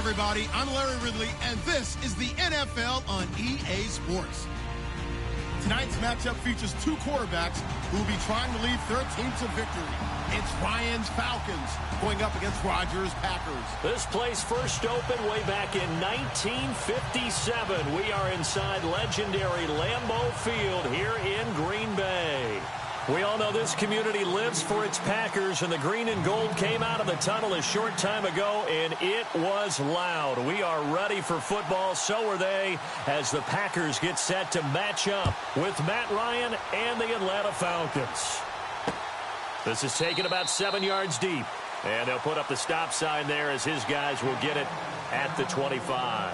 everybody. I'm Larry Ridley, and this is the NFL on EA Sports. Tonight's matchup features two quarterbacks who will be trying to lead their team to victory. It's Ryan's Falcons going up against Rodgers' Packers. This place first opened way back in 1957. We are inside legendary Lambeau Field here in Green Bay. We all know this community lives for its Packers, and the green and gold came out of the tunnel a short time ago, and it was loud. We are ready for football, so are they, as the Packers get set to match up with Matt Ryan and the Atlanta Falcons. This is taken about 7 yards deep, and they'll put up the stop sign there as his guys will get it at the 25.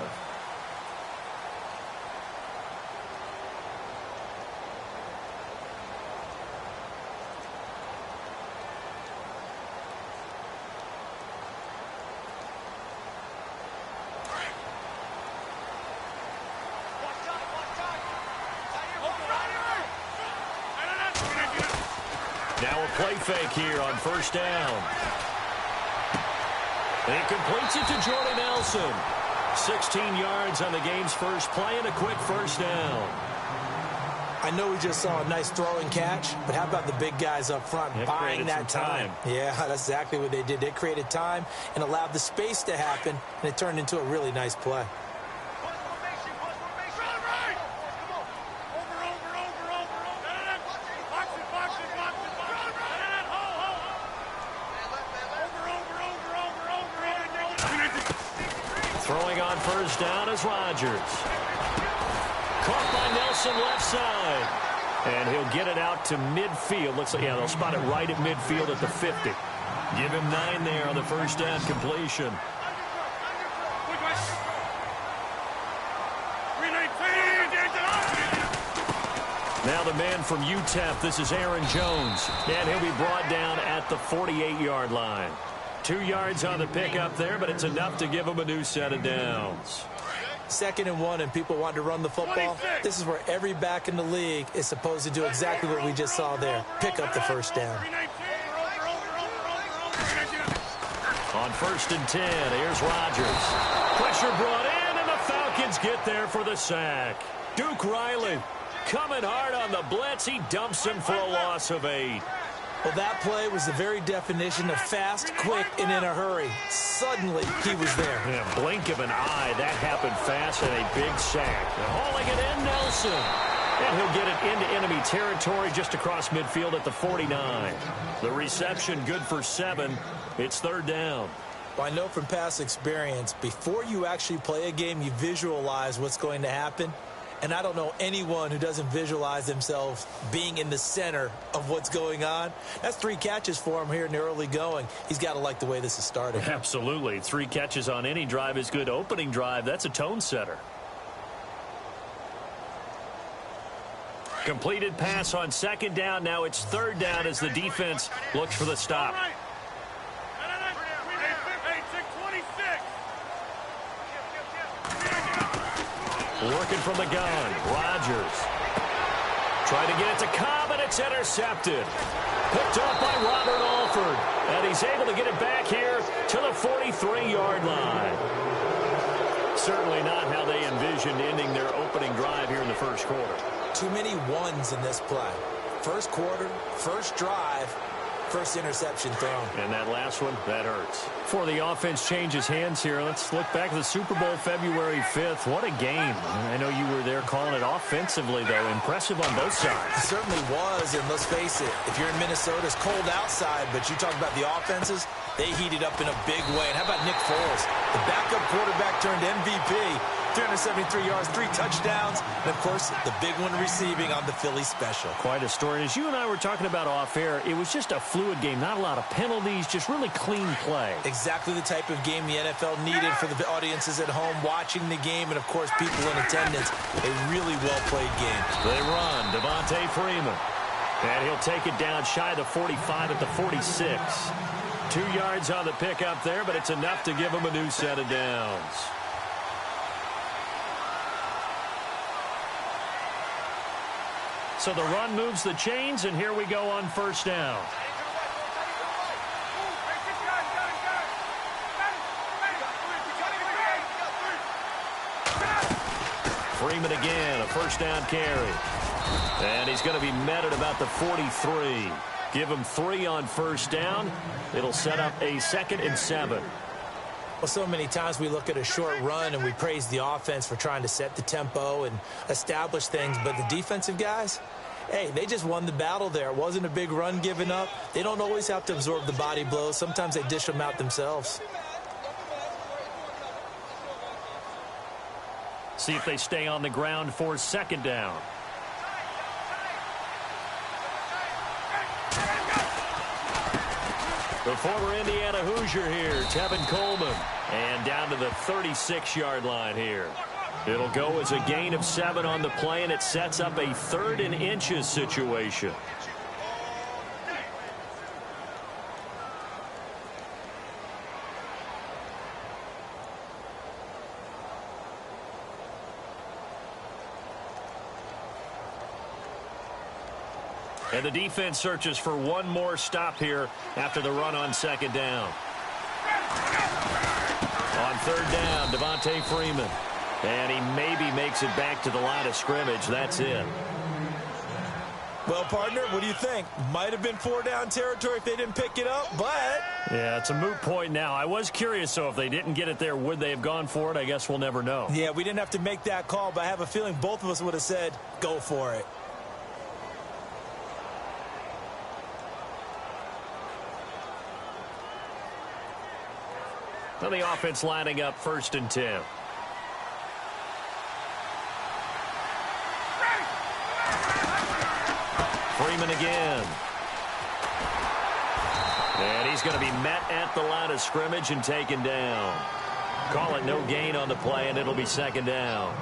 Now a play fake here on first down. And he completes it to Jordy Nelson. 16 yards on the game's first play and a quick first down. I know we just saw a nice throw and catch, but how about the big guys up front buying that time? Yeah, that's exactly what they did. They created time and allowed the space to happen, and it turned into a really nice play. Throwing on first down is Rodgers. Caught by Nelson left side. And he'll get it out to midfield. Looks like, yeah, they'll spot it right at midfield at the 50. Give him 9 there on the first down completion. Now the man from UTEP, this is Aaron Jones, and he'll be brought down at the 48-yard line. 2 yards on the pickup there, but it's enough to give him a new set of downs. 2nd and 1, and people want to run the football. This is where every back in the league is supposed to do exactly what we just saw there, pick up the first down. On 1st and 10, here's Rodgers. Pressure brought in, and the Falcons get there for the sack. Duke Riley coming hard on the blitz. He dumps him for a loss of 8. Well, that play was the very definition of fast, quick, and in a hurry. Suddenly, he was there. In a blink of an eye, that happened fast and a big sack. Hauling it in, Nelson. And he'll get it into enemy territory just across midfield at the 49. The reception good for 7. It's 3rd down. Well, I know from past experience, before you actually play a game, you visualize what's going to happen. And I don't know anyone who doesn't visualize themselves being in the center of what's going on. That's 3 catches for him here in the early going. He's got to like the way this is starting. Absolutely. 3 catches on any drive is good. Opening drive, that's a tone setter. Completed pass on 2nd down. Now it's 3rd down as the defense looks for the stop. Working from the gun, Rodgers. Trying to get it to Cobb, and it's intercepted. Picked off by Robert Alford. And he's able to get it back here to the 43-yard line. Certainly not how they envisioned ending their opening drive here in the first quarter. Too many ones in this play. First quarter, first drive, first interception thrown. And that last one, that hurts. Before the offense changes hands here, let's look back at the Super Bowl February 5th. What a game. I know you were there calling it offensively, though. Impressive on both sides. It certainly was, and let's face it, if you're in Minnesota, it's cold outside, but you talk about the offenses, they heated up in a big way. And how about Nick Foles? The backup quarterback turned MVP. 373 yards, 3 touchdowns, and, of course, the big one receiving on the Philly special. Quite a story. And as you and I were talking about off air, it was just a fluid game. Not a lot of penalties, just really clean play. Exactly the type of game the NFL needed for the audiences at home watching the game and, of course, people in attendance. A really well-played game. They run. Devontae Freeman. And he'll take it down shy of the 45 at the 46. 2 yards on the pickup there, but it's enough to give him a new set of downs. So the run moves the chains, and here we go on 1st down. Freeman again, a 1st down carry. And he's going to be met at about the 43. Give him 3 on 1st down. It'll set up a 2nd and 7. Well, so many times we look at a short run and we praise the offense for trying to set the tempo and establish things, but the defensive guys, hey, they just won the battle there. It wasn't a big run given up. They don't always have to absorb the body blows. Sometimes they dish them out themselves. See if they stay on the ground for 2nd down. The former Indiana Hoosier here, Tevin Coleman. And down to the 36-yard line here. It'll go as a gain of 7 on the play, and it sets up a 3rd and inches situation. And the defense searches for one more stop here after the run on 2nd down. On 3rd down, Devontae Freeman. And he maybe makes it back to the line of scrimmage. That's it. Well, partner, what do you think? Might have been 4-down territory if they didn't pick it up, but... Yeah, it's a moot point now. I was curious, so if they didn't get it there, would they have gone for it? I guess we'll never know. Yeah, we didn't have to make that call, but I have a feeling both of us would have said, go for it. Well, the offense lining up 1st and 10. Freeman again. And He's going to be met at the line of scrimmage and taken down. Call it no gain on the play, and it'll be second down.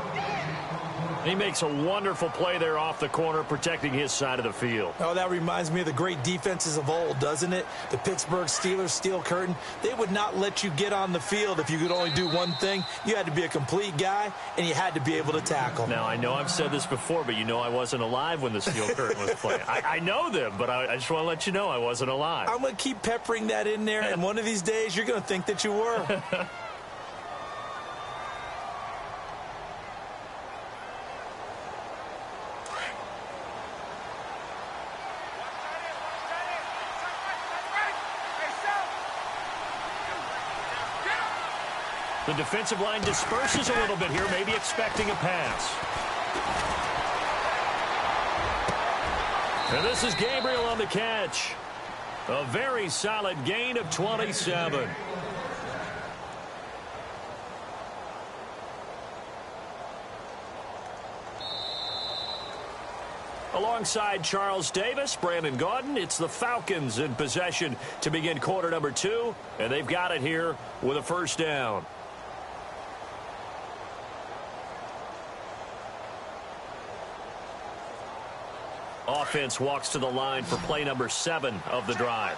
He makes a wonderful play there off the corner, protecting his side of the field. Oh, that reminds me of the great defenses of old, doesn't it? The Pittsburgh Steelers, Steel Curtain. They would not let you get on the field if you could only do one thing. You had to be a complete guy, and you had to be able to tackle. Now, I know I've said this before, but you know I wasn't alive when the Steel Curtain was playing. I know them, but I just want to let you know I wasn't alive. I'm going to keep peppering that in there, and one of these days you're going to think that you were. The defensive line disperses a little bit here, maybe expecting a pass. And this is Gabriel on the catch. A very solid gain of 27. Alongside Charles Davis, Brandon Gaudin, it's the Falcons in possession to begin quarter number 2, and they've got it here with a first down. Offense walks to the line for play number 7 of the drive.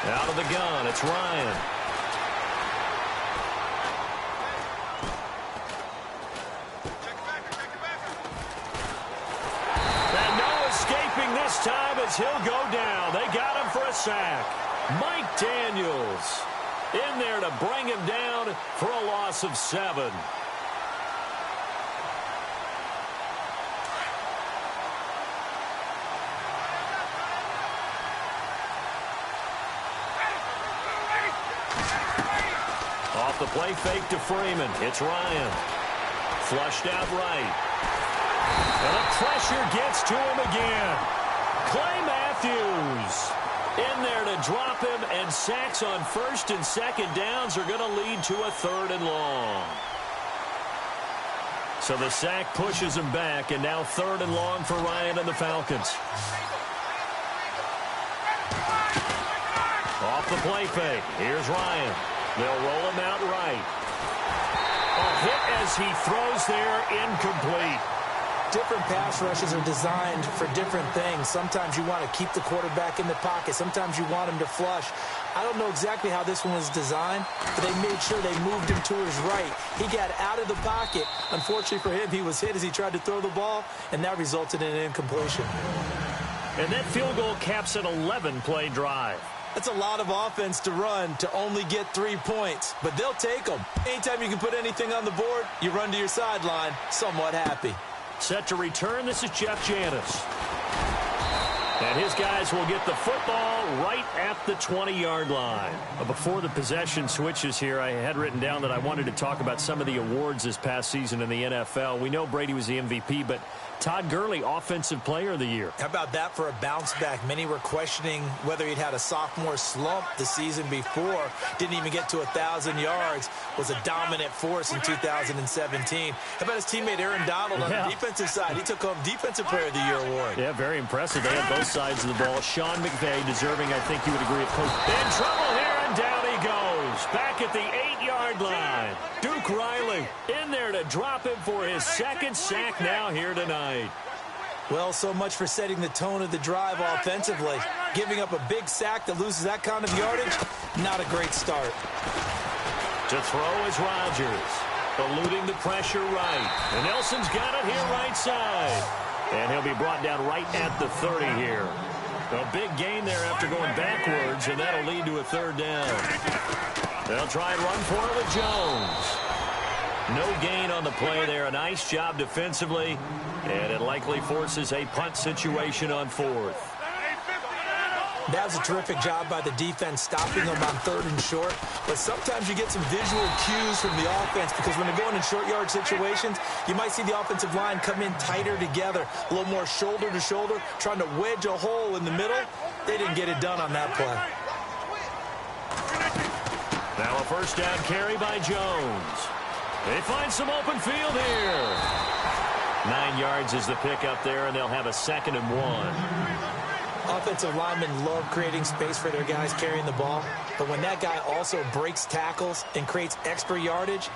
Out of the gun, it's Ryan. And no escaping this time as he'll go down. They got him for a sack. Mike Daniels in there to bring him down for a loss of 7. Off the play fake to Freeman. It's Ryan. Flushed out right. And the pressure gets to him again. Clay Matthews in there to drop him, and sacks on first and second downs are going to lead to a 3rd and long. So the sack pushes him back, and now 3rd and long for Ryan and the Falcons. Off the play fake. Here's Ryan. They'll roll him out right. A hit as he throws there, incomplete. Different pass rushes are designed for different things. Sometimes you want to keep the quarterback in the pocket. Sometimes you want him to flush. I don't know exactly how this one was designed, but they made sure they moved him to his right. He got out of the pocket. Unfortunately for him, he was hit as he tried to throw the ball, and that resulted in an incompletion. And that field goal caps an 11-play drive. That's a lot of offense to run to only get 3 points, but they'll take them. Anytime you can put anything on the board, you run to your sideline somewhat happy. Set to return, this is Jeff Janis. And his guys will get the football right at the 20-yard line. Before the possession switches here, I had written down that I wanted to talk about some of the awards this past season in the NFL. We know Brady was the MVP, but Todd Gurley, Offensive Player of the Year. How about that for a bounce back? Many were questioning whether he'd had a sophomore slump the season before. Didn't even get to 1,000 yards. Was a dominant force in 2017. How about his teammate Aaron Donald on the defensive side? He took home Defensive Player of the Year award. Yeah, very impressive. They had both sides of the ball. Sean McVay deserving, I think you would agree, of coach. In trouble here, and down he goes. Back at the 8-yard line. Duke Riley in there to drop him for his 2nd sack now here tonight. Well, so much for setting the tone of the drive offensively. Giving up a big sack that loses that kind of yardage, not a great start. To throw is Rodgers. Eluding the pressure right. And Nelson's got it here right side. And he'll be brought down right at the 30 here. A big gain there after going backwards, and that'll lead to a 3rd down. They'll try and run for it with Jones. No gain on the play there. A nice job defensively, and it likely forces a punt situation on 4th. That was a terrific job by the defense stopping them on 3rd and short. But sometimes you get some visual cues from the offense because when they're going in short yard situations, you might see the offensive line come in tighter together, a little more shoulder to shoulder, trying to wedge a hole in the middle. They didn't get it done on that play. Now a 1st down carry by Jones. They find some open field here. 9 yards is the pickup there, and they'll have a 2nd and 1. Offensive linemen love creating space for their guys carrying the ball, but when that guy also breaks tackles and creates extra yardage,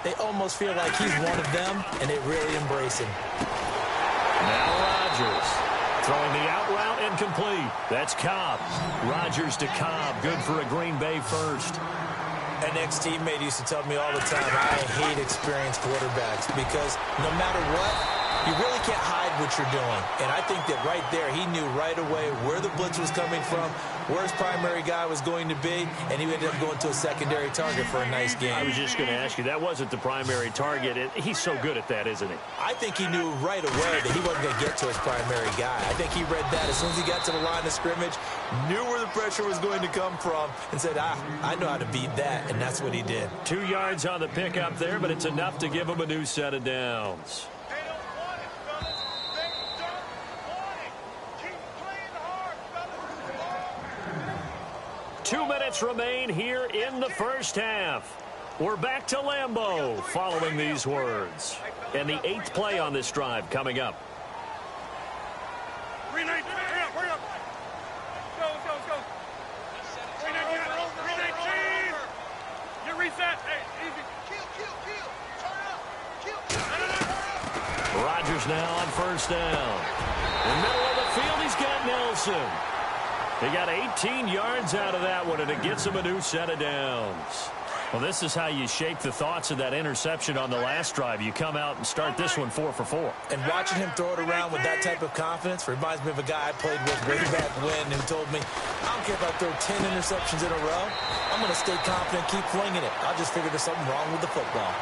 they almost feel like he's one of them, and they really embrace him. Now Rodgers throwing the out route incomplete. That's Cobb. Rodgers to Cobb. Good for a Green Bay first. An ex-teammate used to tell me all the time, I hate experienced quarterbacks because no matter what, you really can't hide what you're doing. And I think that right there, he knew right away where the blitz was coming from, where his primary guy was going to be, and he ended up going to a secondary target for a nice game. I was just going to ask you, that wasn't the primary target. He's so good at that, isn't he? I think he knew right away that he wasn't going to get to his primary guy. I think he read that as soon as he got to the line of scrimmage, knew where the pressure was going to come from, and said, I know how to beat that, and that's what he did. 2 yards on the pickup there, but it's enough to give him a new set of downs. 2 minutes remain here in the first half. We're back to Lambeau following these words. And the 8th play on this drive coming up. Hurry up. Let's go. 319. You reset. Hey, easy. Kill. Rodgers now on first down. In the middle of the field, he's got Nelson. He got 18 yards out of that one, and it gets him a new set of downs. Well, this is how you shake the thoughts of that interception on the last drive. You come out and start this one 4 for 4. And watching him throw it around with that type of confidence reminds me of a guy I played with way back when who told me, I don't care if I throw 10 interceptions in a row. I'm going to stay confident, keep flinging it. I'll just figure there's something wrong with the football.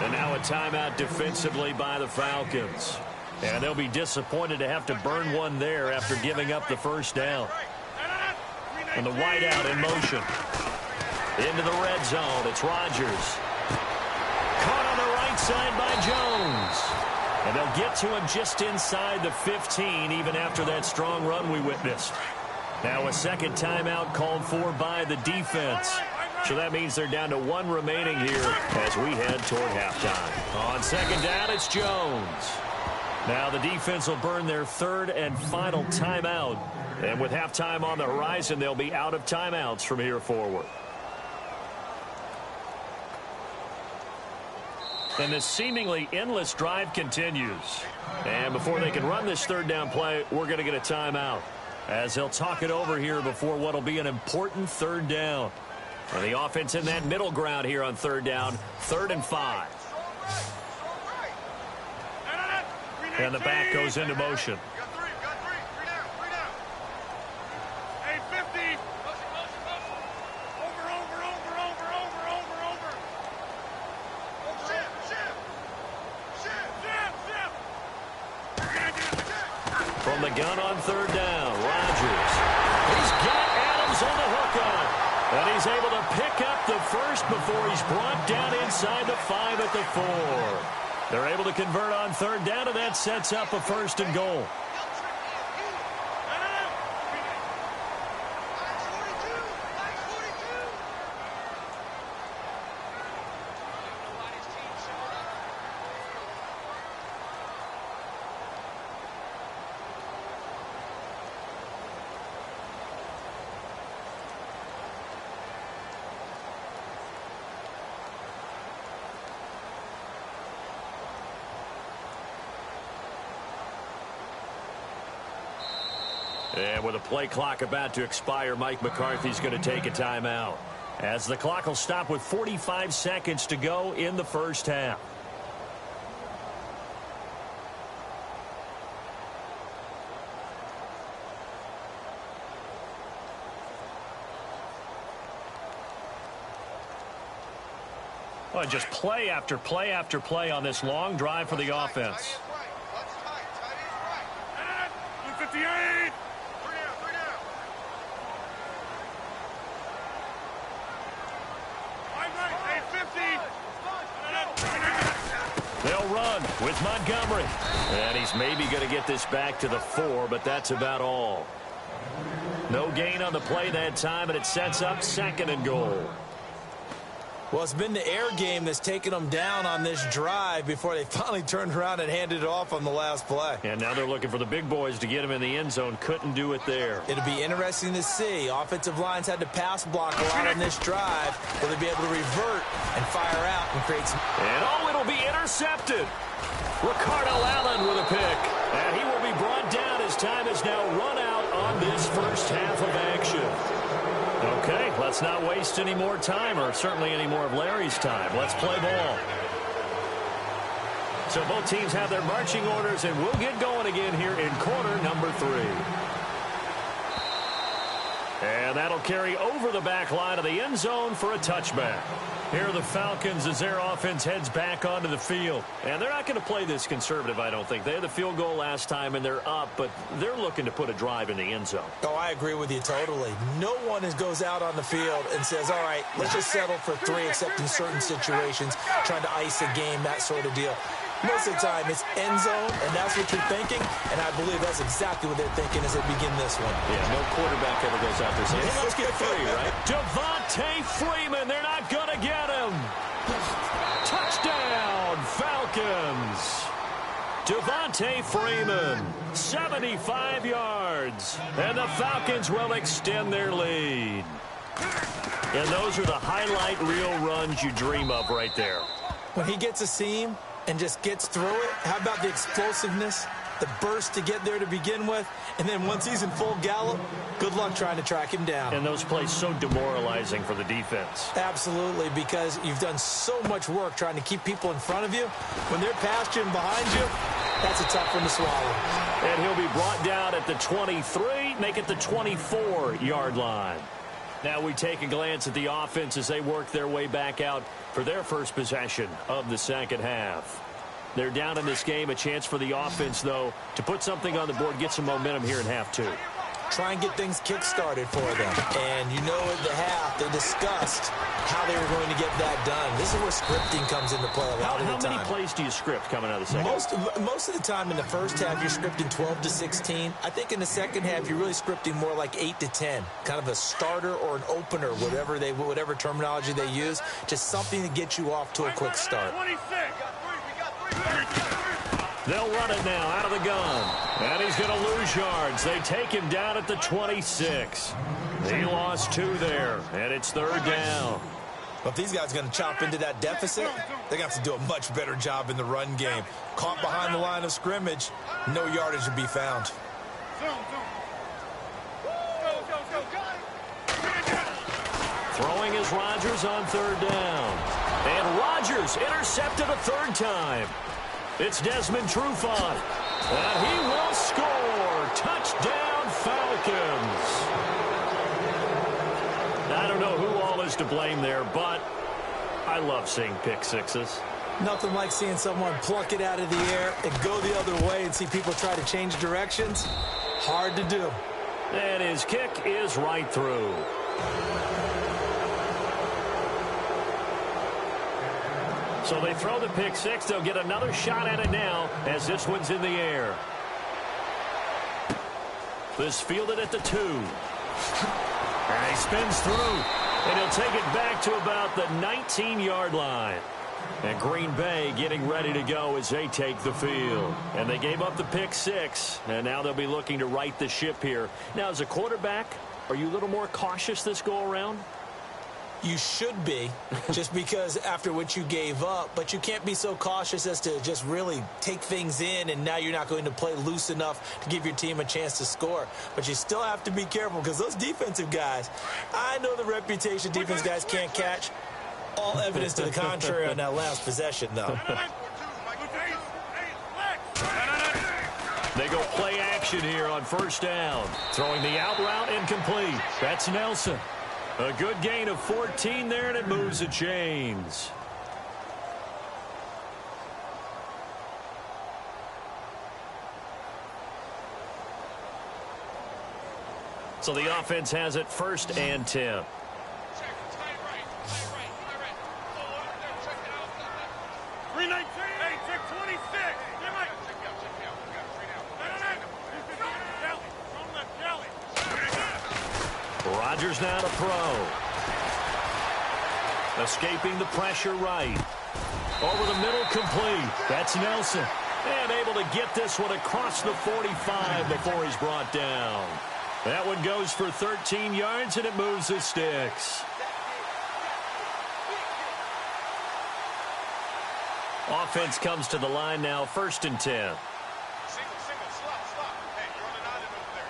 And now a timeout defensively by the Falcons. And they'll be disappointed to have to burn one there after giving up the first down. And the wideout in motion. Into the red zone. It's Rodgers. Caught on the right side by Jones. And they'll get to him just inside the 15, even after that strong run we witnessed. Now a second timeout called for by the defense. So that means they're down to 1 remaining here as we head toward halftime. On second down, it's Jones. Now the defense will burn their 3rd and final timeout. And with halftime on the horizon, they'll be out of timeouts from here forward. And this seemingly endless drive continues. And before they can run this 3rd down play, we're going to get a timeout, as they'll talk it over here before what will be an important 3rd down. And the offense in that middle ground here on 3rd down, 3rd and 5. And the back goes into motion. From the gun on 3rd down, Rodgers. He's got Adams on the hookup. And he's able to pick up the first before he's brought down inside the 5 at the 4. They're able to convert on 3rd down, and that sets up a 1st and goal. And with a play clock about to expire, Mike McCarthy's going to take a timeout, as the clock will stop with 45 seconds to go in the first half. Well, just play after play after play on this long drive for the offense. 58. They'll run with Montgomery. And he's maybe going to get this back to the 4, but that's about all. No gain on the play that time, and it sets up 2nd and goal. Well, it's been the air game that's taken them down on this drive before they finally turned around and handed it off on the last play. And now they're looking for the big boys to get him in the end zone. Couldn't do it there. It'll be interesting to see. Offensive lines had to pass block a lot on this drive. Will they be able to revert and fire out and create some... And, it'll be intercepted. Ricardo Allen with a pick. And he will be brought down as time is now run out on this first half of action. Okay, let's not waste any more time, or certainly any more of Larry's time. Let's play ball. So both teams have their marching orders, and we'll get going again here in quarter number 3. And that'll carry over the back line of the end zone for a touchback. Here are the Falcons as their offense heads back onto the field. And they're not going to play this conservative, I don't think. They had the field goal last time, and they're up, but they're looking to put a drive in the end zone. Oh, I agree with you totally. No one goes out on the field and says, all right, let's just settle for 3, except in certain situations, trying to ice a game, that sort of deal. Most of the time, it's end zone, and that's what you're thinking, and I believe that's exactly what they're thinking as they begin this one. Yeah, no quarterback ever goes out there saying, hey, let's get 3, right? Devontae Freeman, they're not going to get him. Touchdown, Falcons. Devontae Freeman, 75 yards, and the Falcons will extend their lead. And those are the highlight reel runs you dream of right there. When he gets a seam and just gets through it, how about the explosiveness, the burst to get there to begin with, and then once he's in full gallop, good luck trying to track him down. And those plays so demoralizing for the defense. Absolutely, because you've done so much work trying to keep people in front of you. When they're past you and behind you, that's a tough one to swallow. And he'll be brought down at the 23, make it the 24-yard line. Now we take a glance at the offense as they work their way back out for their first possession of the second half. They're down in this game. A chance for the offense, though, to put something on the board, get some momentum here in half 2. Try and get things kick-started for them. And you know at the half, they discussed how they were going to get that done. This is where scripting comes into play a lot of the time. How many plays do you script coming out of the second half? Most of the time in the first half, you're scripting 12 to 16. I think in the second half, you're really scripting more like 8 to 10. Kind of a starter or an opener, whatever terminology they use. Just something to get you off to a quick start. 26. They'll run it now out of the gun. And he's going to lose yards. They take him down at the 26. He lost 2 there, and it's 3rd down. Well, if these guys are going to chop into that deficit, they're going to have to do a much better job in the run game. Caught behind the line of scrimmage, no yardage to be found. Throwing is Rodgers on 3rd down. And Rodgers intercepted a 3rd time. It's Desmond Trufant. And he will score. Touchdown, Falcons. I don't know who all is to blame there, but I love seeing pick sixes. Nothing like seeing someone pluck it out of the air and go the other way and see people try to change directions. Hard to do. And his kick is right through. So they throw the pick 6. They'll get another shot at it now as this one's in the air. This fielded at the 2. And he spins through. And he'll take it back to about the 19-yard line. And Green Bay getting ready to go as they take the field. And they gave up the pick 6. And now they'll be looking to right the ship here. Now, as a quarterback, are you a little more cautious this go-around? You should be, just because after what you gave up, but you can't be so cautious as to just really take things in, and now you're not going to play loose enough to give your team a chance to score. But you still have to be careful, because those defensive guys, I know the reputation defense guys can't catch. All evidence to the contrary on that last possession, though. They go play action here on 1st down. Throwing the out route incomplete. That's Nelson. A good gain of 14 there, and it moves the chains. So the offense has it 1st and 10. Rodgers now to throw. Escaping the pressure right. Over the middle, complete. That's Nelson. And able to get this one across the 45 before he's brought down. That one goes for 13 yards, and it moves the sticks. Offense comes to the line now, 1st and 10. Single, slot. Hey, you're on an island over there.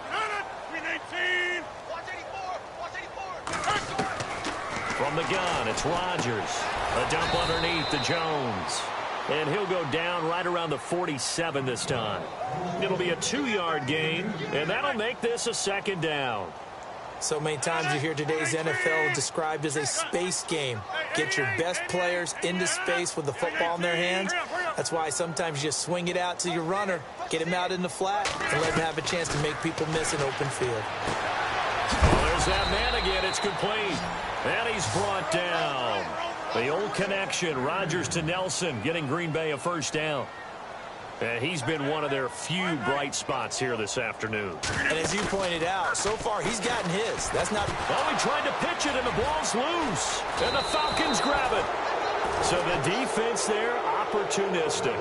You're on an island. Queen 18. Watch 84. From the gun, it's Rodgers. A dump underneath to Jones. And he'll go down right around the 47 this time. It'll be a 2-yard gain, and that'll make this a 2nd down. So many times you hear today's NFL described as a space game. Get your best players into space with the football in their hands. That's why sometimes you just swing it out to your runner, get him out in the flat, and let him have a chance to make people miss an open field. Well, there's that man again. It's complete. And he's brought down. The old connection, Rodgers to Nelson, getting Green Bay a 1st down. And he's been one of their few bright spots here this afternoon. And as you pointed out, so far he's gotten his. That's not... Well, he tried to pitch it, and the ball's loose. And the Falcons grab it. So the defense there, opportunistic.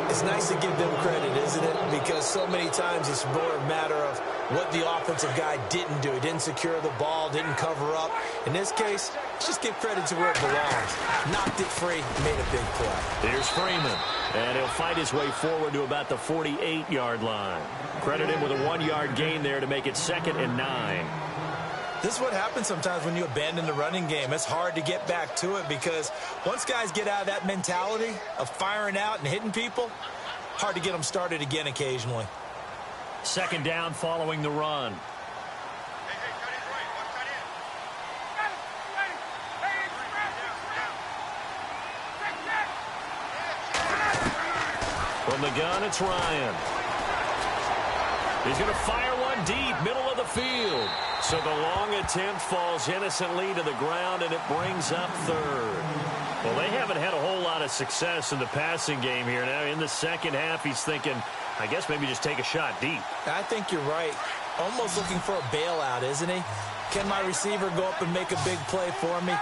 It's nice to give them credit, isn't it? Because so many times it's more a matter of what the offensive guy didn't do. He didn't secure the ball, didn't cover up. In this case, just give credit to where it belongs. Knocked it free, made a big play. Here's Freeman. And he'll fight his way forward to about the 48-yard line. Credit him with a 1-yard gain there to make it 2nd and 9. This is what happens sometimes when you abandon the running game. It's hard to get back to it because once guys get out of that mentality of firing out and hitting people, hard to get them started again occasionally. 2nd down following the run. From the gun, it's Ryan. He's going to fire one deep, middle of the field. So the long attempt falls innocently to the ground, and it brings up 3rd. Well, they haven't had a whole lot of success in the passing game here. Now, in the 2nd half, he's thinking, I guess maybe just take a shot deep. I think you're right. Almost looking for a bailout, isn't he? Can my receiver go up and make a big play for me?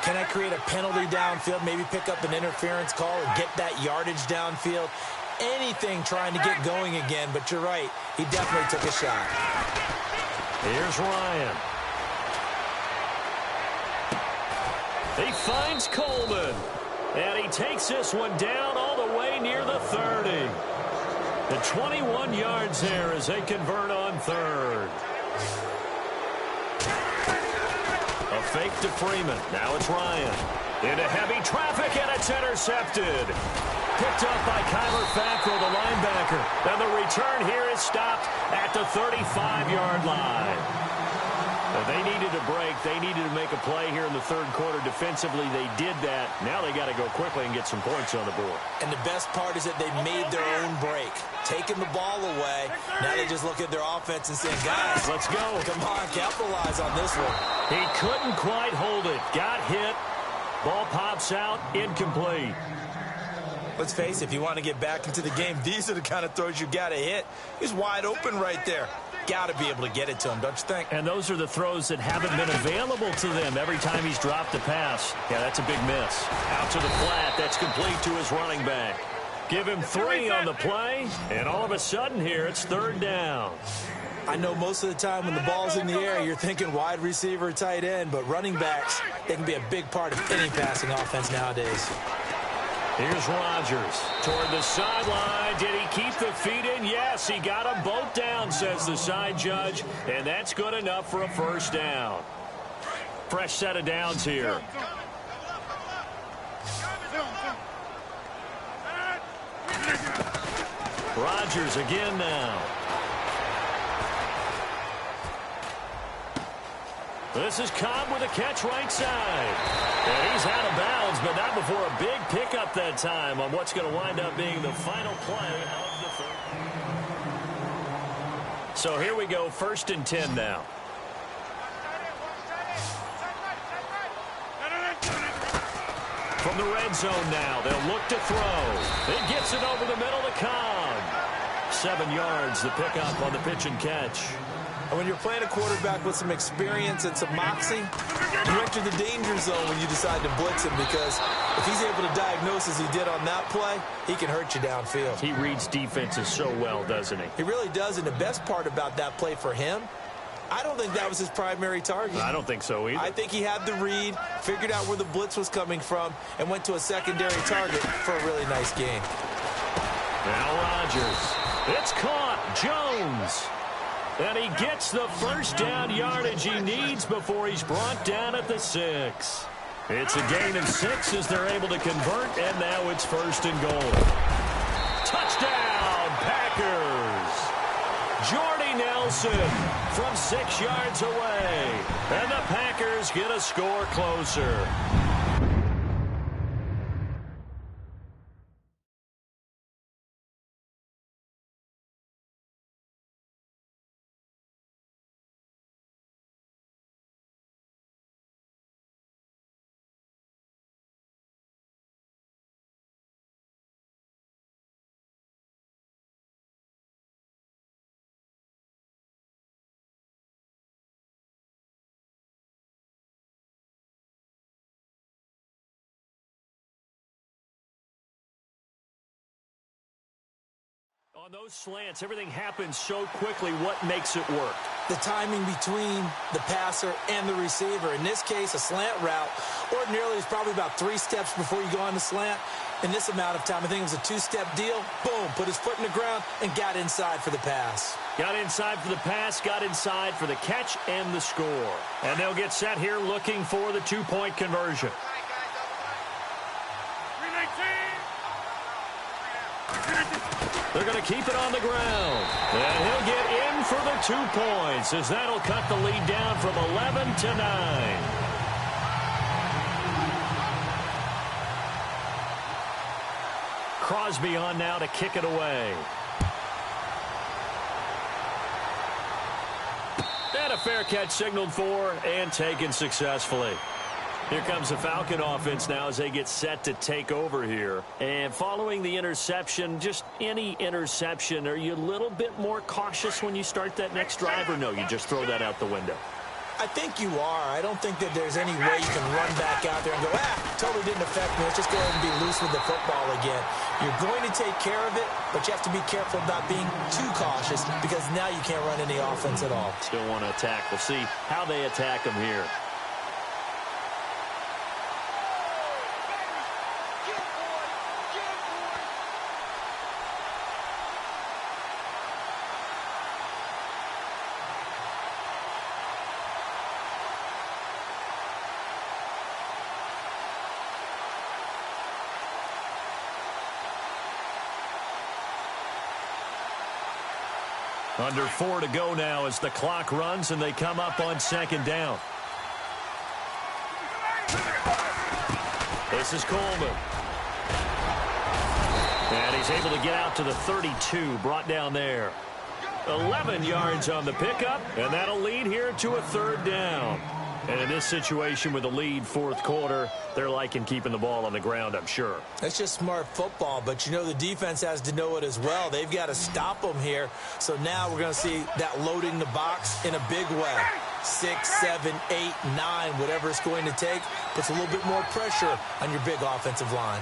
Can I create a penalty downfield, maybe pick up an interference call or get that yardage downfield? Anything trying to get going again, but you're right. He definitely took a shot. Here's Ryan. He finds Coleman. And he takes this one down all the way near the 30. The 21 yards there as they convert on 3rd. A fake to Freeman. Now it's Ryan. Into heavy traffic, and it's intercepted. Picked up by Kyler Fackrell, the linebacker. And the return here is stopped at the 35-yard line. Now, they needed a break. They needed to make a play here in the 3rd quarter. Defensively, they did that. Now they got to go quickly and get some points on the board. And the best part is that they made their own break. Taking the ball away. Now they just look at their offense and say, guys, let's go. Come on, capitalize on this one. He couldn't quite hold it. Got hit. Ball pops out. Incomplete. Let's face it, if you want to get back into the game, these are the kind of throws you got to hit. He's wide open right there. Got to be able to get it to him, don't you think? And those are the throws that haven't been available to them every time he's dropped a pass. Yeah, that's a big miss. Out to the flat. That's complete to his running back. Give him 3 on the play, and all of a sudden here, it's 3rd down. I know most of the time when the ball's in the air, you're thinking wide receiver, tight end, but running backs, they can be a big part of any passing offense nowadays. Here's Rodgers toward the sideline. Did he keep the feet in? Yes, he got them both down, says the side judge, and that's good enough for a 1st down. Fresh set of downs here. Rodgers again now. This is Cobb with a catch right side. And he's out of bounds, but not before a big pickup that time on what's going to wind up being the final play of the 3rd. So here we go, 1st and 10 now. From the red zone now, they'll look to throw. It gets it over the middle to Cobb. 7 yards, the pickup on the pitch and catch. And when you're playing a quarterback with some experience and some moxie, you enter the danger zone when you decide to blitz him, because if he's able to diagnose as he did on that play, he can hurt you downfield. He reads defenses so well, doesn't he? He really does, and the best part about that play for him, I don't think that was his primary target. I don't think so either. I think he had the read, figured out where the blitz was coming from, and went to a secondary target for a really nice gain. Now Rodgers. It's caught. Jones. And he gets the first down yardage he needs before he's brought down at the 6. It's a gain of 6 as they're able to convert, and now it's 1st and goal. Touchdown, Packers. Jordy Nelson from 6 yards away. And the Packers get a score closer. On those slants, everything happens so quickly. What makes it work? The timing between the passer and the receiver. In this case, a slant route ordinarily is probably about 3 steps before you go on the slant. In this amount of time, I think it was a 2-step deal. Boom, put his foot in the ground and got inside for the pass. Got inside for the pass, got inside for the catch and the score. And they'll get set here looking for the 2-point conversion. They're going to keep it on the ground. And he'll get in for the 2 points, as that'll cut the lead down from 11 to 9. Crosby on now to kick it away. And a fair catch signaled for and taken successfully. Here comes the Falcon offense now as they get set to take over here. And following the interception, just any interception, are you a little bit more cautious when you start that next drive, or no, you just throw that out the window? I think you are. I don't think that there's any way you can run back out there and go, totally didn't affect me. Let's just go ahead and be loose with the football again. You're going to take care of it, but you have to be careful about being too cautious, because now you can't run any offense at all. Still want to attack. We'll see how they attack them here. Under 4 to go now as the clock runs and they come up on 2nd down. This is Coleman. And he's able to get out to the 32, brought down there. 11 yards on the pickup, and that'll lead here to a 3rd down. And in this situation with the lead 4th quarter, they're liking keeping the ball on the ground, I'm sure. That's just smart football, but you know the defense has to know it as well. They've got to stop them here. So now we're going to see that loading the box in a big way. 6, 7, 8, 9, whatever it's going to take, puts a little bit more pressure on your big offensive line.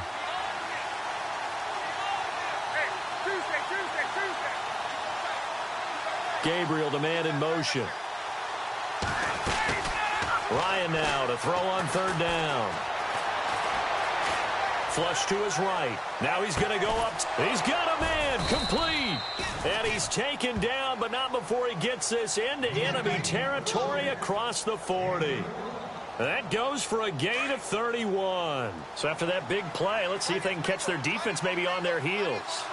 Gabriel, the man in motion. Ryan now to throw on 3rd down. Flush to his right. Now he's going to go up. He's got a man. Complete. And he's taken down, but not before he gets this into enemy territory across the 40. That goes for a gain of 31. So after that big play, let's see if they can catch their defense maybe on their heels.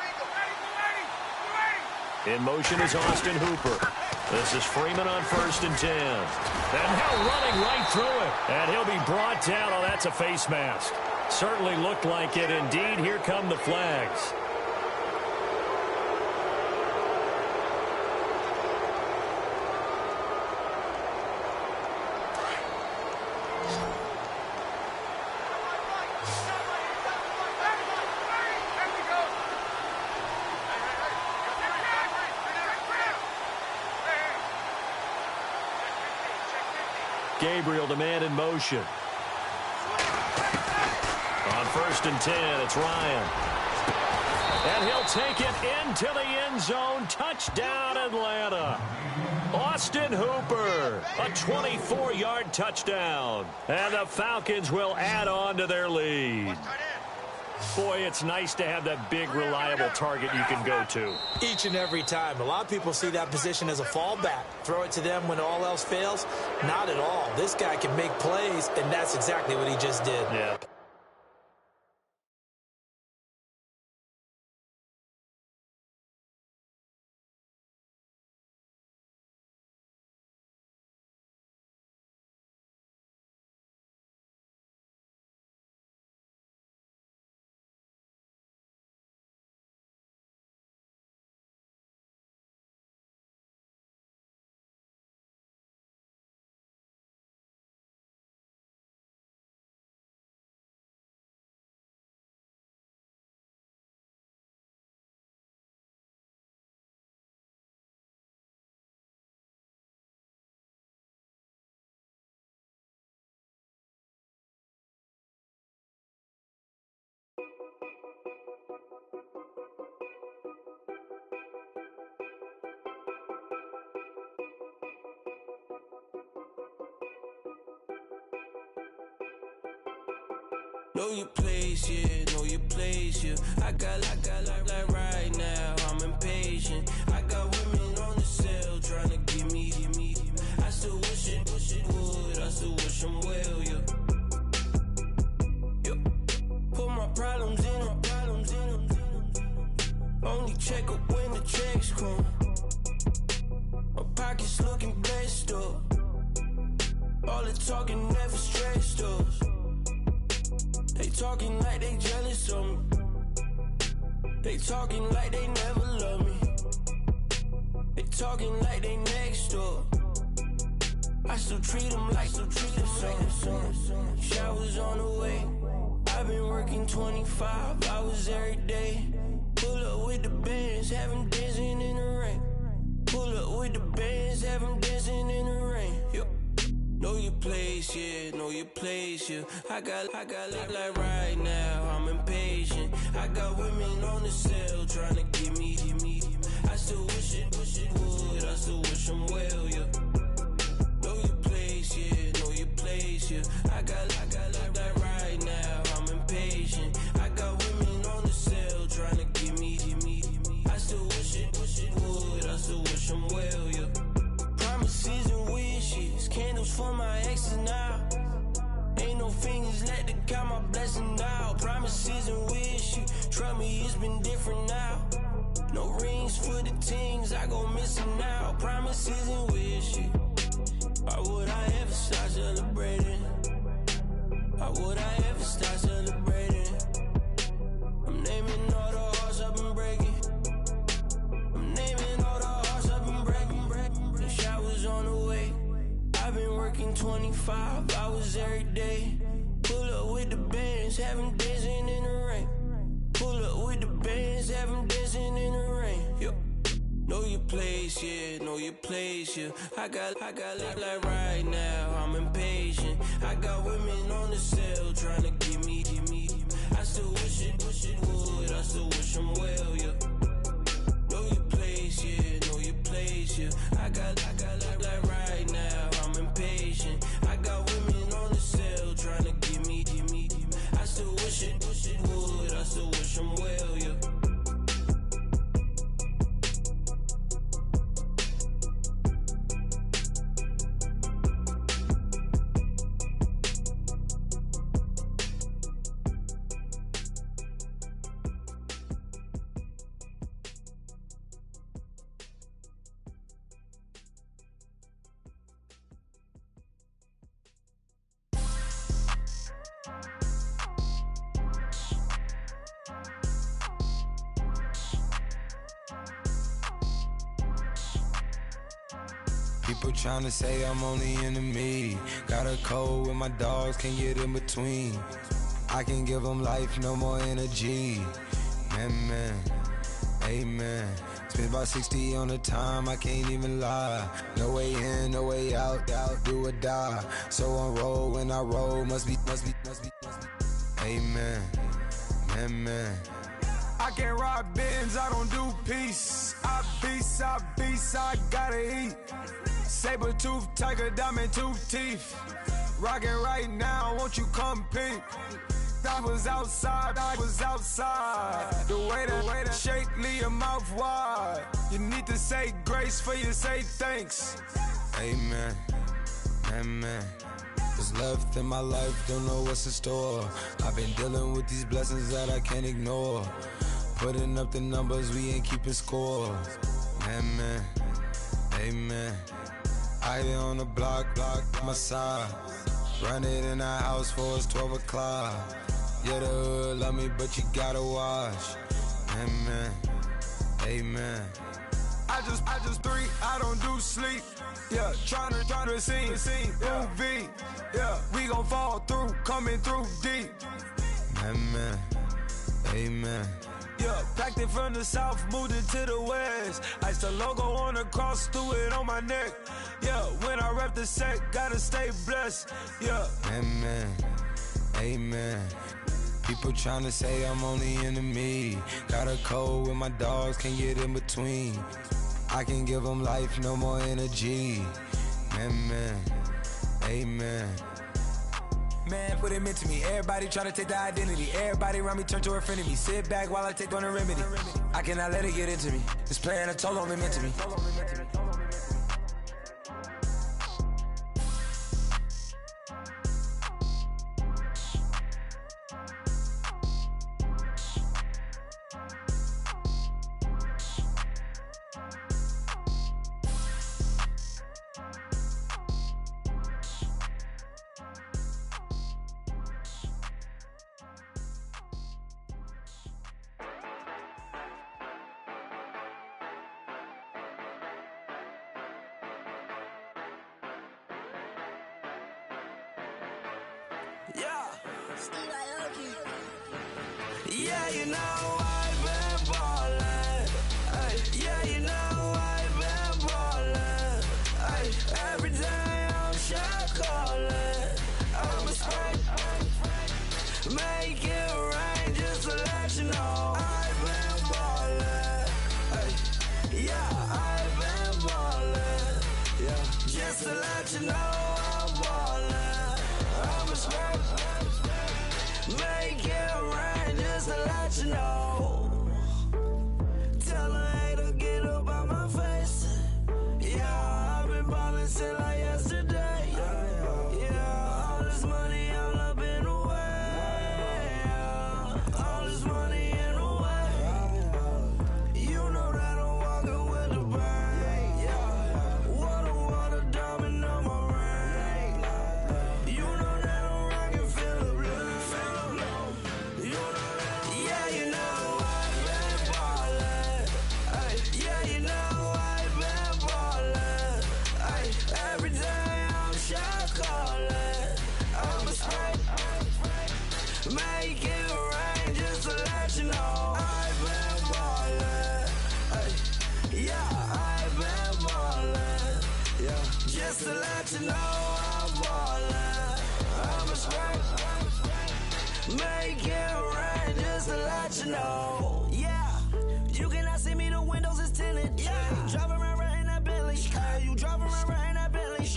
In motion is Austin Hooper. This is Freeman on 1st and 10. And now running right through it. And he'll be brought down. Oh, that's a face mask. Certainly looked like it. Indeed, here come the flags. Gabriel, the man in motion. On 1st and 10, it's Ryan. And he'll take it into the end zone. Touchdown, Atlanta. Austin Hooper, a 24-yard touchdown. And the Falcons will add on to their lead. Boy, it's nice to have that big, reliable target you can go to. Each and every time. A lot of people see that position as a fallback. Throw it to them when all else fails. Not at all. This guy can make plays, and that's exactly what he just did. Yeah. Know your place, yeah, know your place, yeah. I got like right now, I'm impatient. I got women on the cell trying to give me. I still wish it would, I still wish them well, yeah. Put my problems in them. Only check up when the checks come. My pockets looking blessed up. All the talking never stressed us. They talking like they jealous of me. They talking like they never love me. They talking like they next door. I still treat them like some. Showers on the way. I've been working 25 hours every day. Pull up with the bands, have them dancing in the rain. Pull up with the bands, have them dancing in the rain. Yo. Know your place, yeah, know your place, yeah. I got like right now, I'm impatient. I got women on the cell trying to give me. I still wish it would, I still wish them well, yeah. Know your place, yeah, know your place, yeah. I got like right now, I'm impatient. I got women on the cell trying to give me. I still wish it would, I still wish them well, yeah. Promises and wishes, candles for my exes now. Ain't no fingers let to count my blessing now. Promises and wishes, trust me, it's been different now. No rings for the things I go missing now. Promises and wishes, why would I ever start celebrating? Why would I ever start celebrating? I'm naming all the hearts I've been breaking. I'm naming all the hearts I've been breaking. The showers on the way. I've been working 25 hours every day. Pull up with the bands, have them dancing in the rain. Pull up with the bands, have them dancing in the rain. Yo. Know your place, yeah, know your place, yeah. I got like right now, I'm impatient. I got women on the cell trying to give me. I still wish it would, I still wish them well, yeah. Know your place, yeah, know your place, yeah. I got like right now, I'm impatient. I got women on the cell trying to give me. I still wish it would, I still wish them well, yeah. People tryna say I'm only enemy. Got a cold with my dogs, can't get in between. I can give them life, no more energy. Man, amen. Spent about 60 on the time, I can't even lie. No way in, no way out, do or die. So on roll when I roll, must be. Amen, man. I can't ride Benz, I don't do peace. I beast, I gotta eat. Saber tooth, tiger, diamond tooth teeth. Rockin' right now, won't you come peep? I was outside. The way to shake, leave your mouth wide. You need to say grace for you say thanks. Amen, amen. What's left in my life, don't know what's in store. I've been dealing with these blessings that I can't ignore. Putting up the numbers, we ain't keeping score. Amen, amen. I here on the block, my side. Run it in the house for it's 12 o'clock. Yeah, the hood love me, but you gotta watch. Amen, amen. I just three, I don't do sleep. Yeah, tryna see UV. Yeah, we gon' fall through, coming through deep. Amen, amen. Yeah, packed it from the south, moved it to the west. Iced the logo on the cross, threw it on my neck. Yeah, when I rep the set, gotta stay blessed. Yeah, amen, amen. People tryna say I'm only enemy. Got a code with my dogs, can't get in between. I can give them life, no more energy. Amen, amen. Man, what it meant to me. Everybody try to take the identity. Everybody around me turn to a friend of me. Sit back while I take on a remedy. I cannot let it get into me. It's playing a toll on me, meant to me. Yeah, you know I've been ballin'. Yeah, you know I've been ballin'. Every day I'm shot callin'. I'm a spring, make it rain just to let you know I've been ballin'. Yeah, I've been ballin'. Yeah, just to let you know I'm ballin'. I'm a spring, make it rain just to let you know. Tell her hater get up out my face. Yeah, I've been ballin' since like yesterday. Yeah, all this money all up in the way. All this money in the way. You know that I'm walking with the bank. Yeah, water, diamond on my ring. You know that I'm rockin' feel the blue. You know that, yeah, you know I've been ballin'. Yeah, you know I've been ballin'. Every day I'm shot callin'. I'm a spray, make it rain just to let you know I've been ballin'. Yeah, I've been ballin'. Yeah, just to let you know I'm ballin'. I'm a spray, make it rain just to let you know. Yeah, you cannot see me, the windows is tinted. Yeah, driving around right in that Bentley. You driving around right in that Bentley.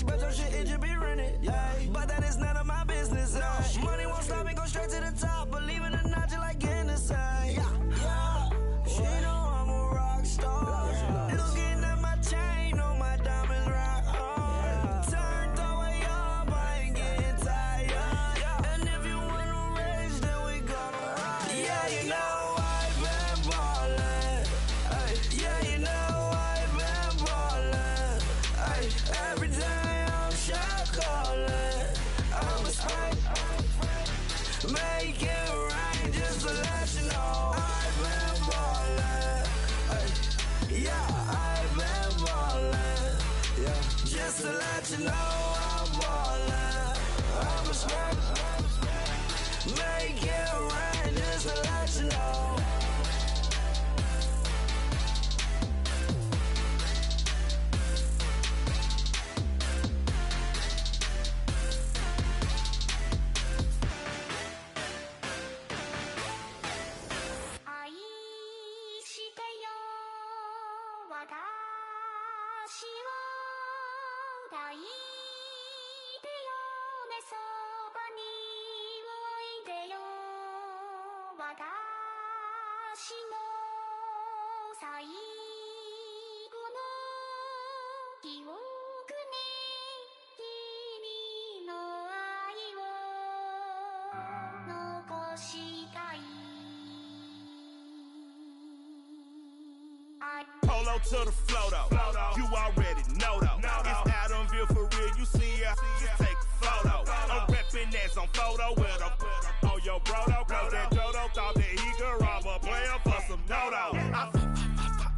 But your shit, it should be rented. But that is none of my business. Money won't stop me, go straight to the top. Believe it or not, you like Hennessy. Yeah, she know I'm a rock star. Looking at my chain, on my diamonds rock hard. Turned all the way up, I ain't getting tired. And if you wanna race, then we gonna ride. Yeah, you know I've been ballin'. Yeah, you know I've been ballin'. Every day I'm shot callin'. I'm a spray, make it rain just to let you know I've been ballin'. Yeah, I've been ballin'. Yeah, just to let you know I'm ballin'. I'm a spray, make it rain just to let you know. Polo to the flow though. You already know though. It's Adamville for real. You see ya, just take a photo. I'm reppin' that's on photo with a on your bro though. Cause that Dodo thought that he could rob a player for some no-no.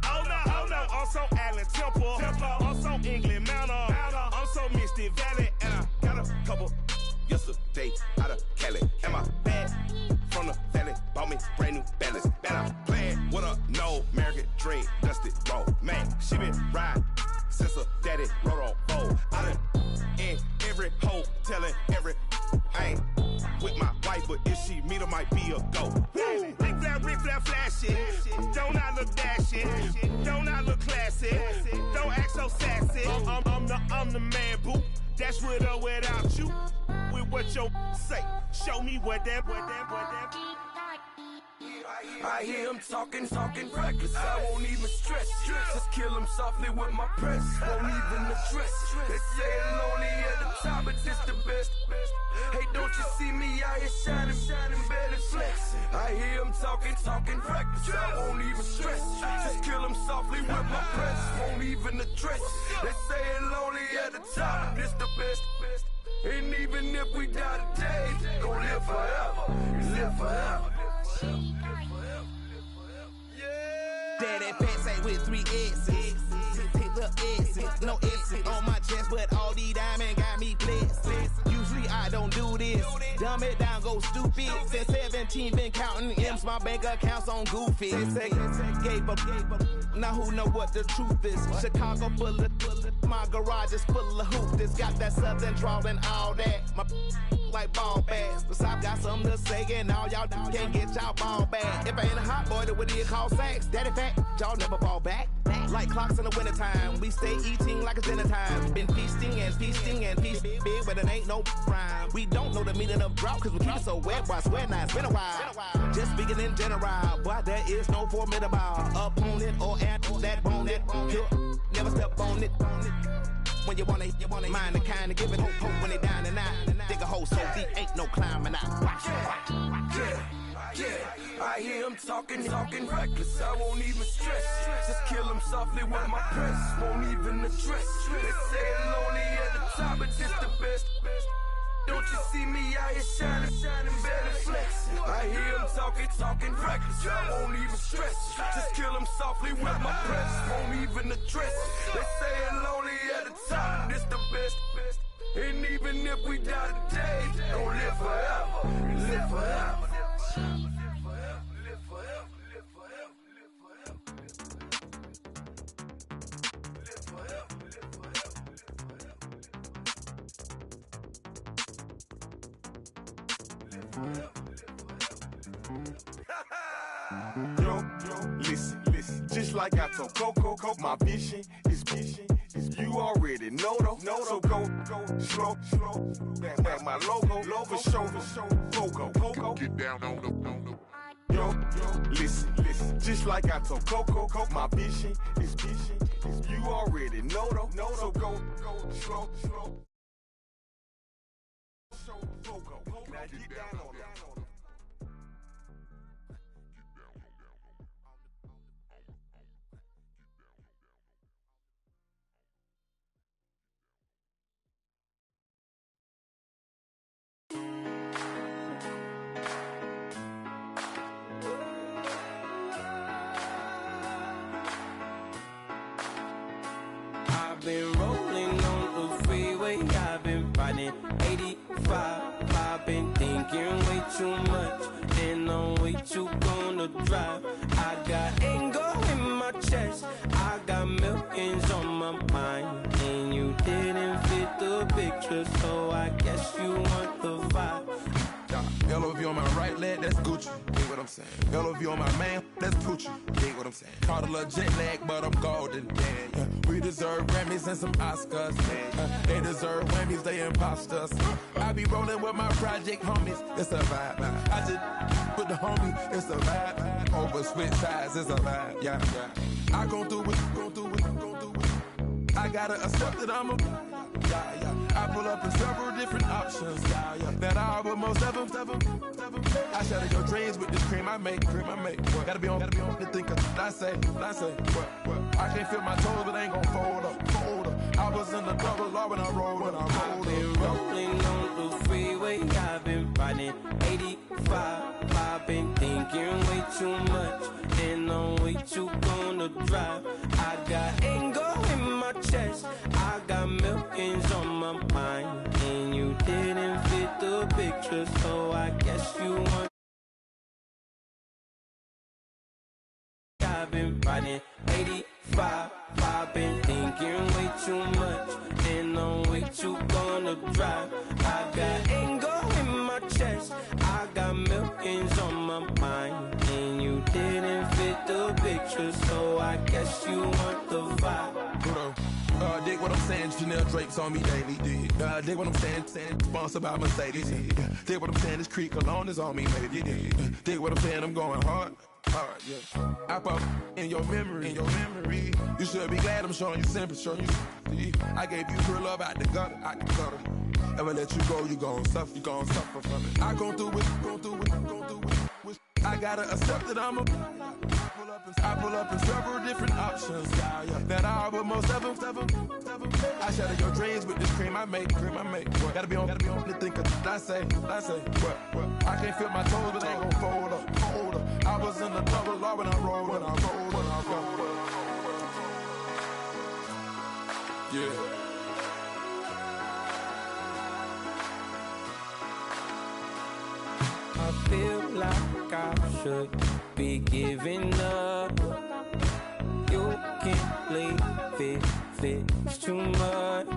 Oh no, I'm so Allen Temple. I'm so England Mountain. I'm so Misty Valley. And I got a couple yesterday out of Cali. And my bag from the valley bought me brand new balance. And I'm playing with a no American dream, dusted roll. Man, she been riding since her daddy rode on bowl. I done in every hole, telling every I ain't with my wife, but if she meet her, might be a go. Rick flat flashing. Don't I look dashing? Don't I look classy? Don't act so sassy. I'm the man, boo. Dash with or without you. With what your say. Show me what that. I hear him talking reckless. I won't even stress. Just kill him softly with my press. Won't even address. They say it's lonely at the top, but this the best. Hey, don't you see me out here shining, barely flexing? I hear him talking reckless. I won't even stress. Just kill him softly with my press. Won't even address. They say it's lonely at the top, but this the best. And even if we die today, gon' live forever. Live forever. Daddy pants ain't with 3 S's. Hit the S's, no S's on my chest, but all these diamonds got me blessed. Usually I don't do this. Dumb it down, go stupid. Since 17, been counting M's, my bank accounts on goofy. They say gave up. Now who know what the truth is? Chicago full of my garage is full of hoopers. Got that southern drawl and all that. My like ball bags. The South got something to say, and all y'all can't get y'all ball back. If I ain't a hot boy, then what do you call sex? Daddy fat, y'all never fall back. Like clocks in the wintertime, we stay eating like it's dinner time. Been feasting and feasting big, but it ain't no rhyme. We don't know the meaning of drought, cause we keep it so wet, boy, I swear now it's been a while. Just speaking in general, boy, there is no formidable opponent or at that bone that never step on it. When you wanna mind the kind of give it hope when they down and out. Dig a hole so deep, ain't no climbing out. Yeah, I hear him talking reckless. I won't even stress. Just kill him softly with my press. Won't even address. They say it's lonely at the top, but this the best. Don't you see me out here shining, barely flexing? I hear him talking reckless. I won't even stress. Just kill him softly with my press. Won't even address. They say it's lonely at the top, this the best. And even if we die today, don't live forever. Live forever. Yo, listen, just like I told Coco, my vision is you already know though. So go slow, back my logo, for show, Coco, get down on the. Yo, listen, just like I told Coco, my vision is you already know though. So go slow, Coco, now get down on the. I've been rolling on the freeway, I've been riding 85. I've been thinking way too much, and I'm way too gonna drive. I got anger in my chest, I got millions on my mind, and you didn't fit the picture, so I guess you want the vibe. LOV on my right leg, that's Gucci. Hear what I'm saying? LOV on my man, that's coochie. Dig what I'm saying? Caught a little jet lag, but I'm golden. Yeah. We deserve Grammys and some Oscars. They deserve Whammies, they imposters. I be rolling with my project homies. It's a vibe. I just with the homie. It's a vibe. Over switch sides. It's a vibe. Yeah. I gon' do it. I gotta accept that I'm a. I pull up in several different options. That I will most ever. I shatter your dreams with this cream I make. Gotta be on the thinker. I say. What? I can't feel my toes, but ain't gon' fold up. I was in the double law when I rolled. I've been rolling on the freeway. I've been riding 85. I've been thinking way too much, and I'm way too gonna drive. I got anger in my chest. I got millions on my mind, and you didn't fit the picture, so I guess you want. I've been riding 85. I've been thinking way too much, and I'm way too gonna drive. I got anger in my chest. I got millions on my mind, and you didn't fit the picture, so I guess you want the vibe. Dig what I'm saying, Chanel drapes on me daily. Dig what I'm saying, sponsored by Mercedes. Dig what I'm saying, this Creek Cologne is on me, maybe. Dig what I'm saying, I'm going hard, yeah. I pop in your memory. You should be glad I'm showing you sympathy. I gave you real love out the gutter. Ever let you go, you gon' suffer from it. I gon' do it. I gotta accept that I'm a. I pull up in several different options. That I will most ever. I shatter your dreams with this cream I make. Gotta be on the thinker. I say. What? I can't feel my toes, but ain't gon' fold up. I was in the double law when I rolled. Yeah. I feel like I should be giving up. You can't leave it's too much.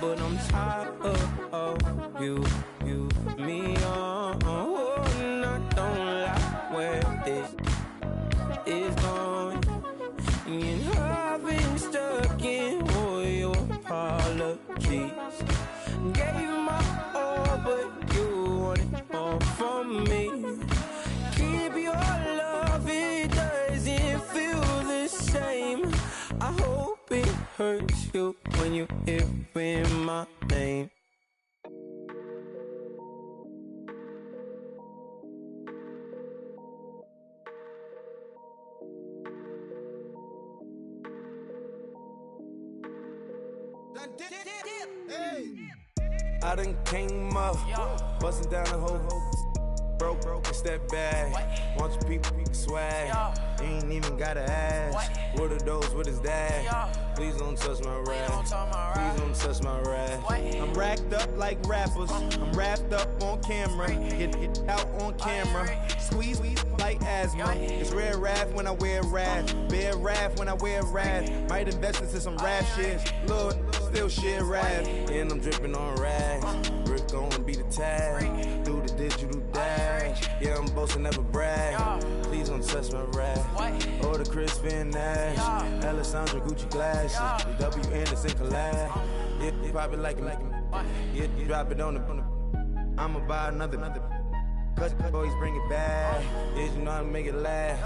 But I'm tired of you, me on. Oh, and I don't like where this is going. And I've been stuck in all your apologies. Gave my all, but you wanted more from me. Keep your love, it doesn't feel the same. I hope it hurts you when you hear my name. I done came up, bustin' down the whole broke, it's that bad. Want your people swag, you ain't even gotta ask. What are those, what is that? Please don't touch my rap, please don't touch my rap. I'm racked up like rappers, I'm wrapped up on camera, get out on camera, squeeze like asthma. It's rare wrath when I wear wrath, bare wrath when I wear wrath. Might invest into some rap shit, Lord, still shit rap. And I'm dripping on rags, Rick gonna be the tag, do the digital dash. Yeah, I'm boasting, never brag. Please don't touch my rap. Or the Chris Van Nash, Alessandra Gucci glasses, the W Anderson collab. Yeah, you pop it like it. Yeah, you drop it on the. I'ma buy another. Cause always bring it back. Yeah, you know how to make it laugh.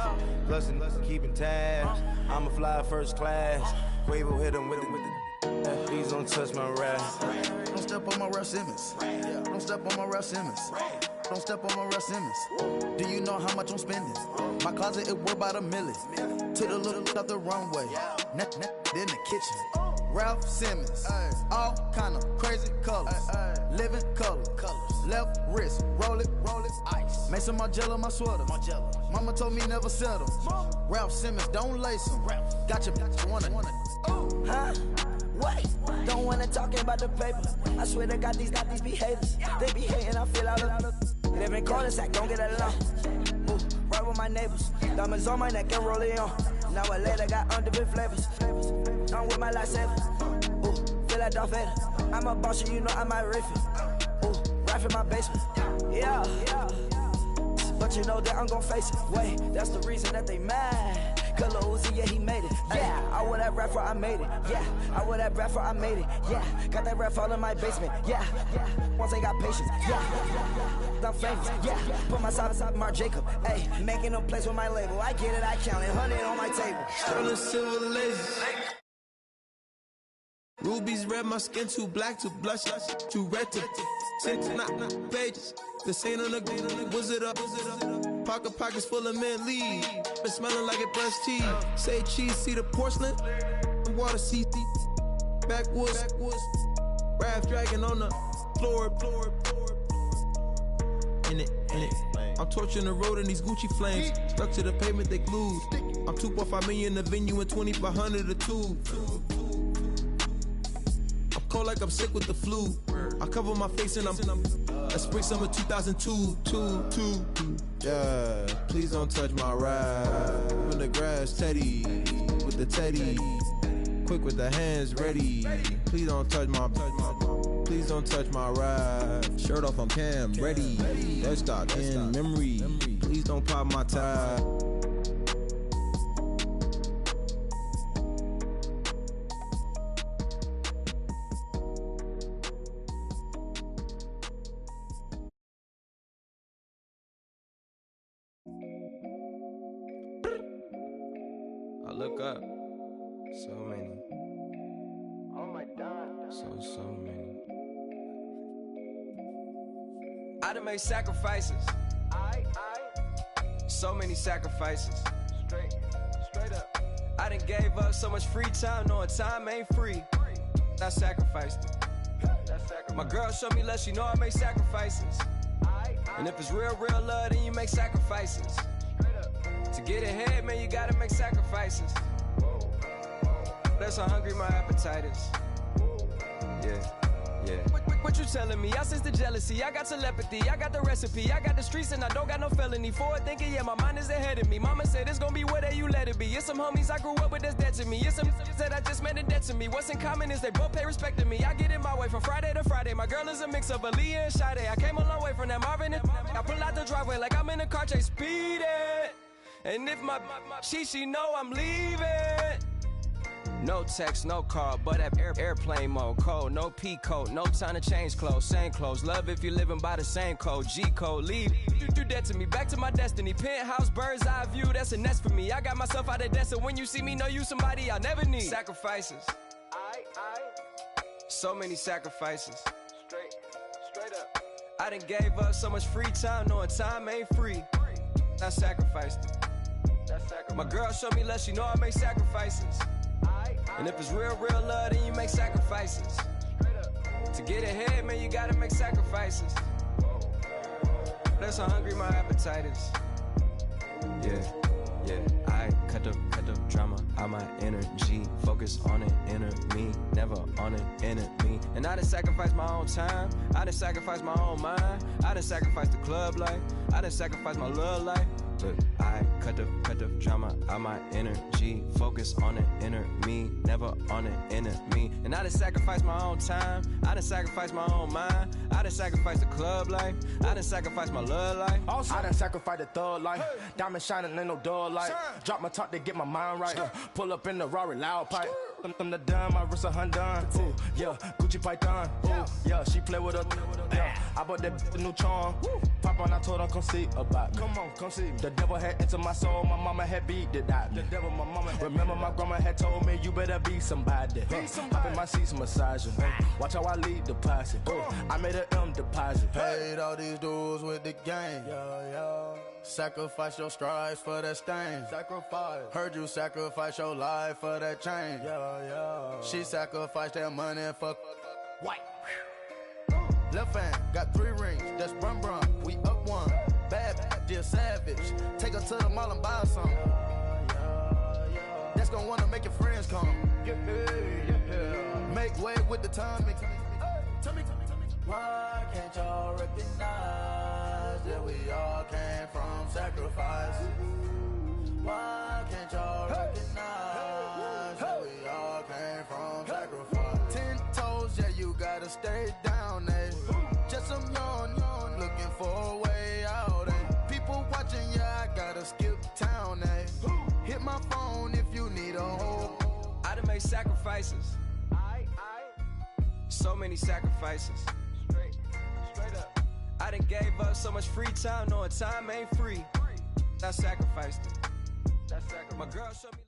Plus, keeping tabs. I'ma fly first class. Quavo hit him with it. Please don't touch my rap. Don't step on my Ralph Simmons. Don't step on my Ralph Simmons. Don't step on my Ralph Simmons. Do you know how much I'm spending? My closet is worth about $1 million. To the little up the runway. In the kitchen. Ralph Simmons. All kind of crazy colors. Living colors. Left wrist. Roll it. Ice. Mason Margiela, my sweater. Mama told me never settle. Ralph Simmons, don't lace him. Got your bitch wanna. Huh? What? Don't wanna talk about the paper. I swear to God, these be haters. They be hating, I feel out of. Live in cul-de-sac, don't get along. Ooh, right with my neighbors. Diamonds on my neck and roll it on. Now I later got underbit flavors. I'm with my lifesaver. Ooh, feel like Darth Vader. I'm a boss, you know I might riff it. Ooh, right in my basement. Yeah. but you know that I'm gon' face it. Wait, that's the reason that they mad. Cause Lil Uzi, yeah, he made it. Yeah, I wear that rapper, I made it. Yeah, I wear that rapper, I made it. Yeah, got that rap all in my basement. Yeah, once I got patience. Yeah, I'm famous. Yeah, put my side beside Mark Jacob. Hey, making a place with my label. I get it, I count it. 100 on my table. Sterling silver laser. Rubies red, my skin too black to blush, too red to six, not pages. This ain't on the wizard up. Pockets full of mint leaves. Been smelling like it brushed teeth. Say cheese, see the porcelain. Water, see backwoods. Raft dragging on the floor. In it. I'm torching the road in these Gucci flames. Stuck to the pavement, they glued. I'm 2.5 million the venue and 2,500 a tube. I'm cold like I'm sick with the flu. I cover my face and I'm spring summer 2002. Yeah, please don't touch my ride. In the grass, Teddy, with the Teddy. Quick with the hands ready. Please don't touch my ride. Shirt off on cam, ready. Let's start in memory. Please don't pop my tie. I look up, so many. Oh my God. So many. I done made sacrifices. So many sacrifices. Straight up. I done gave up so much free time, knowing time ain't free. I sacrificed it. My girl showed me love, she know I make sacrifices. And if it's real love, then you make sacrifices. To get ahead, man, you gotta make sacrifices. That's how hungry my appetite is. Yeah. What you telling me? I sense the jealousy, I got telepathy, I got the recipe, I got the streets and I don't got no felony. Forward thinking, yeah, my mind is ahead of me. Mama said it's gonna be whatever you let it be. It's some homies I grew up with that's dead to me. It's some that I just met in debt to me. What's in common is they both pay respect to me. I get in my way from Friday to Friday. My girl is a mix of Aaliyah and Sade. I came a long way from that Marvin and I pull out the driveway like I'm in a car chase speeding. And if my she know I'm leaving. No text, no call, but at airplane mode. Cold, no P code, no time to change clothes. Same clothes, love if you're living by the same code. G code, leave. You do that to me, back to my destiny. Penthouse, bird's eye view, that's a nest for me. I got myself out of debt, so when you see me, know you somebody I never need. Sacrifices. So many sacrifices. Straight up. I done gave up so much free time, knowing time ain't free. I sacrificed it. My girl showed me love, she know I make sacrifices. And if it's real love, then you make sacrifices. To get ahead, man, you gotta make sacrifices. That's how hungry my appetite is. Yeah. I cut the drama out my energy. Focus on an inner me, never on an enemy. And I done sacrificed my own time. I done sacrificed my own mind. I done sacrificed the club life. I done sacrificed my love life. But I cut the drama out my energy. Focus on an inner me, never on an enemy. And I done sacrificed my own time. I done sacrificed my own mind. I done sacrificed the club life. I done sacrificed my love life. Also, I done sacrificed the thug life. Hey. Diamond shining, ain't no dull light. Drop my top to get my mind right. Pull up in the Rari loud pipe. Them the dime, my wrist a Hyundai. Ooh, yeah, Gucci Python. Ooh, yeah, she play with her. Yeah, I bought that new charm. Pop on, I told her come see about me. Come on, come see me. The devil had entered my soul, my mama had beat it out. The devil, my mama. Remember my grandma had told me you better be somebody. Hop in my seats, massaging. Watch how I lead the posse. I made an M deposit. Paid all these dues with the game. Sacrifice your strides for that stain. Sacrifice. Heard you sacrifice your life for that change. She sacrificed that money for white. Left hand got 3 rings. That's brum. We up one. Bad, dear savage. Take her to the mall and buy something. That's gonna wanna make your friends come. Make way with the timing. Tell me. Why can't y'all recognize that we all came from sacrifice? Why can't y'all recognize that we all came from sacrifice? 10 toes, yeah, you gotta stay down, eh? Just some yawn, looking for a way out, eh? People watch make sacrifices. So many sacrifices. Straight up. I done gave up so much free time, knowing time ain't free. I sacrificed it. My girl showed me.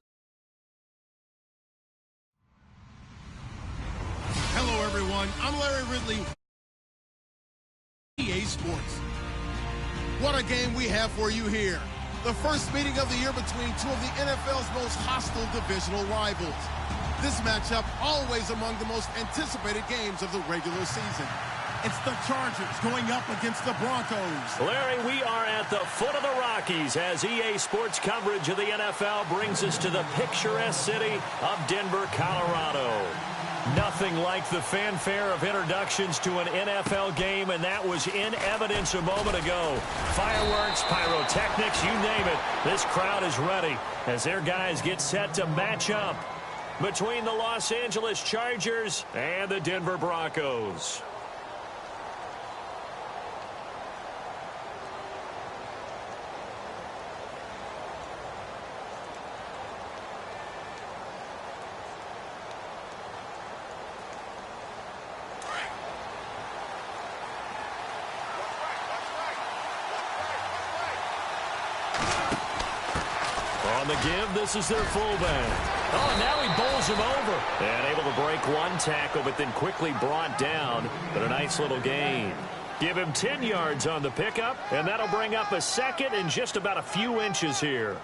Hello, everyone. I'm Larry Ridley. EA Sports. What a game we have for you here. The first meeting of the year between two of the NFL's most hostile divisional rivals. This matchup always among the most anticipated games of the regular season. It's the Chargers going up against the Broncos. Larry, we are at the foot of the Rockies as EA Sports coverage of the NFL brings us to the picturesque city of Denver, Colorado. Nothing like the fanfare of introductions to an NFL game, and that was in evidence a moment ago. Fireworks, pyrotechnics, you name it. This crowd is ready as their guys get set to match up between the Los Angeles Chargers and the Denver Broncos. On the give, this is their fullback. Oh, now he bowls him over. And able to break one tackle, but then quickly brought down. But a nice little gain. Give him 10 yards on the pickup, and that'll bring up a second in just about a few inches here.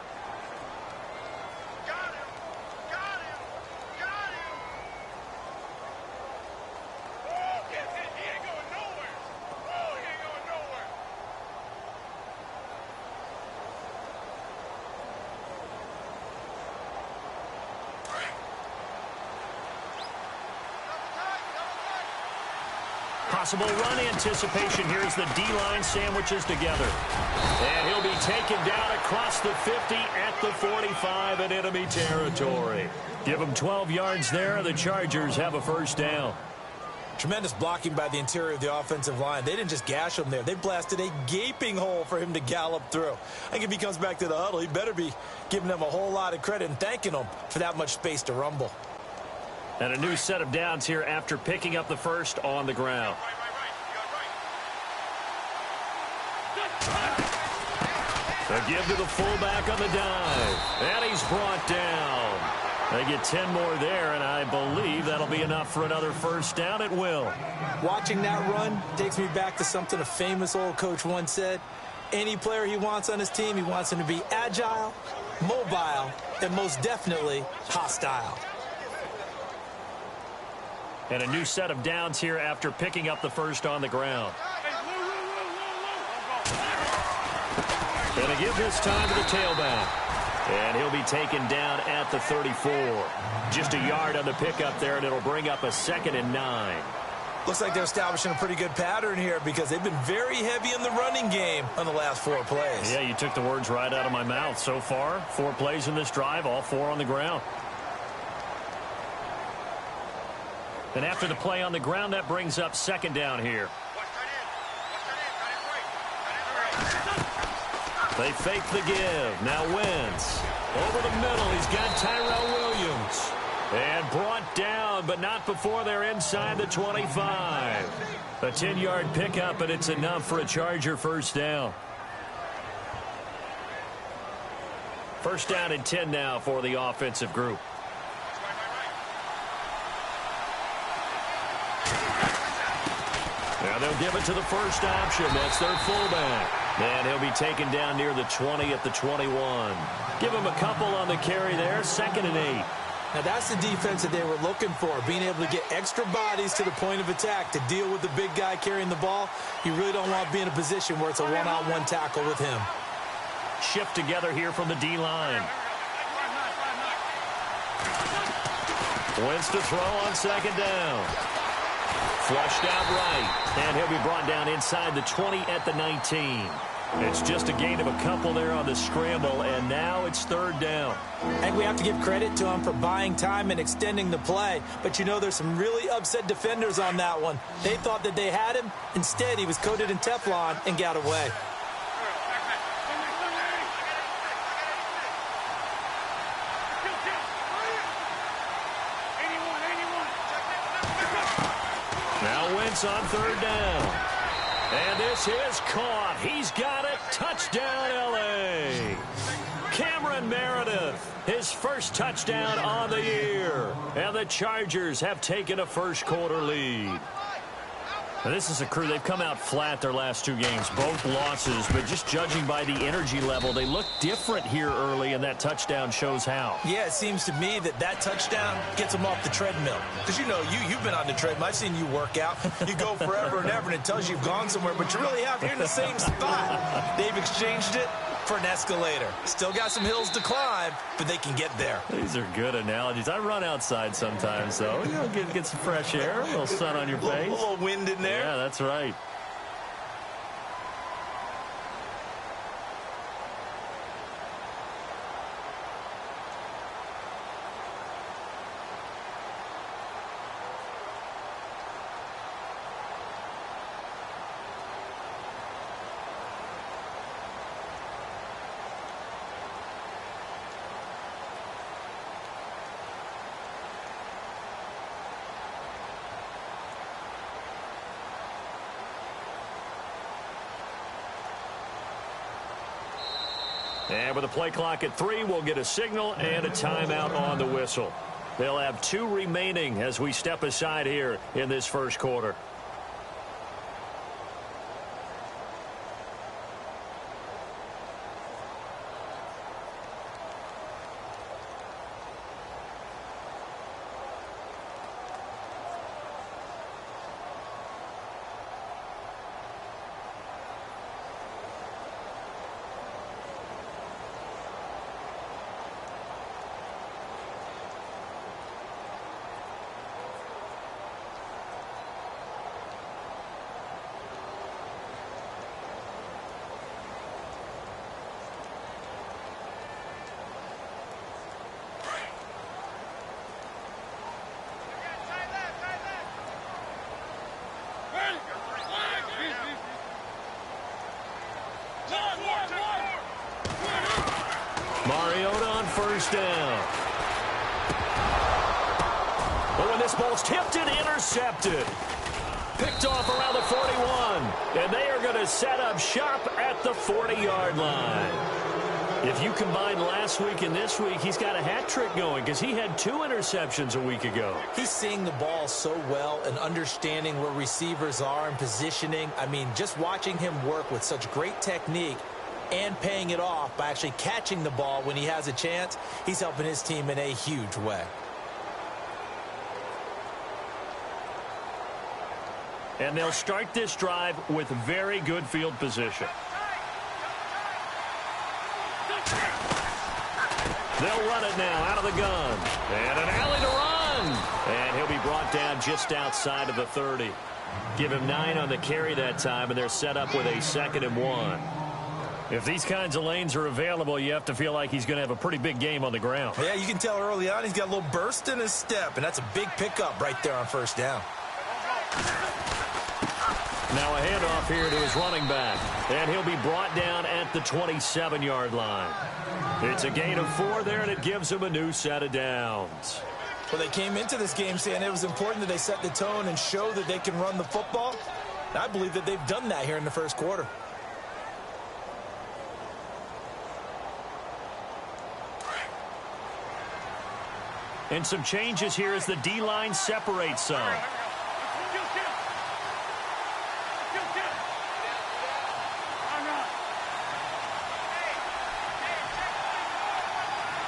Possible run anticipation here as the D-line sandwiches together. And he'll be taken down across the 50 at the 45 in enemy territory. Give him 12 yards there. The Chargers have a first down. Tremendous blocking by the interior of the offensive line. They didn't just gash him there. They blasted a gaping hole for him to gallop through. I think if he comes back to the huddle, he better be giving them a whole lot of credit and thanking them for that much space to rumble. And a new set of downs here after picking up the first on the ground. A give to the fullback on the dive. And he's brought down. They get 10 more there, and I believe that'll be enough for another first down. It will. Watching that run takes me back to something a famous old coach once said. Any player he wants on his team, he wants him to be agile, mobile, and most definitely hostile. And a new set of downs here after picking up the first on the ground. And a give this time to the tailback. And he'll be taken down at the 34. Just a yard on the pickup there, and it'll bring up a 2nd and 9. Looks like they're establishing a pretty good pattern here because they've been very heavy in the running game on the last 4 plays. Yeah, you took the words right out of my mouth. So far, 4 plays in this drive, all 4 on the ground. And after the play on the ground, that brings up 2nd down here. They fake the give. Now Wentz. Over the middle, he's got Tyrell Williams. And brought down, but not before they're inside the 25. A 10-yard pickup, and it's enough for a Charger first down. First down and 10 now for the offensive group. Now they'll give it to the first option. That's their fullback. And he'll be taken down near the 20 at the 21. Give him a couple on the carry there. 2nd and 8. Now that's the defense that they were looking for, being able to get extra bodies to the point of attack to deal with the big guy carrying the ball. You really don't want to be in a position where it's a one-on-one tackle with him. Shift together here from the D-line. Wentz to throw on 2nd down. Flushed out right, and he'll be brought down inside the 20 at the 19. It's just a gain of a couple there on the scramble, and now it's 3rd down. I think we have to give credit to him for buying time and extending the play, but you know there's some really upset defenders on that one. They thought that they had him. Instead, he was coated in Teflon and got away. sequence on third down. And this is caught. He's got it. Touchdown, L.A. Cameron Meredith, his first touchdown on the year. And the Chargers have taken a first-quarter lead. Now, this is a crew. They've come out flat their last two games, both losses. But just judging by the energy level, they look different here early, and that touchdown shows how. Yeah, it seems to me that touchdown gets them off the treadmill. Because, you know, you've been on the treadmill. I've seen you work out. You go forever and ever, and it tells you you've gone somewhere, but you really have. You're in the same spot. They've exchanged it for an escalator. Still got some hills to climb, but they can get there. These are good analogies. I run outside sometimes, though. You know, get some fresh air, a little sun on your face. A little wind in there. Yeah, that's right. And with a play clock at 3, we'll get a signal and a timeout on the whistle. They'll have 2 remaining as we step aside here in this first quarter. Mariota on first down. But when this ball's tipped and intercepted. Picked off around the 41. And they are going to set up shop at the 40-yard line. If you combine last week and this week, he's got a hat trick going because he had 2 interceptions a week ago. He's seeing the ball so well and understanding where receivers are and positioning. I mean, just watching him work with such great technique and paying it off by actually catching the ball when he has a chance, he's helping his team in a huge way. And they'll start this drive with very good field position. They'll run it now out of the gun. And an alley to run. And he'll be brought down just outside of the 30. Give him 9 on the carry that time, and they're set up with a 2nd and 1. If these kinds of lanes are available, you have to feel like he's going to have a pretty big game on the ground. Yeah, you can tell early on he's got a little burst in his step, and that's a big pickup right there on first down. Now a handoff here to his running back, and he'll be brought down at the 27-yard line. It's a gain of 4 there, and it gives him a new set of downs. Well, they came into this game saying it was important that they set the tone and show that they can run the football. And I believe that they've done that here in the first quarter. And some changes here as the D-line separates some.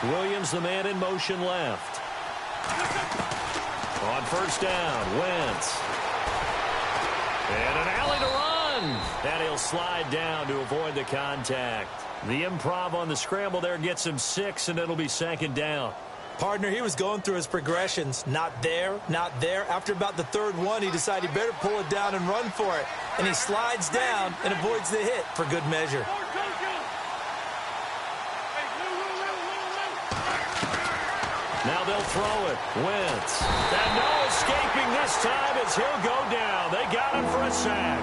Williams, the man in motion left. On first down, Wentz. And an alley to run. And he'll slide down to avoid the contact. The improv on the scramble there gets him 6, and it'll be 2nd down. Partner, he was going through his progressions. Not there, not there. After about the 3rd one, he decided he better pull it down and run for it. And he slides down and avoids the hit for good measure. Now they'll throw it. Wentz. And no escaping this time as he'll go down. They got him for a sack.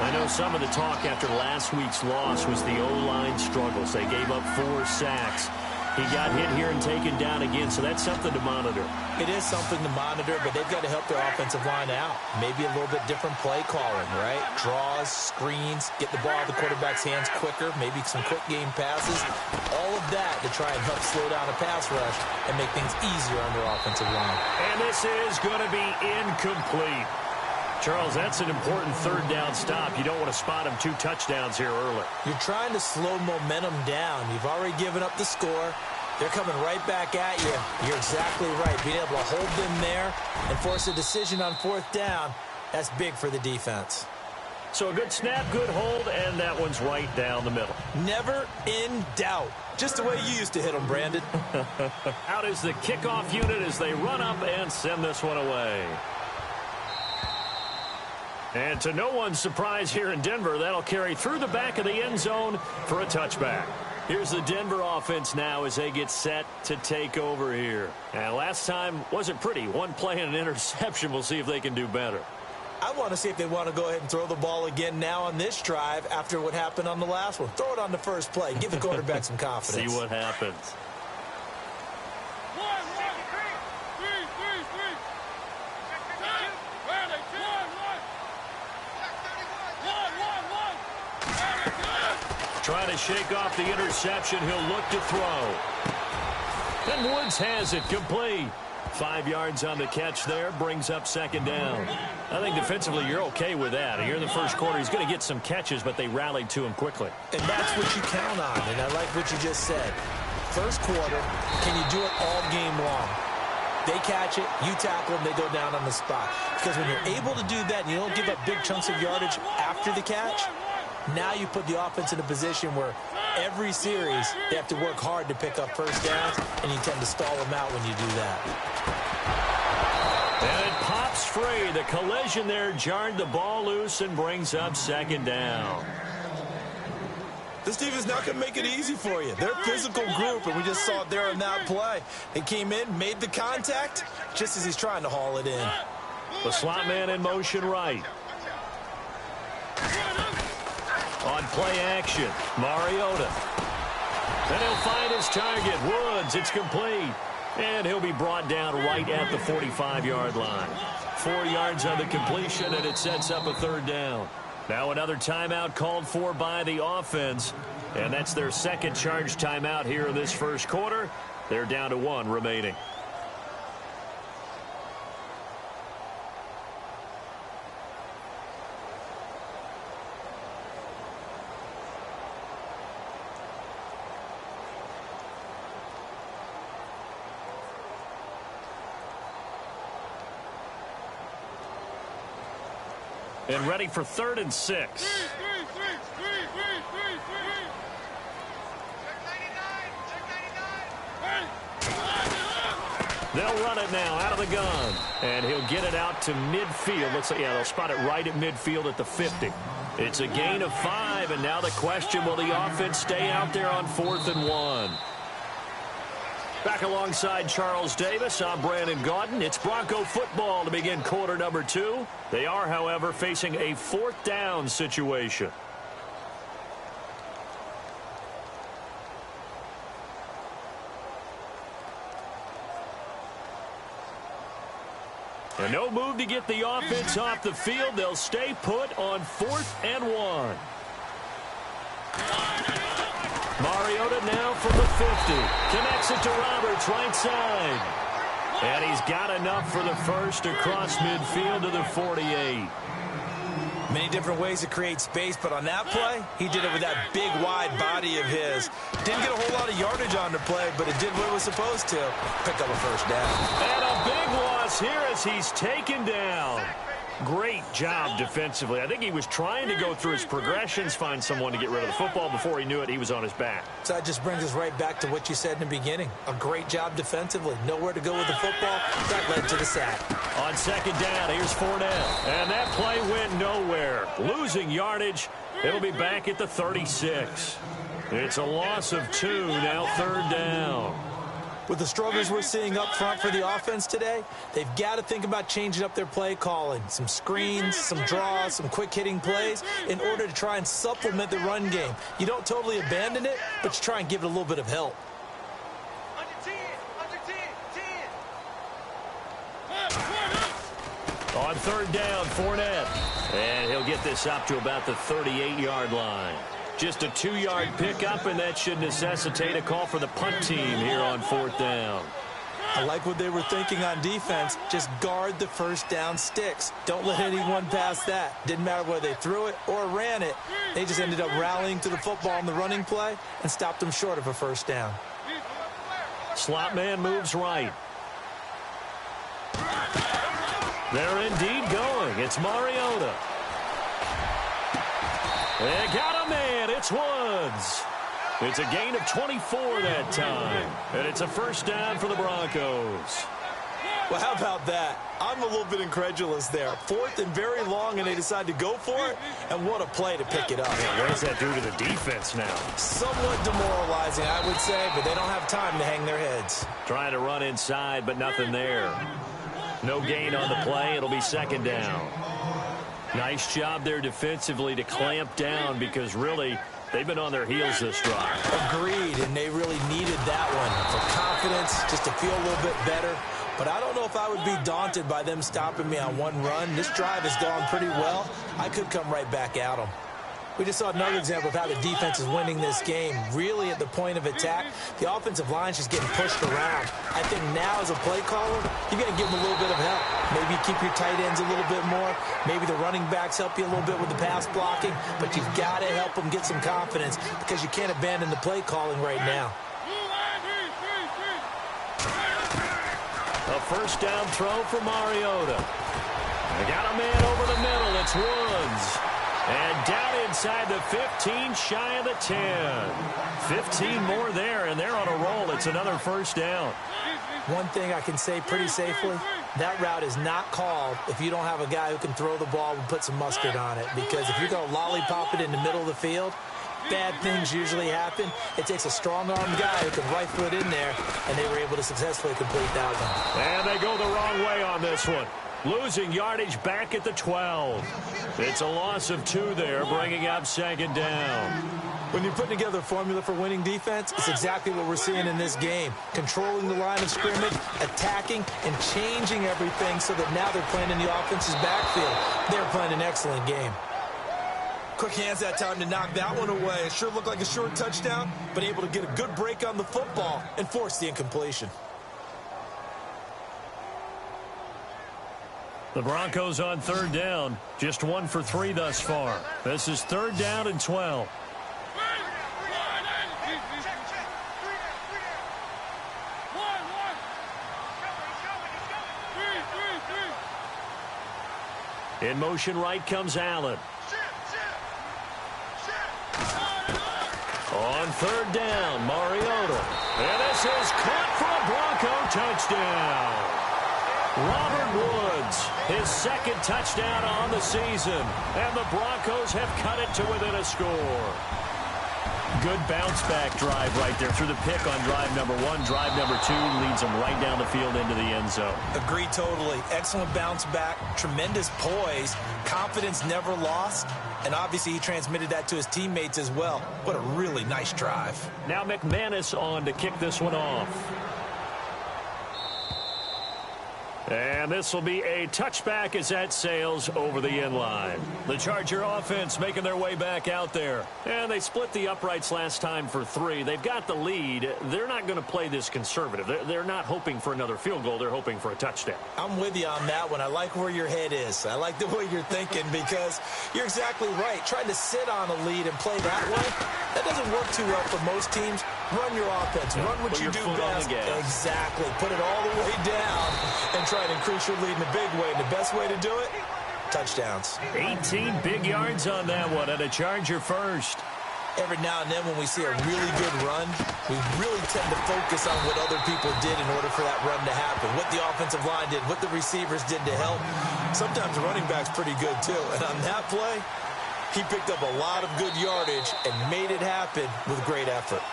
I know some of the talk after last week's loss was the O-line struggles. They gave up 4 sacks. He got hit here and taken down again, so that's something to monitor. It is something to monitor, but they've got to help their offensive line out. Maybe a little bit different play calling, right? Draws, screens, get the ball out of the quarterback's hands quicker, maybe some quick game passes. All of that to try and help slow down a pass rush and make things easier on their offensive line. And this is going to be incomplete. Charles, that's an important third down stop. You don't want to spot him 2 touchdowns here early. You're trying to slow momentum down. You've already given up the score. They're coming right back at you. You're exactly right. Being able to hold them there and force a decision on 4th down, that's big for the defense. So a good snap, good hold, and that one's right down the middle. Never in doubt. Just the way you used to hit them, Brandon. Out is the kickoff unit as they run up and send this one away. And to no one's surprise here in Denver, that'll carry through the back of the end zone for a touchback. Here's the Denver offense now as they get set to take over here. And last time wasn't pretty. One play and an interception. We'll see if they can do better. I want to see if they want to go ahead and throw the ball again now on this drive after what happened on the last one. Throw it on the first play. Give the quarterback some confidence. See what happens. Trying to shake off the interception. He'll look to throw. And Woods has it complete. 5 yards on the catch there. Brings up 2nd down. I think defensively you're okay with that. Here in the first quarter, he's going to get some catches, but they rallied to him quickly. And that's what you count on. And I like what you just said. First quarter, can you do it all game long? They catch it, you tackle them, they go down on the spot. Because when you're able to do that and you don't give up big chunks of yardage after the catch, now you put the offense in a position where every series they have to work hard to pick up first downs, and you tend to stall them out when you do that. And it pops free. The collision there jarred the ball loose and brings up 2nd down. This defense not going to make it easy for you. They're a physical group, and we just saw it there in that play. They came in, made the contact, just as he's trying to haul it in. The slot man in motion right. On play action, Mariota. And he'll find his target, Woods. It's complete. And he'll be brought down right at the 45-yard line. 4 yards on the completion, and it sets up a 3rd down. Now another timeout called for by the offense. And that's their 2nd charge timeout here in this first quarter. They're down to 1 remaining. And ready for 3rd and 6. They'll run it now out of the gun. And he'll get it out to midfield. Looks like, yeah, they'll spot it right at midfield at the 50. It's a gain of 5, and now the question, will the offense stay out there on 4th and 1? Back alongside Charles Davis, I'm Brandon Gaudin. It's Bronco football to begin quarter number 2. They are, however, facing a 4th down situation. And no move to get the offense off the field. They'll stay put on 4th and 1. Mariota now from the 50. Connects it to Roberts, right side. And he's got enough for the first across midfield to the 48. Many different ways to create space, but on that play, he did it with that big, wide body of his. Didn't get a whole lot of yardage on the play, but it did what it was supposed to. Pick up a first down. And a big loss here as he's taken down. Great job defensively. I think he was trying to go through his progressions, find someone to get rid of the football. Before he knew it, he was on his back. So that just brings us right back to what you said in the beginning. A great job defensively. Nowhere to go with the football. That led to the sack. On 2nd down, here's Fournette. And that play went nowhere. Losing yardage. It'll be back at the 36. It's a loss of 2, now 3rd down. With the struggles we're seeing up front for the offense today, they've got to think about changing up their play calling. Some screens, some draws, some quick-hitting plays in order to try and supplement the run game. You don't totally abandon it, but you try and give it a little bit of help. On third down, Fournette. And he'll get this up to about the 38-yard line. Just a 2-yard pickup, and that should necessitate a call for the punt team here on fourth down. I like what they were thinking on defense. Just guard the first down sticks. Don't let anyone pass that. Didn't matter whether they threw it or ran it. They just ended up rallying to the football on the running play and stopped them short of a first down. Slot man moves right. They're indeed going. It's Mariota. They got a man. It's Woods. It's a gain of 24 that time. And it's a first down for the Broncos. Well, how about that? I'm a little bit incredulous there. Fourth and very long, and they decide to go for it. And what a play to pick it up. Yeah, what does that do to the defense now? Somewhat demoralizing, I would say, but they don't have time to hang their heads. Trying to run inside, but nothing there. No gain on the play. It'll be second down. Nice job there defensively to clamp down because really they've been on their heels this drive. Agreed, and they really needed that one for confidence, just to feel a little bit better. But I don't know if I would be daunted by them stopping me on one run. This drive has gone pretty well. I could come right back at them. We just saw another example of how the defense is winning this game. Really at the point of attack, the offensive line is just getting pushed around. I think now as a play caller, you got to give them a little bit of help. Maybe keep your tight ends a little bit more. Maybe the running backs help you a little bit with the pass blocking. But you've got to help them get some confidence because you can't abandon the play calling right now. A first down throw for Mariota. They got a man over the middle. It's Woods. And down inside the 15, shy of the 10. 15 more there, and they're on a roll. It's another first down. One thing I can say pretty safely, that route is not called if you don't have a guy who can throw the ball and put some mustard on it. Because if you're going to lollipop it in the middle of the field, bad things usually happen. It takes a strong-armed guy who can rifle it in there, and they were able to successfully complete that one. And they go the wrong way on this one. Losing yardage back at the 12. It's a loss of 2 there, bringing up second down. When you're putting together a formula for winning defense, it's exactly what we're seeing in this game. Controlling the line of scrimmage, attacking, and changing everything so that now they're playing in the offense's backfield. They're playing an excellent game. Quick hands that time to knock that one away. It sure looked like a short touchdown, but able to get a good break on the football and force the incompletion. The Broncos on third down, just 1 for 3 thus far. This is third down and 12. In motion right comes Allen. On third down, Mariota. And this is caught for a Bronco touchdown. Robert Woods, his second touchdown on the season. And the Broncos have cut it to within a score. Good bounce-back drive right there through the pick on drive number 1. Drive number 2 leads them right down the field into the end zone. Agreed totally. Excellent bounce-back, tremendous poise, confidence never lost, and obviously he transmitted that to his teammates as well. What a really nice drive. Now McManus on to kick this one off. And this will be a touchback as that sails over the end line. The Charger offense making their way back out there. And they split the uprights last time for 3. They've got the lead. They're not going to play this conservative. They're not hoping for another field goal. They're hoping for a touchdown. I'm with you on that one. I like where your head is. I like the way you're thinking because you're exactly right. Trying to sit on a lead and play that way, that doesn't work too well for most teams. Run your offense. Yeah, run what you do best. Exactly. Put it all the way down and try to increase your lead in a big way. And the best way to do it, touchdowns. 18 big yards on that one and a Charger first. Every now and then when we see a really good run, we really tend to focus on what other people did in order for that run to happen. What the offensive line did, what the receivers did to help. Sometimes the running back's pretty good too. And on that play, he picked up a lot of good yardage and made it happen with great effort.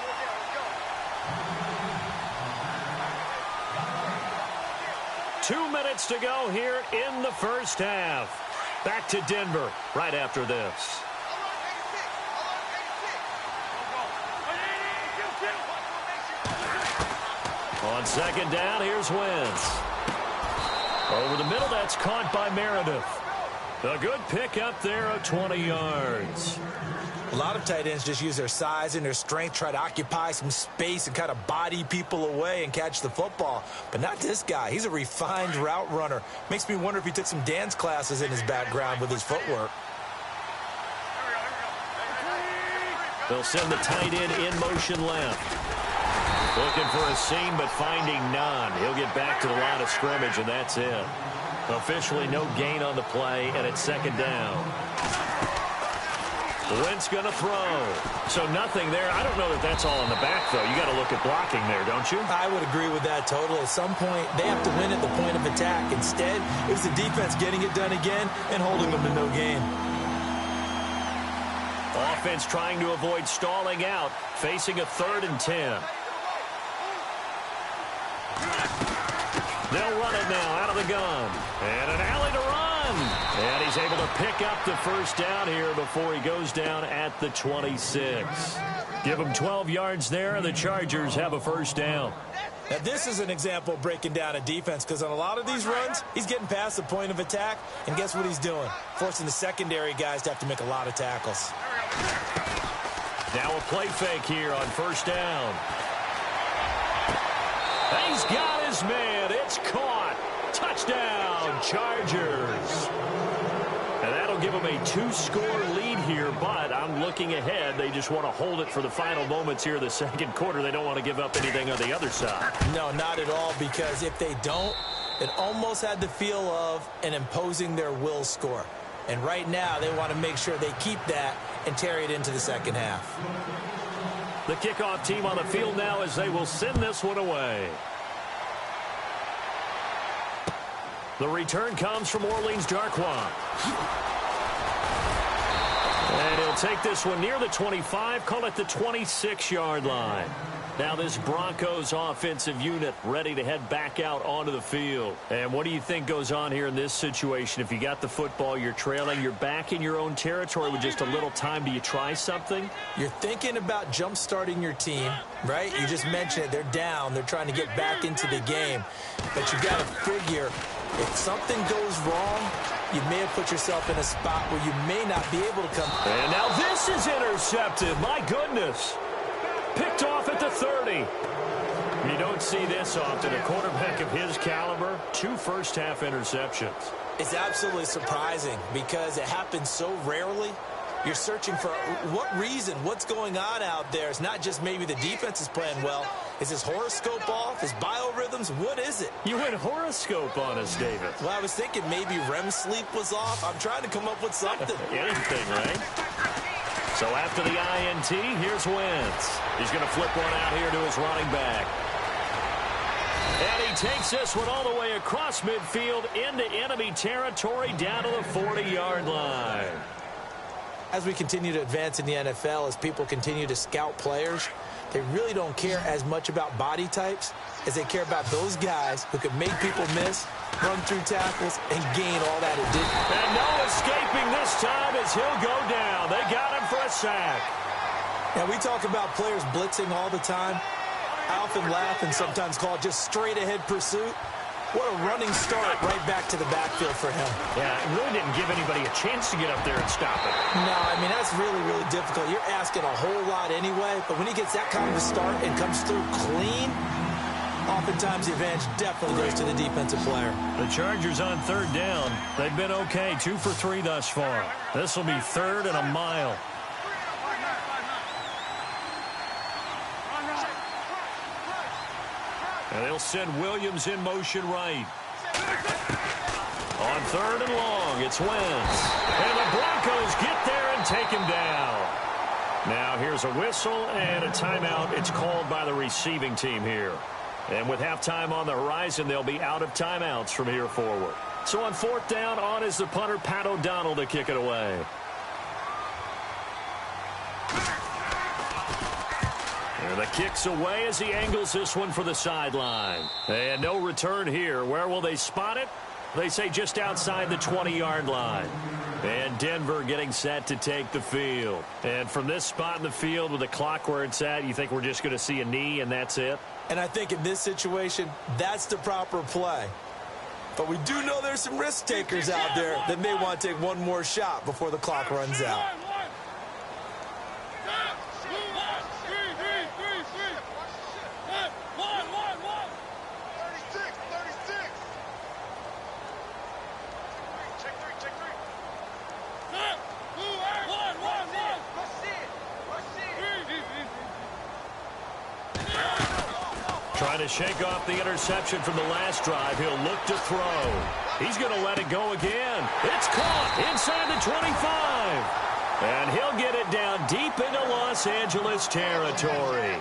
Two minutes to go here in the first half. Back to Denver right after this. On second down, here's Wentz. Over middle. That's caught by Meredith. A good pick up there of 20 yards. A lot of tight ends just use their size and their strength, try to occupy some space and kind of body people away and catch the football. But not this guy. He's a refined route runner. Makes me wonder if he took some dance classes in his background with his footwork. They'll send the tight end in motion left. Looking for a seam, but finding none. He'll get back to the line of scrimmage, and that's it. Officially no gain on the play, and it's second down. Wentz going to throw. So nothing there. I don't know that that's all in the back, though. You got to look at blocking there, don't you? I would agree with that totally. At some point, they have to win at the point of attack. Instead, it was the defense getting it done again and holding them to no gain. Offense trying to avoid stalling out, facing a 3rd and 10. They'll run it now out of the gun. And an alley to run. And he's able to pick up the first down here before he goes down at the 26. Give him 12 yards there, and the Chargers have a first down. Now, this is an example of breaking down a defense, because on a lot of these runs, he's getting past the point of attack, and guess what he's doing? Forcing the secondary guys to have to make a lot of tackles. Now a play fake here on first down. He's got his man. It's caught. Touchdown, Chargers. And that'll give them a 2-score lead here, but I'm looking ahead. They just want to hold it for the final moments here of the second quarter. They don't want to give up anything on the other side. No, not at all, because if they don't, it almost had the feel of an imposing their will score. And right now, they want to make sure they keep that and carry it into the second half. The kickoff team on the field now as they will send this one away. The return comes from Orleans Darkwa. And he'll take this one near the 25, call it the 26-yard line. Now this Broncos offensive unit ready to head back out onto the field. And what do you think goes on here in this situation? If you got the football, you're trailing, you're back in your own territory with just a little time. Do you try something? You're thinking about jump-starting your team, right? You just mentioned it. They're down. They're trying to get back into the game. But you got to figure, if something goes wrong, you may have put yourself in a spot where you may not be able to come. And now this is intercepted. My goodness. Picked off at the 30. You don't see this often. A quarterback of his caliber, 2 first-half interceptions. It's absolutely surprising because it happens so rarely. You're searching for what reason, what's going on out there. It's not just maybe the defense is playing well. Is his horoscope off? His biorhythms? What is it? You went horoscope on us, David. Well, I was thinking maybe REM sleep was off. I'm trying to come up with something. Anything, right? So after the INT, here's Wentz. He's going to flip one out here to his running back. And he takes this one all the way across midfield into enemy territory down to the 40-yard line. As we continue to advance in the NFL, as people continue to scout players, they really don't care as much about body types as they care about those guys who can make people miss, run through tackles, and gain all that it did. And no escaping this time as he'll go down. They got him for a sack. Now, we talk about players blitzing all the time. I often laugh and sometimes call it just straight-ahead pursuit. What a running start right back to the backfield for him. Yeah, it really didn't give anybody a chance to get up there and stop it. No, I mean, that's really, really difficult. You're asking a whole lot anyway, but when he gets that kind of a start and comes through clean, oftentimes the advantage definitely goes to the defensive player. The Chargers on 3rd down. They've been okay, 2 for 3 thus far. This will be 3rd and a mile. And they'll send Williams in motion right. On 3rd and long, it's Wentz. And the Broncos get there and take him down. Now here's a whistle and a timeout. It's called by the receiving team here. And with halftime on the horizon, they'll be out of timeouts from here forward. So on 4th down, on is the punter, Pat O'Donnell, to kick it away. And the kick's away as he angles this one for the sideline. And no return here. Where will they spot it? They say just outside the 20-yard line. And Denver getting set to take the field. And from this spot in the field with the clock where it's at, you think we're just going to see a knee and that's it? And I think in this situation, that's the proper play. But we do know there's some risk takers out there that may want to take one more shot before the clock runs out. Trying to shake off the interception from the last drive. He'll look to throw. He's going to let it go again. It's caught inside the 25. And he'll get it down deep into Los Angeles territory.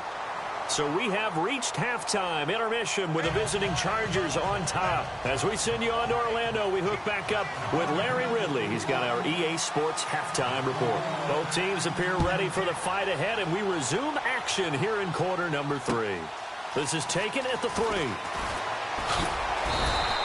So we have reached halftime intermission with the visiting Chargers on top. As we send you on to Orlando, we hook back up with Larry Ridley. He's got our EA Sports halftime report. Both teams appear ready for the fight ahead, and we resume action here in quarter number 3. This is taken at the 3.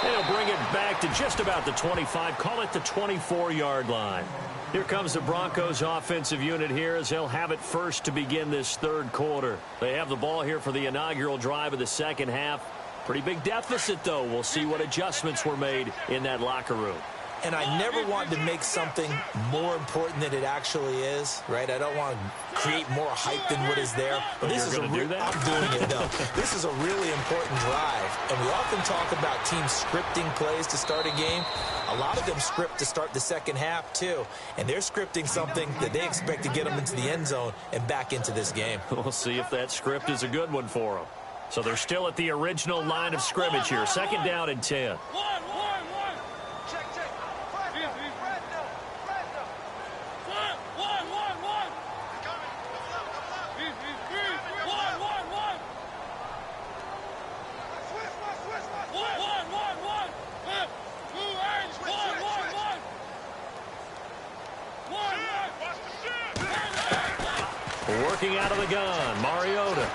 They'll bring it back to just about the 25. Call it the 24-yard line. Here comes the Broncos offensive unit here as they'll have it first to begin this third quarter. They have the ball here for the inaugural drive of the second half. Pretty big deficit, though. We'll see what adjustments were made in that locker room. And I never want to make something more important than it actually is, right? I don't want to create more hype than what is there. But this is I'm doing it, though. This is a really important drive. And we often talk about teams scripting plays to start a game. A lot of them script to start the second half, too. And they're scripting something that they expect to get them into the end zone and back into this game. We'll see if that script is a good one for them. So they're still at the original line of scrimmage here. Second down and 10. Working out of the gun, Mariota.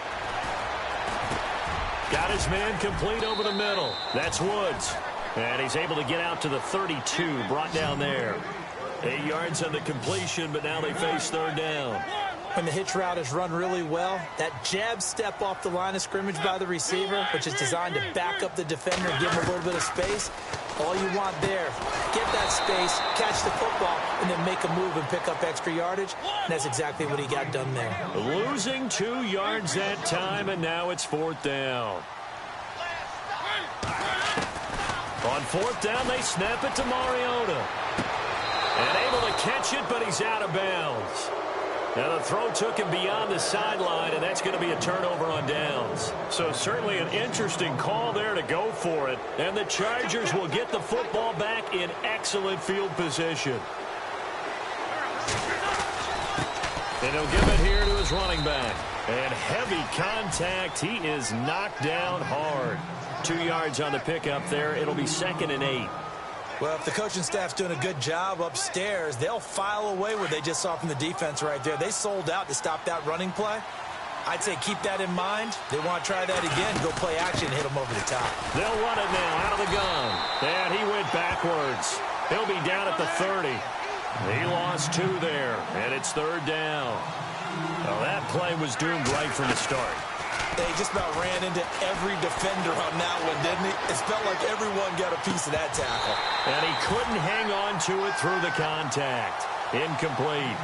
Got his man complete over the middle. That's Woods. And he's able to get out to the 32, brought down there. 8 yards on the completion, but now they face third down. When the hitch route is run really well, that jab step off the line of scrimmage by the receiver, which is designed to back up the defender and give him a little bit of space, all you want there, get that space, catch the football, and then make a move and pick up extra yardage. And that's exactly what he got done there. Losing 2 yards that time, and now it's fourth down. On fourth down, they snap it to Mariota. And able to catch it, but he's out of bounds. Now the throw took him beyond the sideline, and that's going to be a turnover on downs. So certainly an interesting call there to go for it. And the Chargers will get the football back in excellent field position. And he'll give it here to his running back. And heavy contact. He is knocked down hard. 2 yards on the pickup there. It'll be 2nd and 8. Well, if the coaching staff's doing a good job upstairs, they'll file away what they just saw from the defense right there. They sold out to stop that running play. I'd say keep that in mind. They want to try that again, go play action, hit them over the top. They'll run it now out of the gun. And he went backwards. He'll be down at the 30. He lost 2 there, and it's third down. Well, that play was doomed right from the start. They just about ran into every defender on that one, didn't he? It felt like everyone got a piece of that tackle. And he couldn't hang on to it through the contact. Incomplete.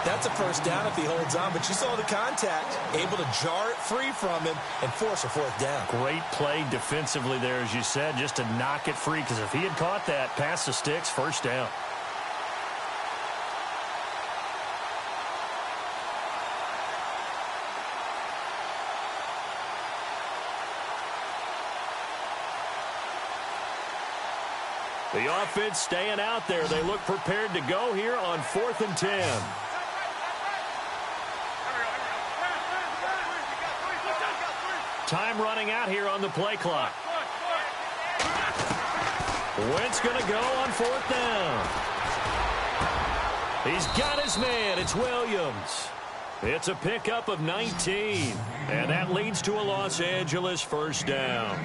That's a first down if he holds on, but you saw the contact. Able to jar it free from him and force a fourth down. Great play defensively there, as you said, just to knock it free, because if he had caught that, pass the sticks, first down. The offense staying out there. They look prepared to go here on 4th and 10. Time running out here on the play clock. Wentz going to go on 4th down. He's got his man. It's Williams. It's a pickup of 19. And that leads to a Los Angeles first down.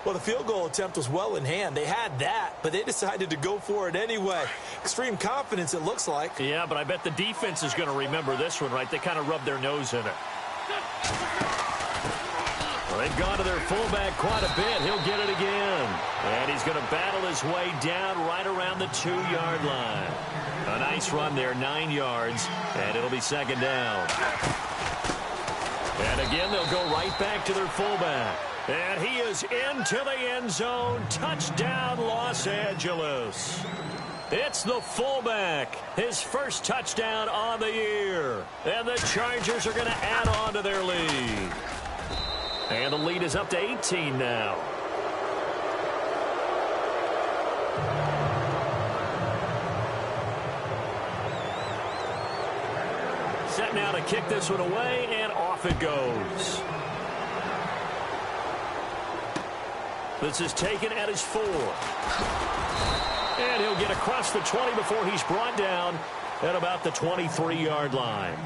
Well, the field goal attempt was well in hand. They had that, but they decided to go for it anyway. Extreme confidence, it looks like. Yeah, but I bet the defense is going to remember this one, right? They kind of rubbed their nose in it. Well, they've gone to their fullback quite a bit. He'll get it again. And he's going to battle his way down right around the 2-yard line. A nice run there, 9 yards, and it'll be second down. And again, they'll go right back to their fullback. And he is into the end zone. Touchdown, Los Angeles. It's the fullback, his first touchdown on the year. And the Chargers are going to add on to their lead. And the lead is up to 18 now. Set now to kick this one away, and off it goes. This is taken at his 4. And he'll get across the 20 before he's brought down at about the 23-yard line.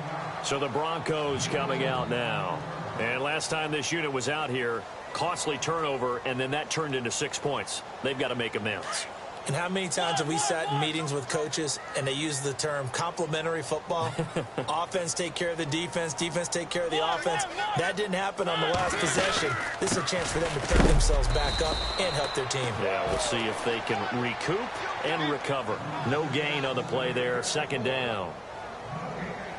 So the Broncos coming out now. And last time this unit was out here, costly turnover, and then that turned into 6 points. They've got to make amends. And how many times have we sat in meetings with coaches and they use the term complementary football? Offense take care of the defense, defense take care of the offense. That didn't happen on the last possession. This is a chance for them to pick themselves back up and help their team. Yeah, we'll see if they can recoup and recover. No gain on the play there, second down.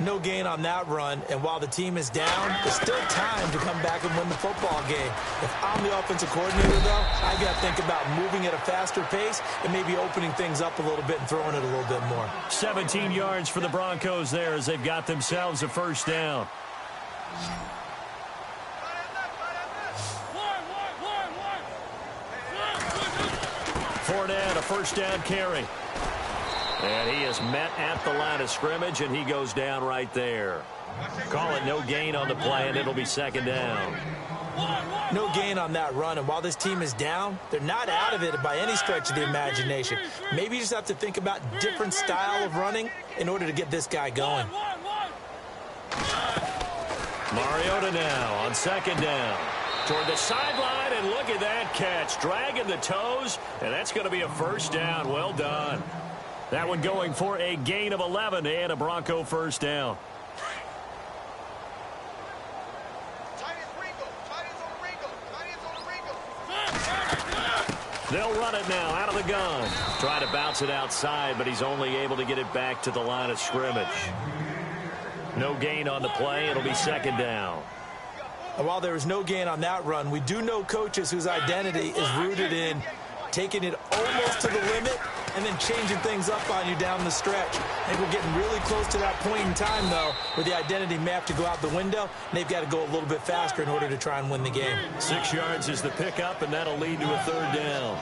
No gain on that run, and while the team is down, there's still time to come back and win the football game. If I'm the offensive coordinator, though, I got to think about moving at a faster pace and maybe opening things up a little bit and throwing it a little bit more. 17 yards for the Broncos there as they've got themselves a first down. Fournette, a first down carry. And he is met at the line of scrimmage, and he goes down right there. Call it no gain on the play, and it'll be second down. No gain on that run, and while this team is down, they're not out of it by any stretch of the imagination. Maybe you just have to think about different style of running in order to get this guy going. Mariota now on second down. Toward the sideline, and look at that catch. Dragging the toes, and that's going to be a first down. Well done. That one going for a gain of 11 and a Bronco first down. They'll run it now out of the gun. Trying to bounce it outside, but he's only able to get it back to the line of scrimmage. No gain on the play. It'll be second down. And while there is no gain on that run, we do know coaches whose identity is rooted in taking it almost to the limit and then changing things up on you down the stretch. I think we're getting really close to that point in time, though, where the identity may have to go out the window, and they've got to go a little bit faster in order to try and win the game. 6 yards is the pickup, and that'll lead to a third down.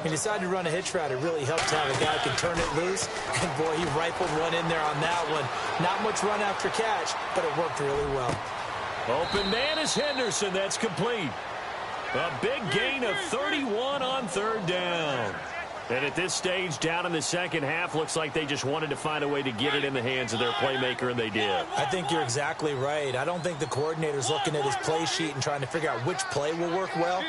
He decided to run a hitch route. It really helped to have a guy who can turn it loose, and boy, he rifled one in there on that one. Not much run after catch, but it worked really well. Open man is Henderson. That's complete. A big gain of 31 on third down. And at this stage, down in the second half, looks like they just wanted to find a way to get it in the hands of their playmaker, and they did. I think you're exactly right. I don't think the coordinator's looking at his play sheet and trying to figure out which play will work well.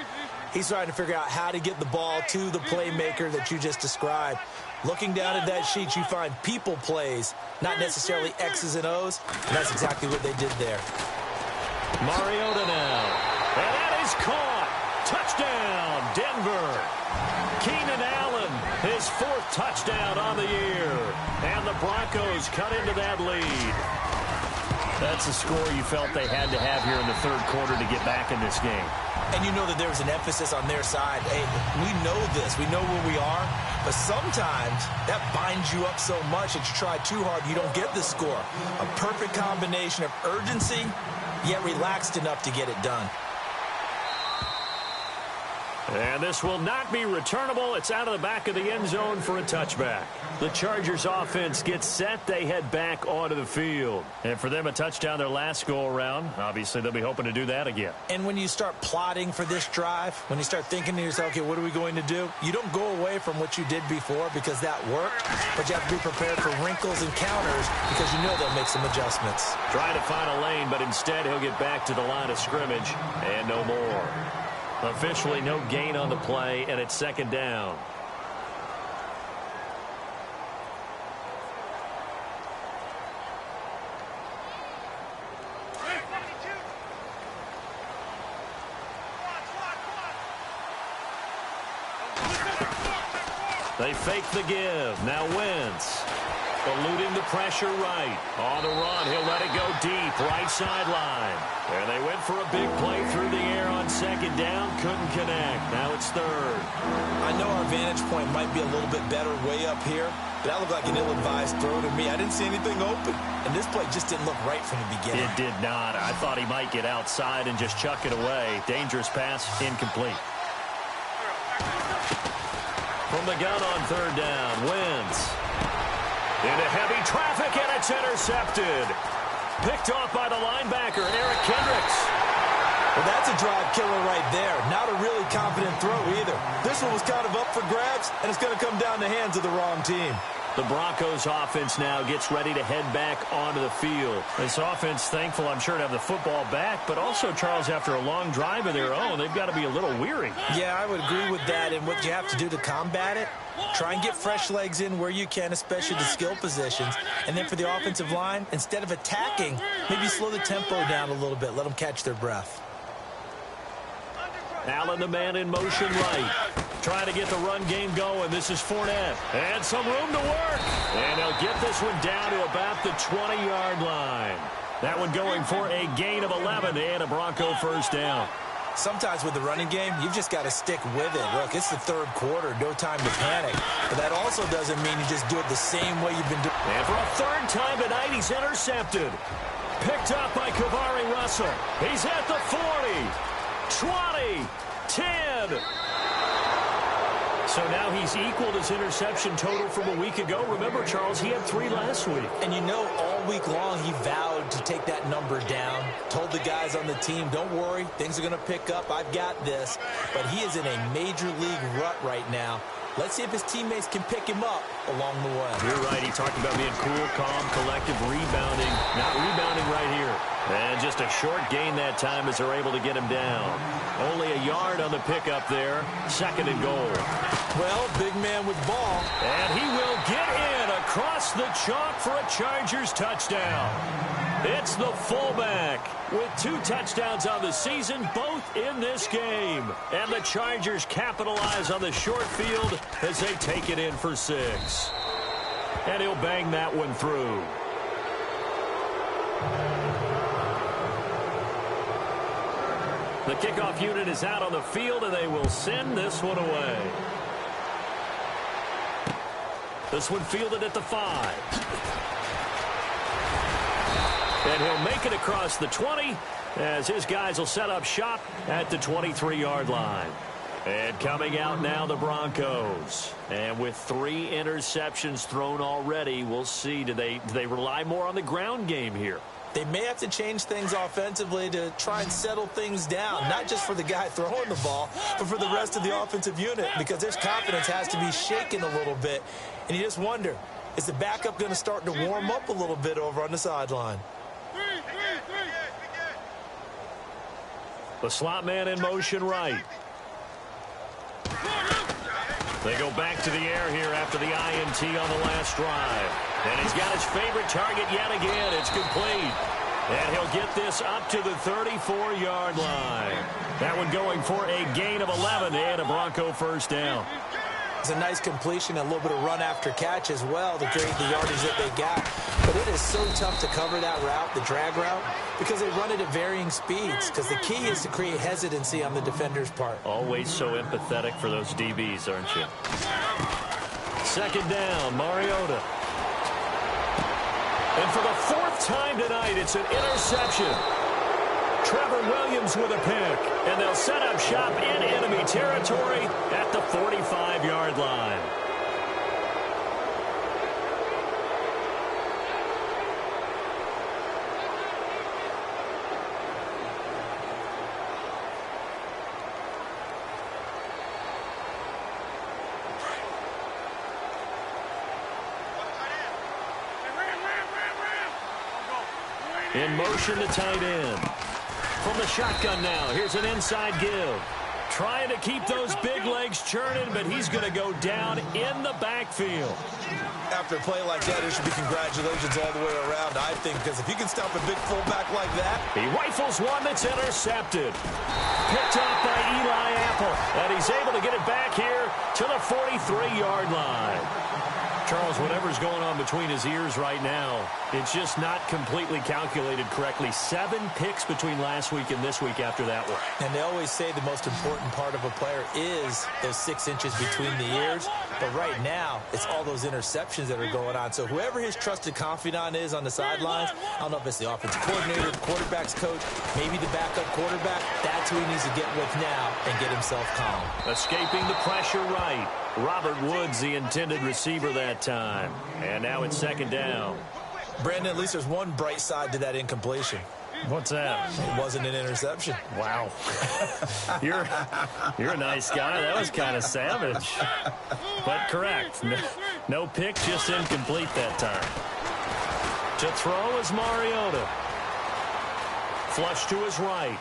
He's trying to figure out how to get the ball to the playmaker that you just described. Looking down at that sheet, you find people plays, not necessarily X's and O's, and that's exactly what they did there. Mariota now. And that is caught. Touchdown, Denver. Keenan Allen, his 4th touchdown on the year. And the Broncos cut into that lead. That's a score you felt they had to have here in the third quarter to get back in this game. And you know that there was an emphasis on their side. Hey, we know this. We know where we are. But sometimes that binds you up so much that you try too hard, you don't get the score. A perfect combination of urgency, yet relaxed enough to get it done. And this will not be returnable. It's out of the back of the end zone for a touchback. The Chargers offense gets set. They head back onto the field. And for them, a touchdown their last go-around. Obviously, they'll be hoping to do that again. And when you start plotting for this drive, when you start thinking to yourself, okay, what are we going to do? You don't go away from what you did before because that worked. But you have to be prepared for wrinkles and counters because you know they'll make some adjustments. Trying to find a lane, but instead he'll get back to the line of scrimmage and no more. Officially no gain on the play, and it's second down. They fake the give. Now Wentz. Eluding the pressure right. On the run, he'll let it go deep. Right sideline. And they went for a big play through the air on second down. Couldn't connect. Now it's third. I know our vantage point might be a little bit better way up here, but that looked like an ill-advised throw to me. I didn't see anything open. And this play just didn't look right from the beginning. It did not. I thought he might get outside and just chuck it away. Dangerous pass, incomplete. From the gun on third down, Wentz. Into heavy traffic, and it's intercepted. Picked off by the linebacker, Eric Kendricks. Well, that's a drive killer right there. Not a really confident throw either. This one was kind of up for grabs, and it's going to come down the hands of the wrong team. The Broncos offense now gets ready to head back onto the field. This offense, thankful, I'm sure, to have the football back, but also, Charles, after a long drive of their own, they've got to be a little weary. Yeah, I would agree with that, and what you have to do to combat it, try and get fresh legs in where you can, especially the skill positions. And then for the offensive line, instead of attacking, maybe slow the tempo down a little bit. Let them catch their breath. Allen, the man in motion right. Trying to get the run game going. This is Fournette. And some room to work. And they'll get this one down to about the 20-yard line. That one going for a gain of 11 and a Bronco first down. Sometimes with the running game, you've just got to stick with it. Look, it's the third quarter, no time to panic. But that also doesn't mean you just do it the same way you've been doing. And for a third time tonight, he's intercepted. Picked up by Kavari Russell. He's at the 40, 20, 10. So now he's equaled his interception total from a week ago. Remember, Charles, he had 3 last week. And you know, all week long he vowed to take that number down. Told the guys on the team, don't worry, things are going to pick up. I've got this. But he is in a major league rut right now. Let's see if his teammates can pick him up along the way. You're right. He talked about being cool, calm, collective, rebounding. Not rebounding right here. And just a short gain that time as they're able to get him down. Only a yard on the pickup there. Second and goal. Well, big man with ball. And he will get in across the chalk for a Chargers touchdown. It's the fullback with 2 touchdowns on the season, both in this game. And the Chargers capitalize on the short field as they take it in for 6. And he'll bang that one through. The kickoff unit is out on the field, and they will send this one away. This one fielded at the 5. And he'll make it across the 20 as his guys will set up shop at the 23-yard line. And coming out now, the Broncos. And with 3 interceptions thrown already, we'll see. Do they rely more on the ground game here? They may have to change things offensively to try and settle things down, not just for the guy throwing the ball, but for the rest of the offensive unit, because their confidence has to be shaken a little bit. And you just wonder, is the backup going to start to warm up a little bit over on the sideline? The slot man in motion right. They go back to the air here after the INT on the last drive. And he's got his favorite target yet again. It's complete. And he'll get this up to the 34-yard line. That one going for a gain of 11 and a Bronco first down. It's a nice completion, a little bit of run after catch as well to create the yardage that they got. But it is so tough to cover that route, the drag route, because they run it at varying speeds. Because the key is to create hesitancy on the defender's part. Always so empathetic for those DBs, aren't you? Second down, Mariota. And for the 4th time tonight, it's an interception. Trevor Williams with a pick. And they'll set up shop in enemy territory at the 45-yard line. In motion to tight end. From the shotgun now, here's an inside give. Trying to keep those big legs churning, but he's going to go down in the backfield. After a play like that, there should be congratulations all the way around, I think, because if you can stop a big fullback like that. He rifles one that's intercepted. Picked up by Eli Apple, and he's able to get it back here to the 43-yard line. Charles, whatever's going on between his ears right now, it's just not completely calculated correctly. 7 picks between last week and this week after that one. And they always say the most important part of a player is those 6 inches between the ears. But right now, it's all those interceptions that are going on. So whoever his trusted confidant is on the sidelines, I don't know if it's the offensive coordinator, the quarterback's coach, maybe the backup quarterback, that's who he needs to get with now and get himself calm. Escaping the pressure right. Robert Woods, the intended receiver that time. And now it's 2nd down. Brandon, at least there's one bright side to that incompletion. What's that? It wasn't an interception. Wow. You're a nice guy. That was kind of savage. But correct. No pick, just incomplete that time. To throw is Mariota. Flush to his right.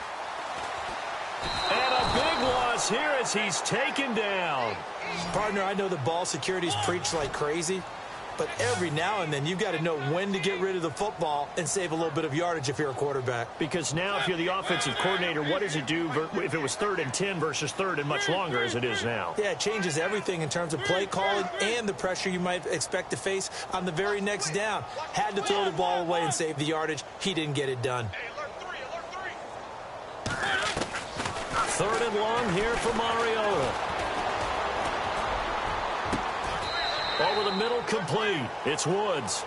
And a big loss here as he's taken down. Partner, I know the ball security's preached like crazy, but every now and then you've got to know when to get rid of the football and save a little bit of yardage if you're a quarterback. Because now if you're the offensive coordinator, what does it do if it was 3rd and 10 versus 3rd and much longer as it is now? Yeah, it changes everything in terms of play calling and the pressure you might expect to face on the very next down. Had to throw the ball away and save the yardage. He didn't get it done. 3rd and long here for Mariota. Over the middle, complete. It's Woods.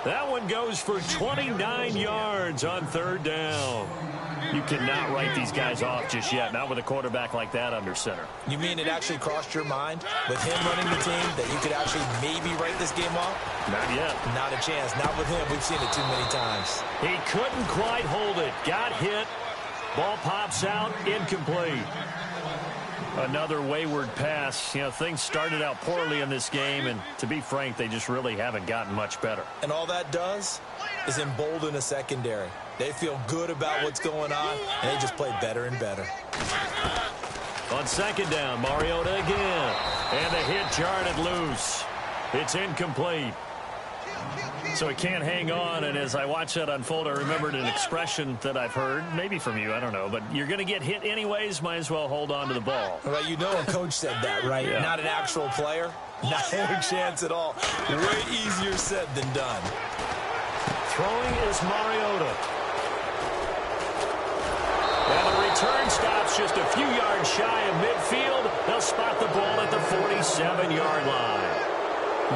That one goes for 29 yards on 3rd down. You cannot write these guys off just yet, not with a quarterback like that under center. You mean it actually crossed your mind with him running the team that you could actually maybe write this game off? Not yet. Not a chance. Not with him. We've seen it too many times. He couldn't quite hold it. Got hit. Ball pops out. Incomplete. Another wayward pass. You know, things started out poorly in this game, and to be frank, they just really haven't gotten much better. And all that does is embolden a secondary. They feel good about what's going on, and they just play better and better. On 2nd down, Mariota again. And the hit jarred it loose. It's incomplete. So he can't hang on, and as I watch that unfold, I remembered an expression that I've heard, maybe from you, I don't know, but you're going to get hit anyways, might as well hold on to the ball. Well, you know a coach said that, right? Yeah. Not an actual player. Not a chance at all. Way easier said than done. Throwing is Mariota. And the return stops just a few yards shy of midfield. They'll spot the ball at the 47-yard line.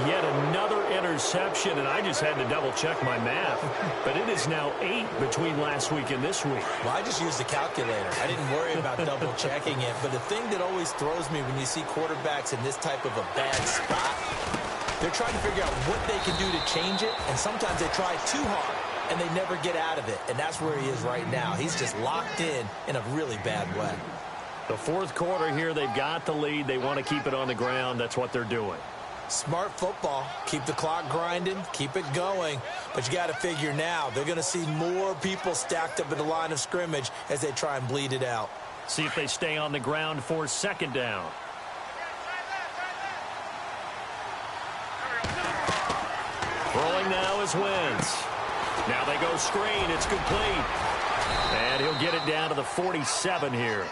Yet another interception, and I just had to double-check my math. But it is now 8 between last week and this week. Well, I just used the calculator. I didn't worry about double-checking it. But the thing that always throws me when you see quarterbacks in this type of a bad spot, they're trying to figure out what they can do to change it, and sometimes they try too hard, and they never get out of it. And that's where he is right now. He's just locked in a really bad way. The 4th quarter here, they've got the lead. They want to keep it on the ground. That's what they're doing. Smart football. Keep the clock grinding. Keep it going. But you got to figure now they're going to see more people stacked up in the line of scrimmage as they try and bleed it out. See if they stay on the ground for 2nd down. Throwing now is Wentz. Now they go screen. It's complete. And he'll get it down to the 47 here.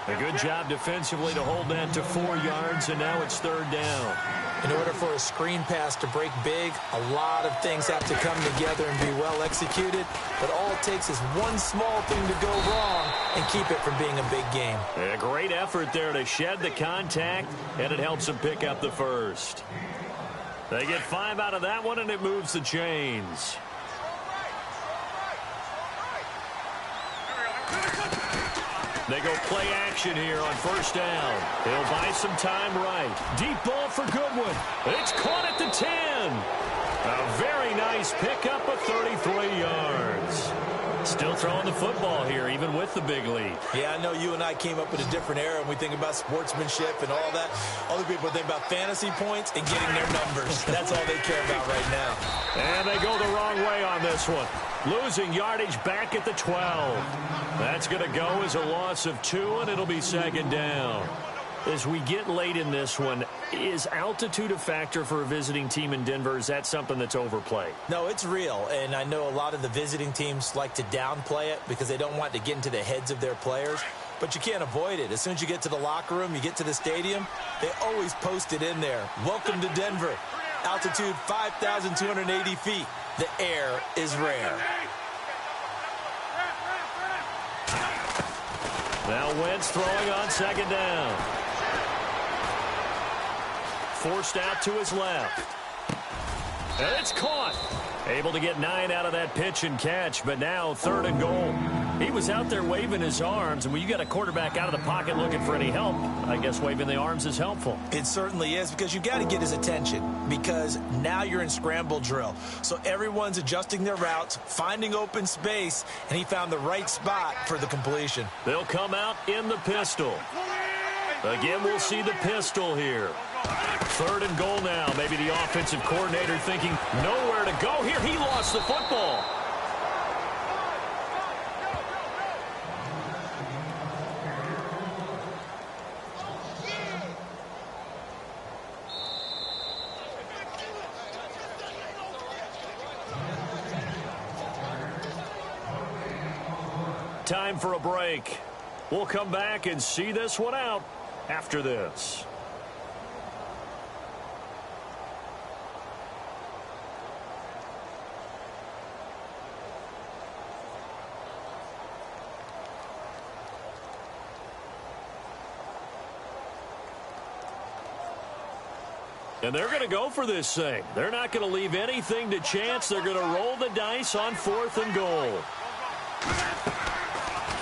A good job defensively to hold that to 4 yards, and now it's 3rd down. In order for a screen pass to break big, a lot of things have to come together and be well executed. But all it takes is one small thing to go wrong and keep it from being a big game. A great effort there to shed the contact, and it helps them pick up the 1st. They get 5 out of that one, and it moves the chains. They go play action here on 1st down. They'll buy some time right. Deep ball for Goodwin. It's caught at the 10. A very nice pickup of 33 yards. Still throwing the football here, even with the big lead. Yeah, I know you and I came up in a different era, and we think about sportsmanship and all that. Other people think about fantasy points and getting their numbers. That's all they care about right now. And they go the wrong way on this one. Losing yardage back at the 12. That's going to go as a loss of 2, and it'll be 2nd down. As we get late in this one, is altitude a factor for a visiting team in Denver? Is that something that's overplayed? No, it's real, and I know a lot of the visiting teams like to downplay it because they don't want to get into the heads of their players. but you can't avoid it. As soon as you get to the locker room, you get to the stadium, they always post it in there. Welcome to Denver. Altitude 5,280 feet. The air is rare. Now Wentz throwing on second down. Forced out to his left. And it's caught. Able to get 9 out of that pitch and catch, but now 3rd and goal. He was out there waving his arms, and when you got a quarterback out of the pocket looking for any help, I guess waving the arms is helpful. It certainly is, because you got to get his attention, because now you're in scramble drill. So everyone's adjusting their routes, finding open space, and he found the right spot for the completion. They'll come out in the pistol. Again, we'll see the pistol here. 3rd and goal now. Maybe the offensive coordinator thinking nowhere to go here. He lost the football. Time for a break. We'll come back and see this one out after this. And they're going to go for this thing. They're not going to leave anything to chance. They're going to roll the dice on 4th and goal.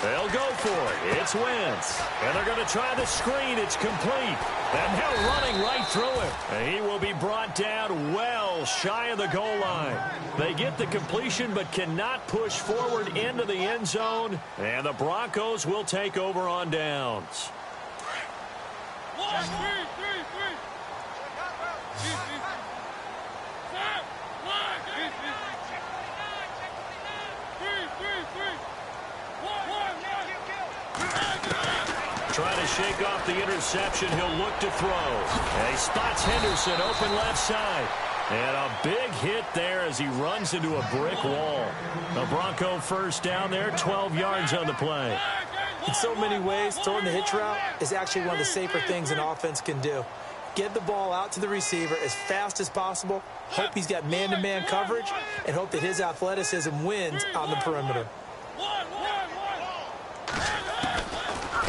They'll go for it. It's Wentz. And they're going to try the screen. It's complete. And now running right through it. And he will be brought down well shy of the goal line. They get the completion but cannot push forward into the end zone. And the Broncos will take over on downs. 1, 2, 3, 3. Trying to shake off the interception. He'll look to throw. And he spots Henderson open left side. And a big hit there as he runs into a brick wall. The Bronco first down there, 12 yards on the play. In so many ways, throwing the hitch route is actually one of the safer things an offense can do. Get the ball out to the receiver as fast as possible, hope he's got man-to-man coverage, and hope that his athleticism wins on the perimeter.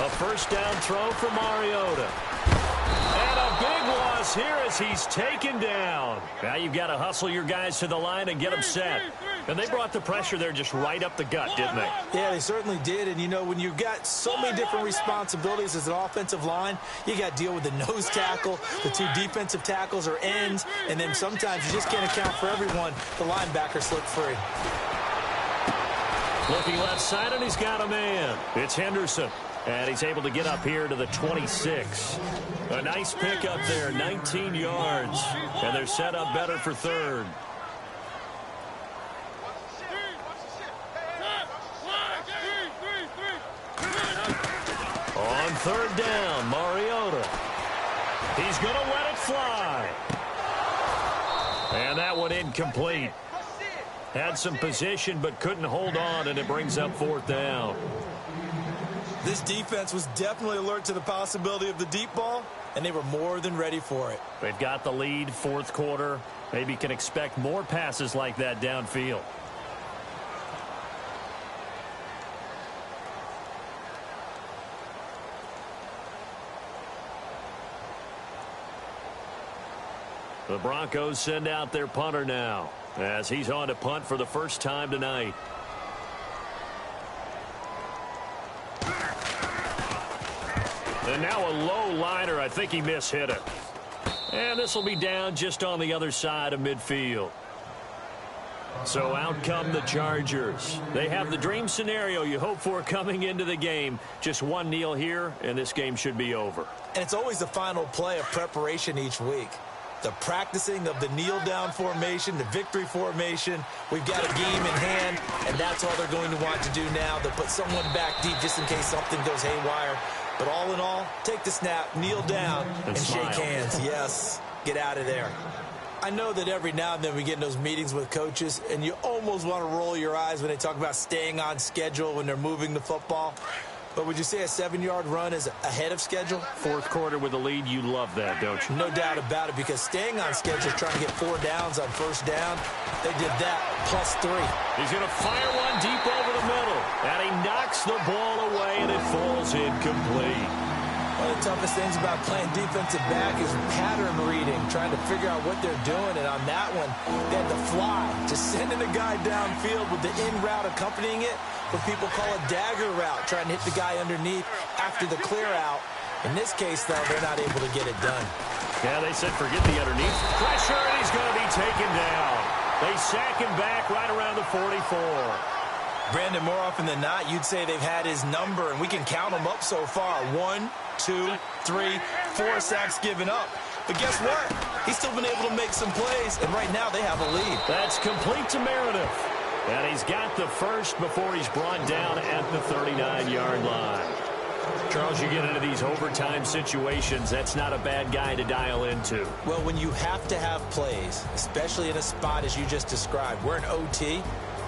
A first down throw for Mariota. And a big loss here as he's taken down. Now you've got to hustle your guys to the line and get them set. And they brought the pressure there just right up the gut, didn't they? Yeah, they certainly did. And, you know, when you've got so many different responsibilities as an offensive line, you got to deal with the nose tackle, the 2 defensive tackles or ends, and then sometimes you just can't account for everyone. The linebacker slipped free. Looking left side, and he's got a man. It's Henderson. And he's able to get up here to the 26. A nice pick up there, 19 yards. And they're set up better for 3rd. On 3rd down, Mariota. He's going to let it fly. And that one incomplete. Had some position but couldn't hold on, and it brings up 4th down. This defense was definitely alert to the possibility of the deep ball, and they were more than ready for it. They've got the lead, 4th quarter. Maybe can expect more passes like that downfield. The Broncos send out their punter now as he's on to punt for the first time tonight. And now a low liner. I think he mishit it. And this will be down just on the other side of midfield. So out come the Chargers. They have the dream scenario you hope for coming into the game. Just one kneel here, and this game should be over. And it's always the final play of preparation each week. The practicing of the kneel-down formation, the victory formation. We've got a game in hand, and that's all they're going to want to do now. They'll put someone back deep just in case something goes haywire. But all in all, take the snap, kneel down, and shake hands. Yes, get out of there. I know that every now and then we get in those meetings with coaches, and you almost want to roll your eyes when they talk about staying on schedule when they're moving the football. But would you say a 7-yard run is ahead of schedule? Fourth quarter with a lead, you love that, don't you? No doubt about it, because staying on schedule, trying to get 4 downs on first down, they did that +3. He's going to fire one deep over the middle, and he knocks the ball away, and it falls incomplete. One of the toughest things about playing defensive back is pattern reading, trying to figure out what they're doing. And on that one, they had to fly, just sending a guy downfield with the in route accompanying it, what people call a dagger route, trying to hit the guy underneath after the clear out. In this case, though, they're not able to get it done. Yeah, they said forget the underneath. Pressure, and he's going to be taken down. They sack him back right around the 44. Brandon, more often than not, you'd say they've had his number, and we can count them up so far. 1, 2, 3, 4 sacks given up. But guess what? He's still been able to make some plays, and right now they have a lead. That's complete to Meredith. And he's got the first before he's brought down at the 39-yard line. Charles, you get into these overtime situations, that's not a bad guy to dial into. Well, when you have to have plays, especially in a spot as you just described, we're in OT,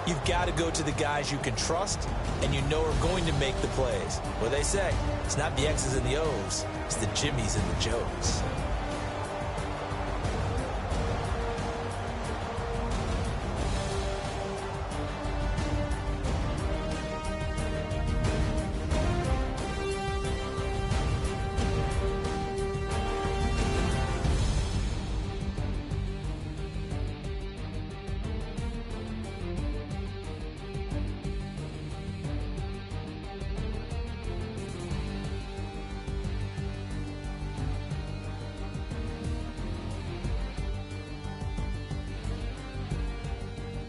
you've got to go to the guys you can trust and you know are going to make the plays. What they say, it's not the X's and the O's, it's the Jimmies and the Joes.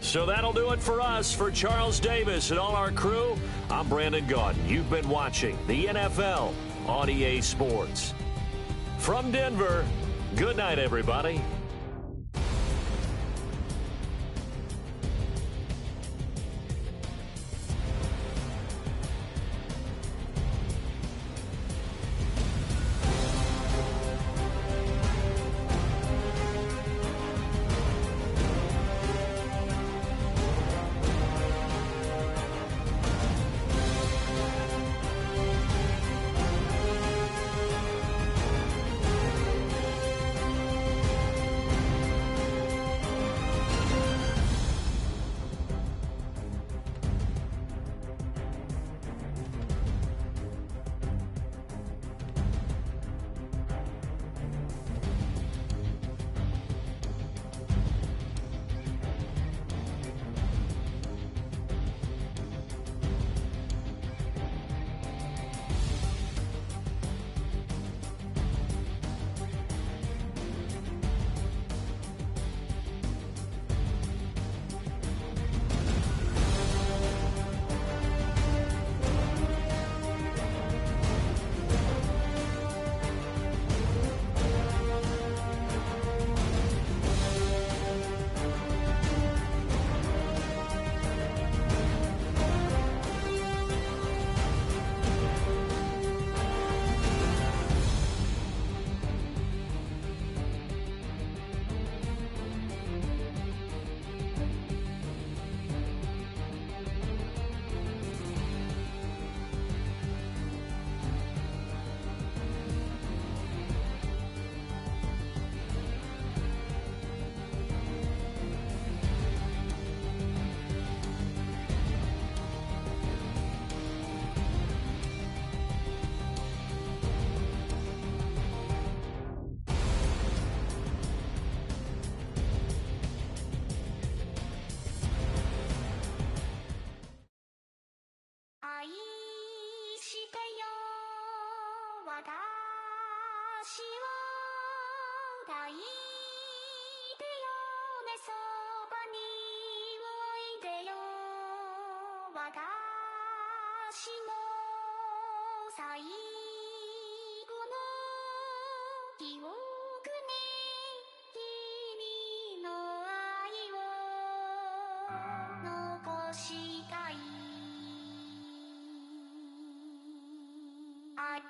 So that'll do it for us. For Charles Davis and all our crew, I'm Brandon Gaudin. You've been watching the NFL on EA Sports. From Denver, good night, everybody.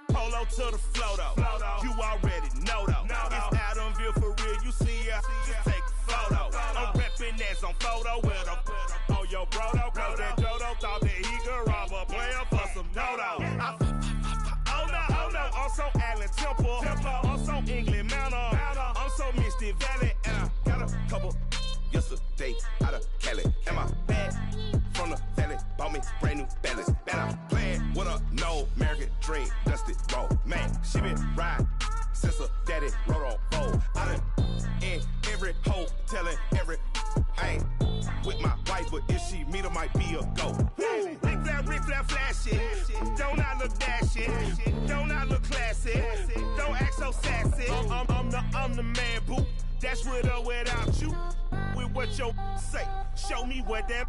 Polo to the flow though. You already know though. It's Adamville for real. You see ya, just take a photo. I'm reppin' that's on photo with a on your bro though. Cause that Jodo thought that he could rob a player for some dodo. Dusty Valley, and I got a couple yesterday out of Cali. And my bag from the valley bought me brand new balance. And I'm playing with a no American dream, Dusty Roll. Man, she been riding since her daddy rode on roll. I done in every hole, telling every I ain't with my wife, but if she meet her, might be a go. Rick Flair, flashy. Don't I look dashy? Don't I look classy? Don't act so sassy. I'm the man, boo. That's with or without you. With what your say. Show me what that.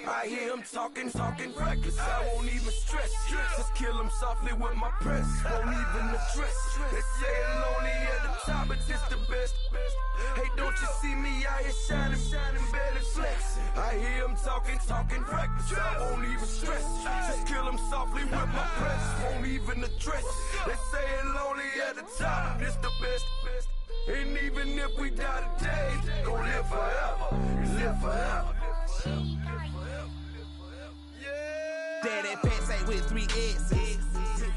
I hear him talking reckless. I won't even stress. Just kill him softly with my press. Won't even address. They say it lonely at the top, but it's the best. Hey, don't you see me out here shining, barely flexing? I hear him talking reckless. I won't even stress. Just kill him softly with my press. Won't even address. They say it lonely at the top, but it's the best. And even if we die today, gon' live forever. Live forever. Daddy Pat say with 3 X's.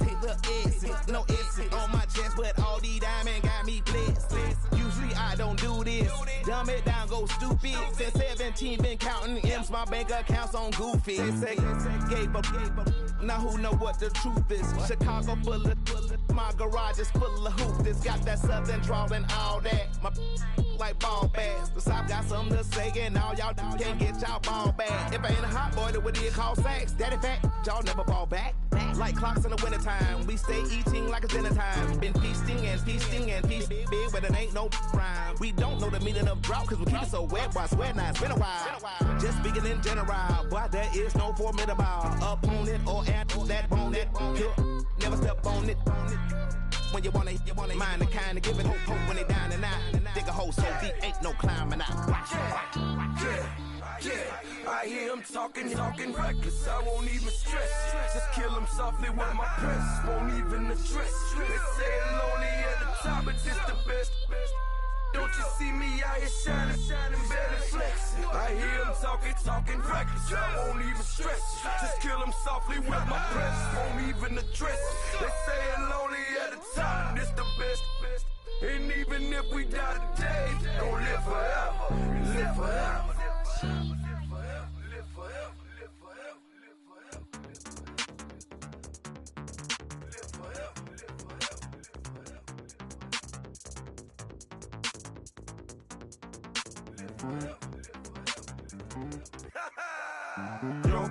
Hit the X's, no X's on my chest, but all these diamonds got me blessed. Usually I don't do this. Dumb it down, go stupid. Since 17 been counting M's, my bank accounts on Goofy. They say gave up. Now who know what the truth is? Chicago full of my garage is full of hoopers. Got that southern drawl and all that. My like ball bags. The South got something to say, and all y'all can't get y'all ball back. If I ain't a hot boy, then what do you call sacks? Daddy fat, y'all never ball back. Like clocks in the wintertime, we stay eating like it's dinner time. Been feasting and feasting and feasting big, but it ain't no rhyme. We don't know the meaning of drought, cause we keep it so wet. Why sweat now? It's been a while. Just speaking in general, boy, there is no formidable opponent or at that bone that never step on it. When you wanna mind the kind of giving hope when they down and out. Dig a hole so deep, ain't no climbing out. Yeah, I hear him talking reckless. I won't even stress. Just kill him softly with my press. Won't even address. They say it lonely at the top, but it's the best. Don't you see me out here shining, barely flexing? I hear him talking reckless. I won't even stress. Just kill him softly with my press. Won't even address. They say it lonely at the top, but it's the best. And even if we die today, don't live forever. Live forever. Yo,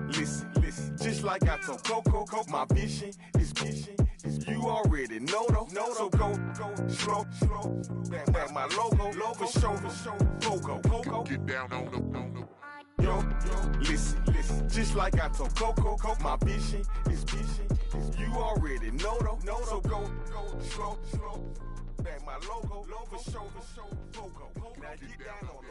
listen, just like I told Coco, my vision is you already know though. So go, slow, back my logo, for show, Coco, get down on the. Yo, listen, just like I told Coco, my vision is you already know though. So go, slow, back my logo, for show, Coco, now get down on the.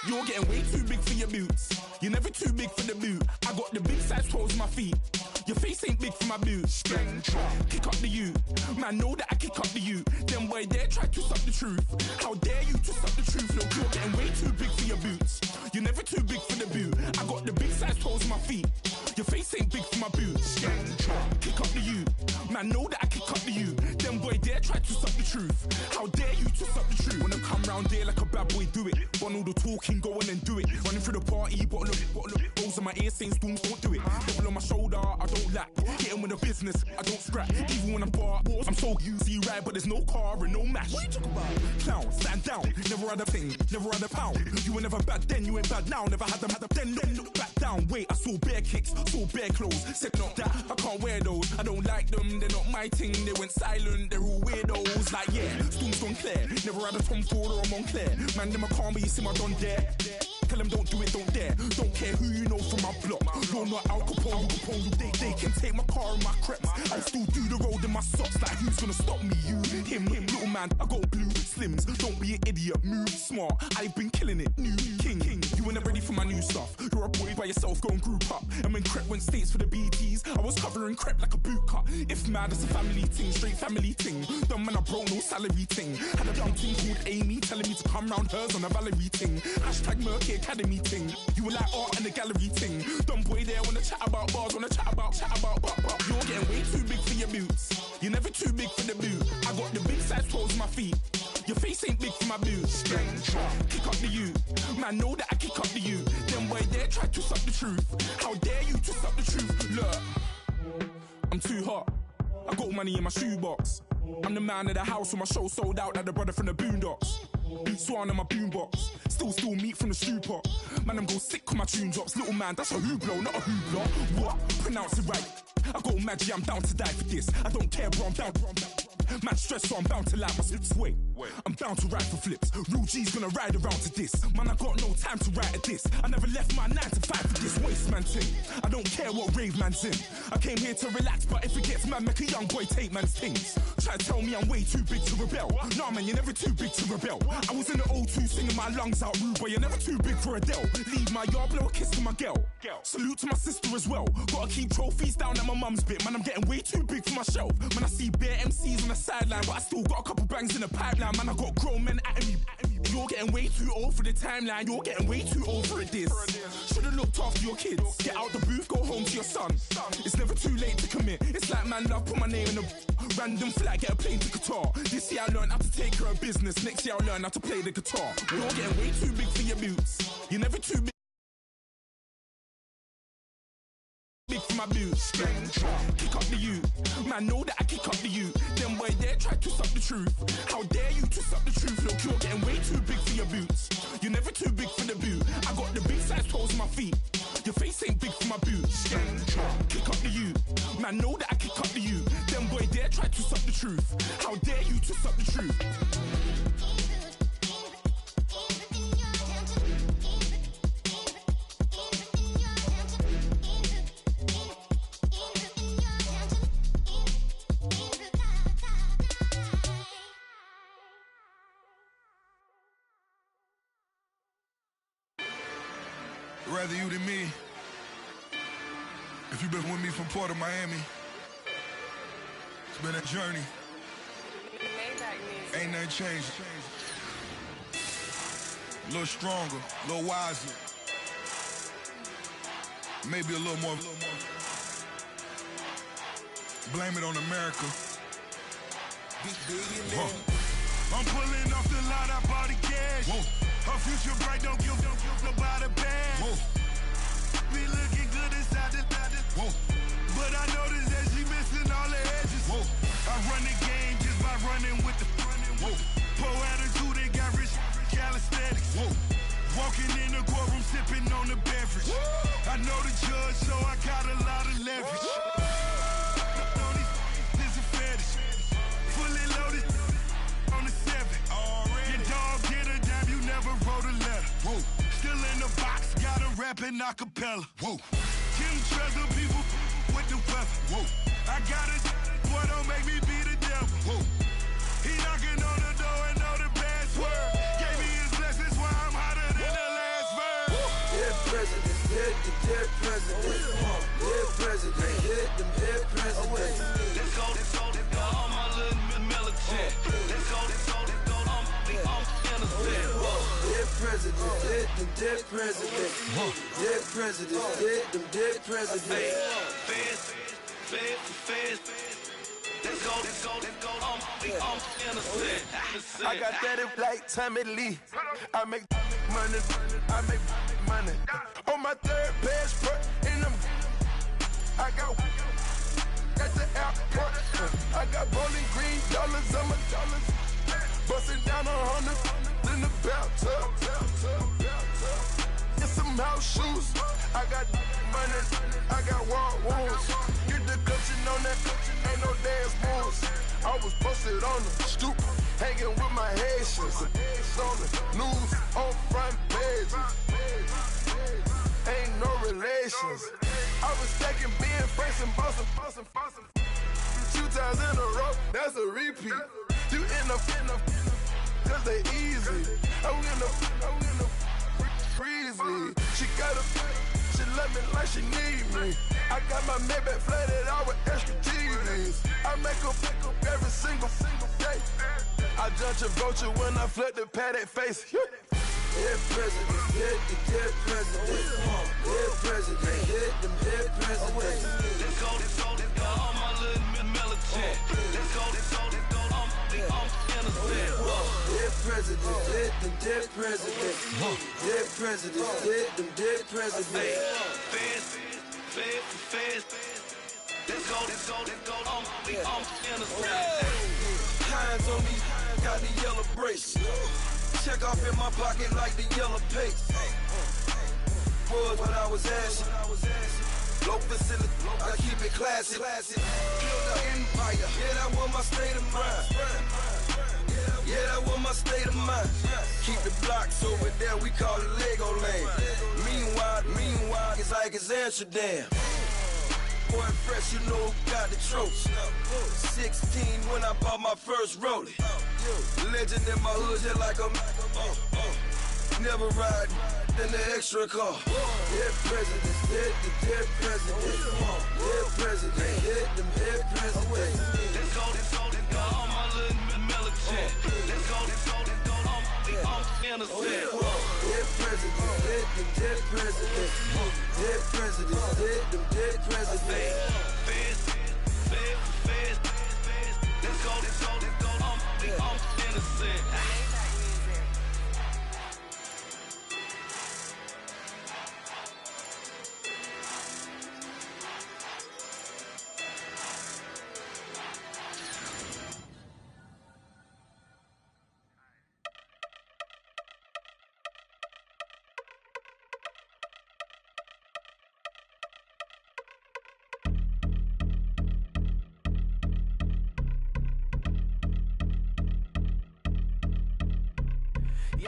You're getting way too big for your boots. You're never too big for the boot. I got the big size toes on my feet. Your face ain't big for my boots. Kick up the you. Man, know that I kick up the you. Them boy there try to suck the truth. How dare you to suck the truth? Look, you're getting way too big for your boots. You're never too big for the boot. I got the big size toes on my feet. Your face ain't big for my boots. Kick up the you. Man, know that I kick up the you. Them boy there try to suck the truth. How dare you to suck the truth? Wanna come round there like a bad boy, do it. Want all the talking, go on and do it. Running through the party, bottle up. Rolls on my ear saying storms, don't do it. Double on my shoulder, I don't lack. Getting with the business, I don't scrap. Even when I'm bar, I'm so you see right, but there's no car and no match. What you talking about? Clown, stand down. Never had a thing, never had a pound. You were never bad then, you ain't bad now. Never had them, then look back down. Wait, I saw bare kicks, saw bare clothes. Said not that, I can't wear those. I don't like them, they're not my thing. They went silent, they're all weirdos. Like yeah, storms gone clear. Never had a Tom Ford or a Montclair. Man, them a calm, but you see my don there. Tell them don't do it, don't dare. Don't care who you know from my block. You're not Al Capone, they can take my car and my creps. I'll still do the road in my socks. Like who's gonna stop me? You, him, little man. I got blue slims. Don't be an idiot, move smart. I've been killing it, new king. You ain't ready for my new stuff. You're a boy by yourself, go and group up. And when Crep went states for the BTs, I was covering Crep like a boot cut. If mad, it's a family ting, straight family ting. Dumb man, I broke no salary ting. Had a young ting called Amy telling me to come round hers on a Valerie ting. Hashtag Murky Academy ting. You were like art and the gallery ting. Dumb boy there wanna chat about bars, wanna chat about. You're getting way too big for your boots. You're never too big for the boot. I got the big size toes on my feet. Your face ain't big for my boots. Kick up the you. Man, know that I kick up the you. Them boy there try to suck the truth. How dare you to suck the truth? Look, I'm too hot. I got money in my shoebox. I'm the man of the house when my show sold out like the brother from the Boondocks. Beat Swan in my boombox. Still meat from the stew pot. Man, I'm go sick when my tune drops. Little man, that's a hooplo, not a hoopla. What? Pronounce it right. I go Maggie, I'm down to die for this. I don't care, bro, I'm down. Man stressed, so I'm bound to like my slips. Wait, I'm bound to ride for flips. Real G's gonna ride around to this. Man, I got no time to write at this. I never left my 9 to 5 for this waste man thing. I don't care what rave man's in. I came here to relax, but if it gets mad, make a young boy take man's things. Try to tell me I'm way too big to rebel. Nah, man, you're never too big to rebel. I was in the O2 singing my lungs out, rude, but you're never too big for Adele. Leave my yard, blow a kiss to my girl. Salute to my sister as well. Gotta keep trophies down at my mum's bit. Man, I'm getting way too big for my shelf. Man, I see bare MCs on the sideline, but I still got a couple bangs in the pipeline. Man, I got grown men at me. You're getting way too old for the timeline. You're getting way too old for a diss. Should've looked after your kids. Get out the booth, go home to your son. It's never too late to commit. It's like man, love, put my name in a random flag, get a plane to Qatar. This year I learned how to take care of business. Next year I learned how to play the guitar. You're getting way too big for your boots. You're never too big for my boots. Kick up the you. Man, know that I kick up the you. Them boy there try to suck the truth. How dare you to suck the truth? Look, you're getting way too big for your boots. You're never too big for the boot. I got the big size toes on my feet. Your face ain't big for my boots. Kick up the you. Man, know that I kick up the you. Them boy there try to suck the truth. How dare you to suck the truth? Rather you than me. If you've been with me from Port of Miami, it's been a journey. Ain't nothing changed. A little stronger, a little wiser. Maybe a little more. Blame it on America. I'm pulling off the line, I bought the cash. Whoa. Her future bright, don't give nobody bad. Whoa. Be looking good inside the whoa. But I noticed that she missing all the edges. Whoa. I run the game just by running with the whoa. Pro attitude, they got rich calisthenics. Whoa. Walking in the courtroom, sipping on the beverage. Whoa. I know the judge, so I got a lot of leverage. This is a fetish. Fully loaded on the 7. Your dog get a dime, you never wrote a letter. Whoa. Still in the box, got a rapping acapella. Whoa. Kim Treasure people with the weapon. Whoa. I got it, boy, don't make me be the devil. Whoa. He knocking on the door and know the password. Gave me his blessings while I'm hotter than the last verse. Dead president, dead president. Dead president, dead president. Let's go, all my little militant. Let's go, I'm innocent. Dead president, dead president. Dead president, dead president. Feds. Let's go, I'm innocent. I got that if like Tommy Lee. I make money. On my third passport, and I got at the airport. I got bowling green dollars on my dollars. Busting down 100 in the bathtub. Get some house shoes. I got money. I got war wounds. Get the cushion on that. Ain't no dance moves. I was posted on the stoop, hanging with my Haitians. On the news, on front pages. Congratulations. I was stacking being fresh and bossing. 2 times in a row, that's a repeat. You end up, cause they easy. I win the breezy. She love me like she need me. I got my Maybach flooded out with extra TVs. I make her pick up every single day. I judge a vulture when I flip the paddock face. Dead president, dead president, dead president, hit them dead presidents. Let's go, all my little militant. Let's go, I'm innocent. Dead president, hit them dead presidents. Dead president, hit them dead presidents. Fast. Let's go, I'm innocent. Hands on me, got the yellow bracelet. Check off in my pocket like the yellow paste. Was what I was asking. Low facility, I keep it classy. Build an empire, yeah, that was my state of mind. Yeah, that was my state of mind. Keep the blocks over there, we call it Lego Land. Meanwhile, it's like it's Amsterdam. Boy, fresh, you know who got the tropes. 16 when I bought my first rollie. Legend in my hood, just like a never ride in the extra car. Dead presidents, dead presidents. Dead president, hit them dead presidents. Let's go, all my little militant. Let's go, I'm innocent. Dead presidents, hit them dead presidents. Dead presidents, hit them dead presidents. Fast. Let's go, I'm innocent.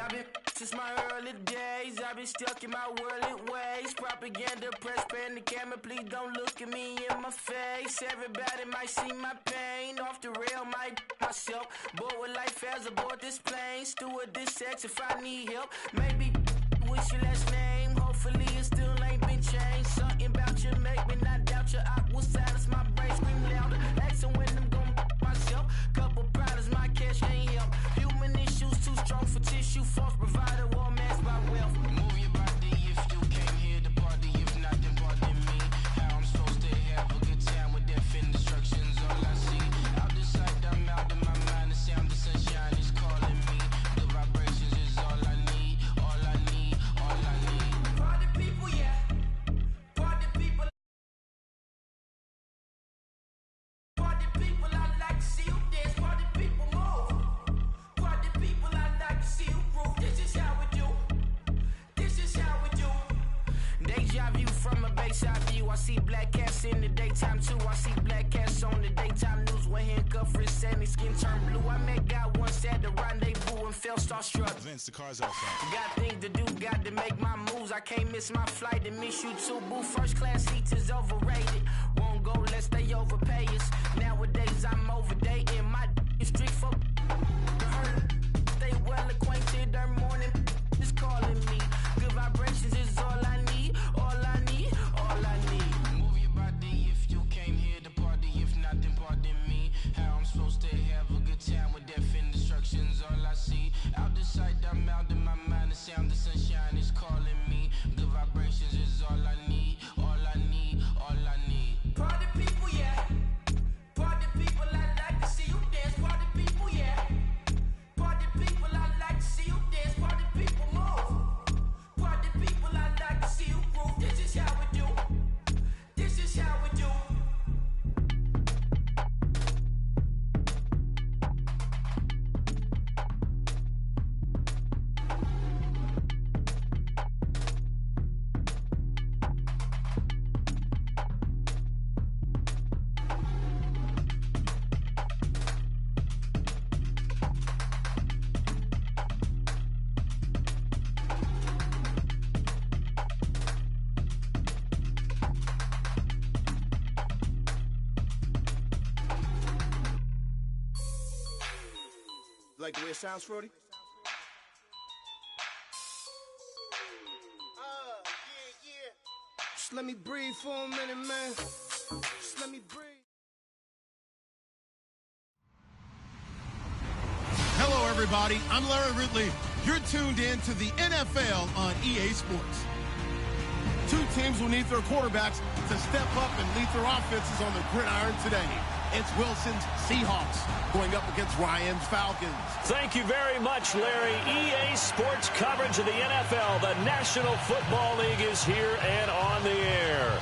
I've been since my early days, I've been stuck in my worldly ways. Propaganda, press, pan the camera, please don't look at me in my face. Everybody might see my pain, off the rail, might myself. Bored with life as aboard this plane, steward this sex if I need help. Maybe what's your last name? Hopefully it still ain't been changed. Something about you make me not doubt you. I will silence my brain, scream louder. Asking when I'm gon' myself. Couple problems, my cash ain't help. Human issues too strong for tissue. False provider, war mask by wealth. Move your body if you came here to party. If not, then pardon me. How I'm supposed to have a good time with death and destruction's all I see. Out the sight, I'm out of my mind. The sound of sunshine is calling me. The vibrations is all I need. All I need. Party people, yeah. Party people. Party people, I like to see you dance. Party people, move. Party people, I like to see you groove. This is how we do. This is how we do. Deja vu from a bayside view. I see black cats in the daytime too. I see black cats on the daytime news with handcuff wrists and his skin turned blue. I met God once at the rendezvous and felt starstruck. Vince, the car's out front. Got things to do, got to make my moves. I can't miss my flight and miss you too, boo. First class seats is overrated. Won't go less they overpay us. Nowadays I'm overdating my street folk. Stay well acquainted, their morning is calling me. Good vibrations is all I need, all I need, all I need. Move your body if you came here to party. If not, then pardon me. How I'm supposed to have a good time with death and destruction's all I see. Out the sight, I'm out in my mind. The sound of sunshine is calling me. Good vibrations is all I need, all I need, all I need. Party people, yeah. Party people, I like to see you dance. Party people, yeah. Party people, I like to see you dance. Party like the way it sounds, Frody? Just let me breathe for a minute, man. Just let me breathe. Hello, everybody. I'm Larry Ridley. You're tuned in to the NFL on EA Sports. Two teams will need their quarterbacks to step up and lead their offenses on the gridiron today. It's Wilson's Seahawks going up against Ryan's Falcons. Thank you very much, Larry. EA Sports coverage of the NFL. The National Football League is here and on the air.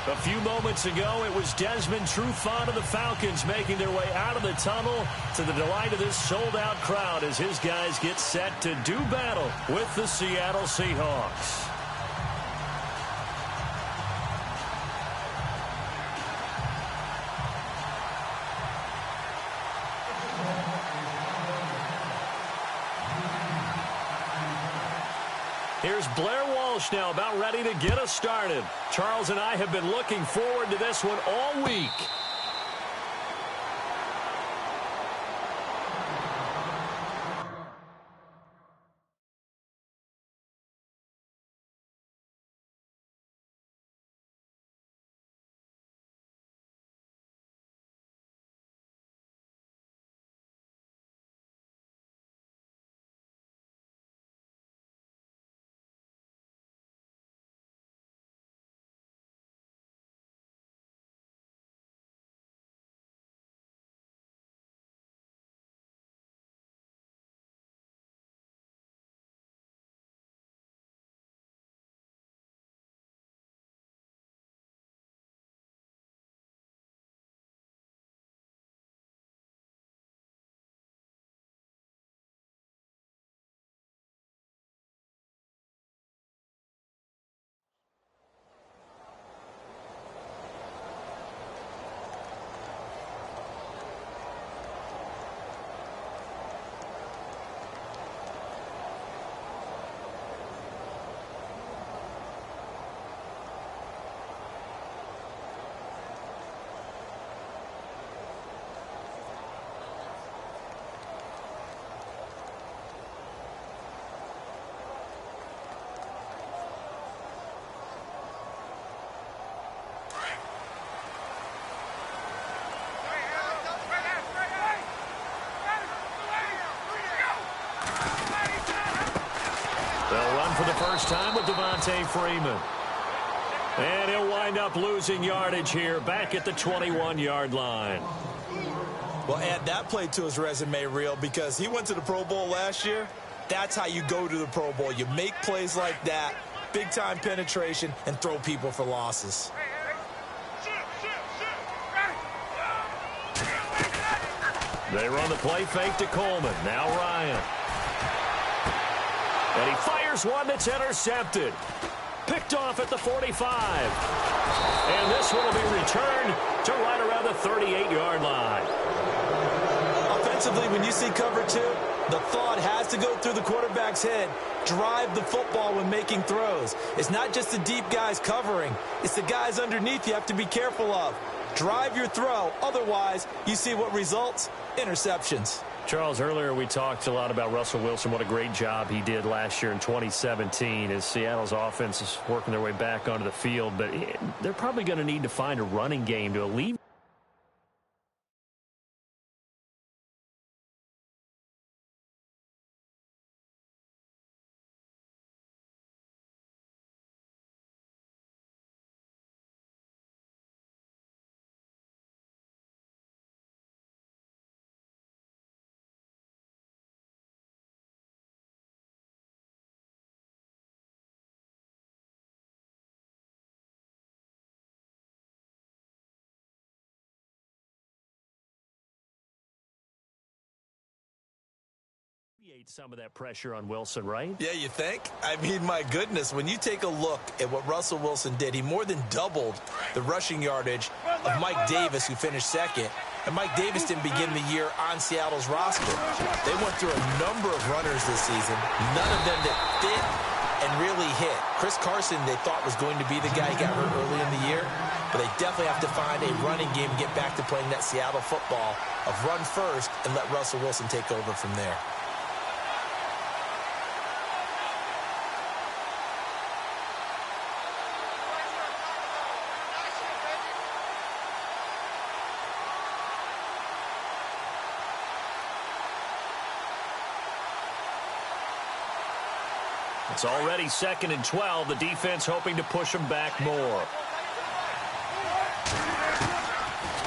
A few moments ago, it was Desmond Trufant of the Falcons making their way out of the tunnel to the delight of this sold-out crowd as his guys get set to do battle with the Seattle Seahawks. Here's Blair Walsh now about ready to get us started. Charles and I have been looking forward to this one all week. They'll run for the first time with Devontae Freeman. And he'll wind up losing yardage here back at the 21-yard line. Well, add that play to his resume reel because he went to the Pro Bowl last year. That's how you go to the Pro Bowl. You make plays like that, big-time penetration, and throw people for losses. They run the play fake to Coleman. Now Ryan. And he fires one that's intercepted. Picked off at the 45. And this one will be returned to right around the 38-yard line. Offensively, when you see cover two, the thought has to go through the quarterback's head. Drive the football when making throws. It's not just the deep guys covering. It's the guys underneath you have to be careful of. Drive your throw. Otherwise, you see what results? Interceptions. Charles, earlier we talked a lot about Russell Wilson, what a great job he did last year in 2017 as Seattle's offense is working their way back onto the field. But they're probably going to need to find a running game to alleviate. Some of that pressure on Wilson, right? Yeah, you think? I mean, my goodness, when you take a look at what Russell Wilson did, he more than doubled the rushing yardage of Mike Davis, who finished second. And Mike Davis didn't begin the year on Seattle's roster. They went through a number of runners this season, none of them that fit and really hit. Chris Carson, they thought was going to be the guy who got hurt early in the year, but they definitely have to find a running game and get back to playing that Seattle football of run first and let Russell Wilson take over from there. It's already 2nd and 12. The defense hoping to push them back more.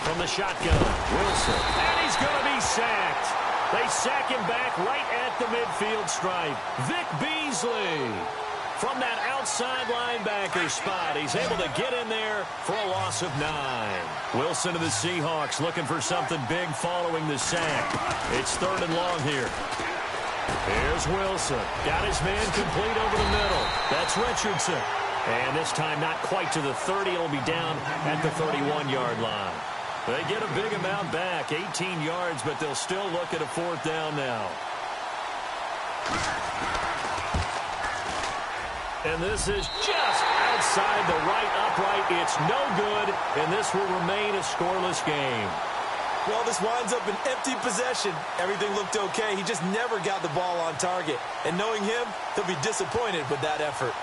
From the shotgun, Wilson. And he's going to be sacked. They sack him back right at the midfield stripe. Vic Beasley. From that outside linebacker spot, he's able to get in there for a loss of 9. Wilson to the Seahawks looking for something big following the sack. It's 3rd and long here. Here's Wilson. Got his man complete over the middle. That's Richardson. And this time not quite to the 30. It'll be down at the 31-yard line. They get a big amount back, 18 yards, but they'll still look at a 4th down now. And this is just outside the right upright. It's no good, and this will remain a scoreless game. Well, this winds up an empty possession. Everything looked okay. He just never got the ball on target. And knowing him, he'll be disappointed with that effort.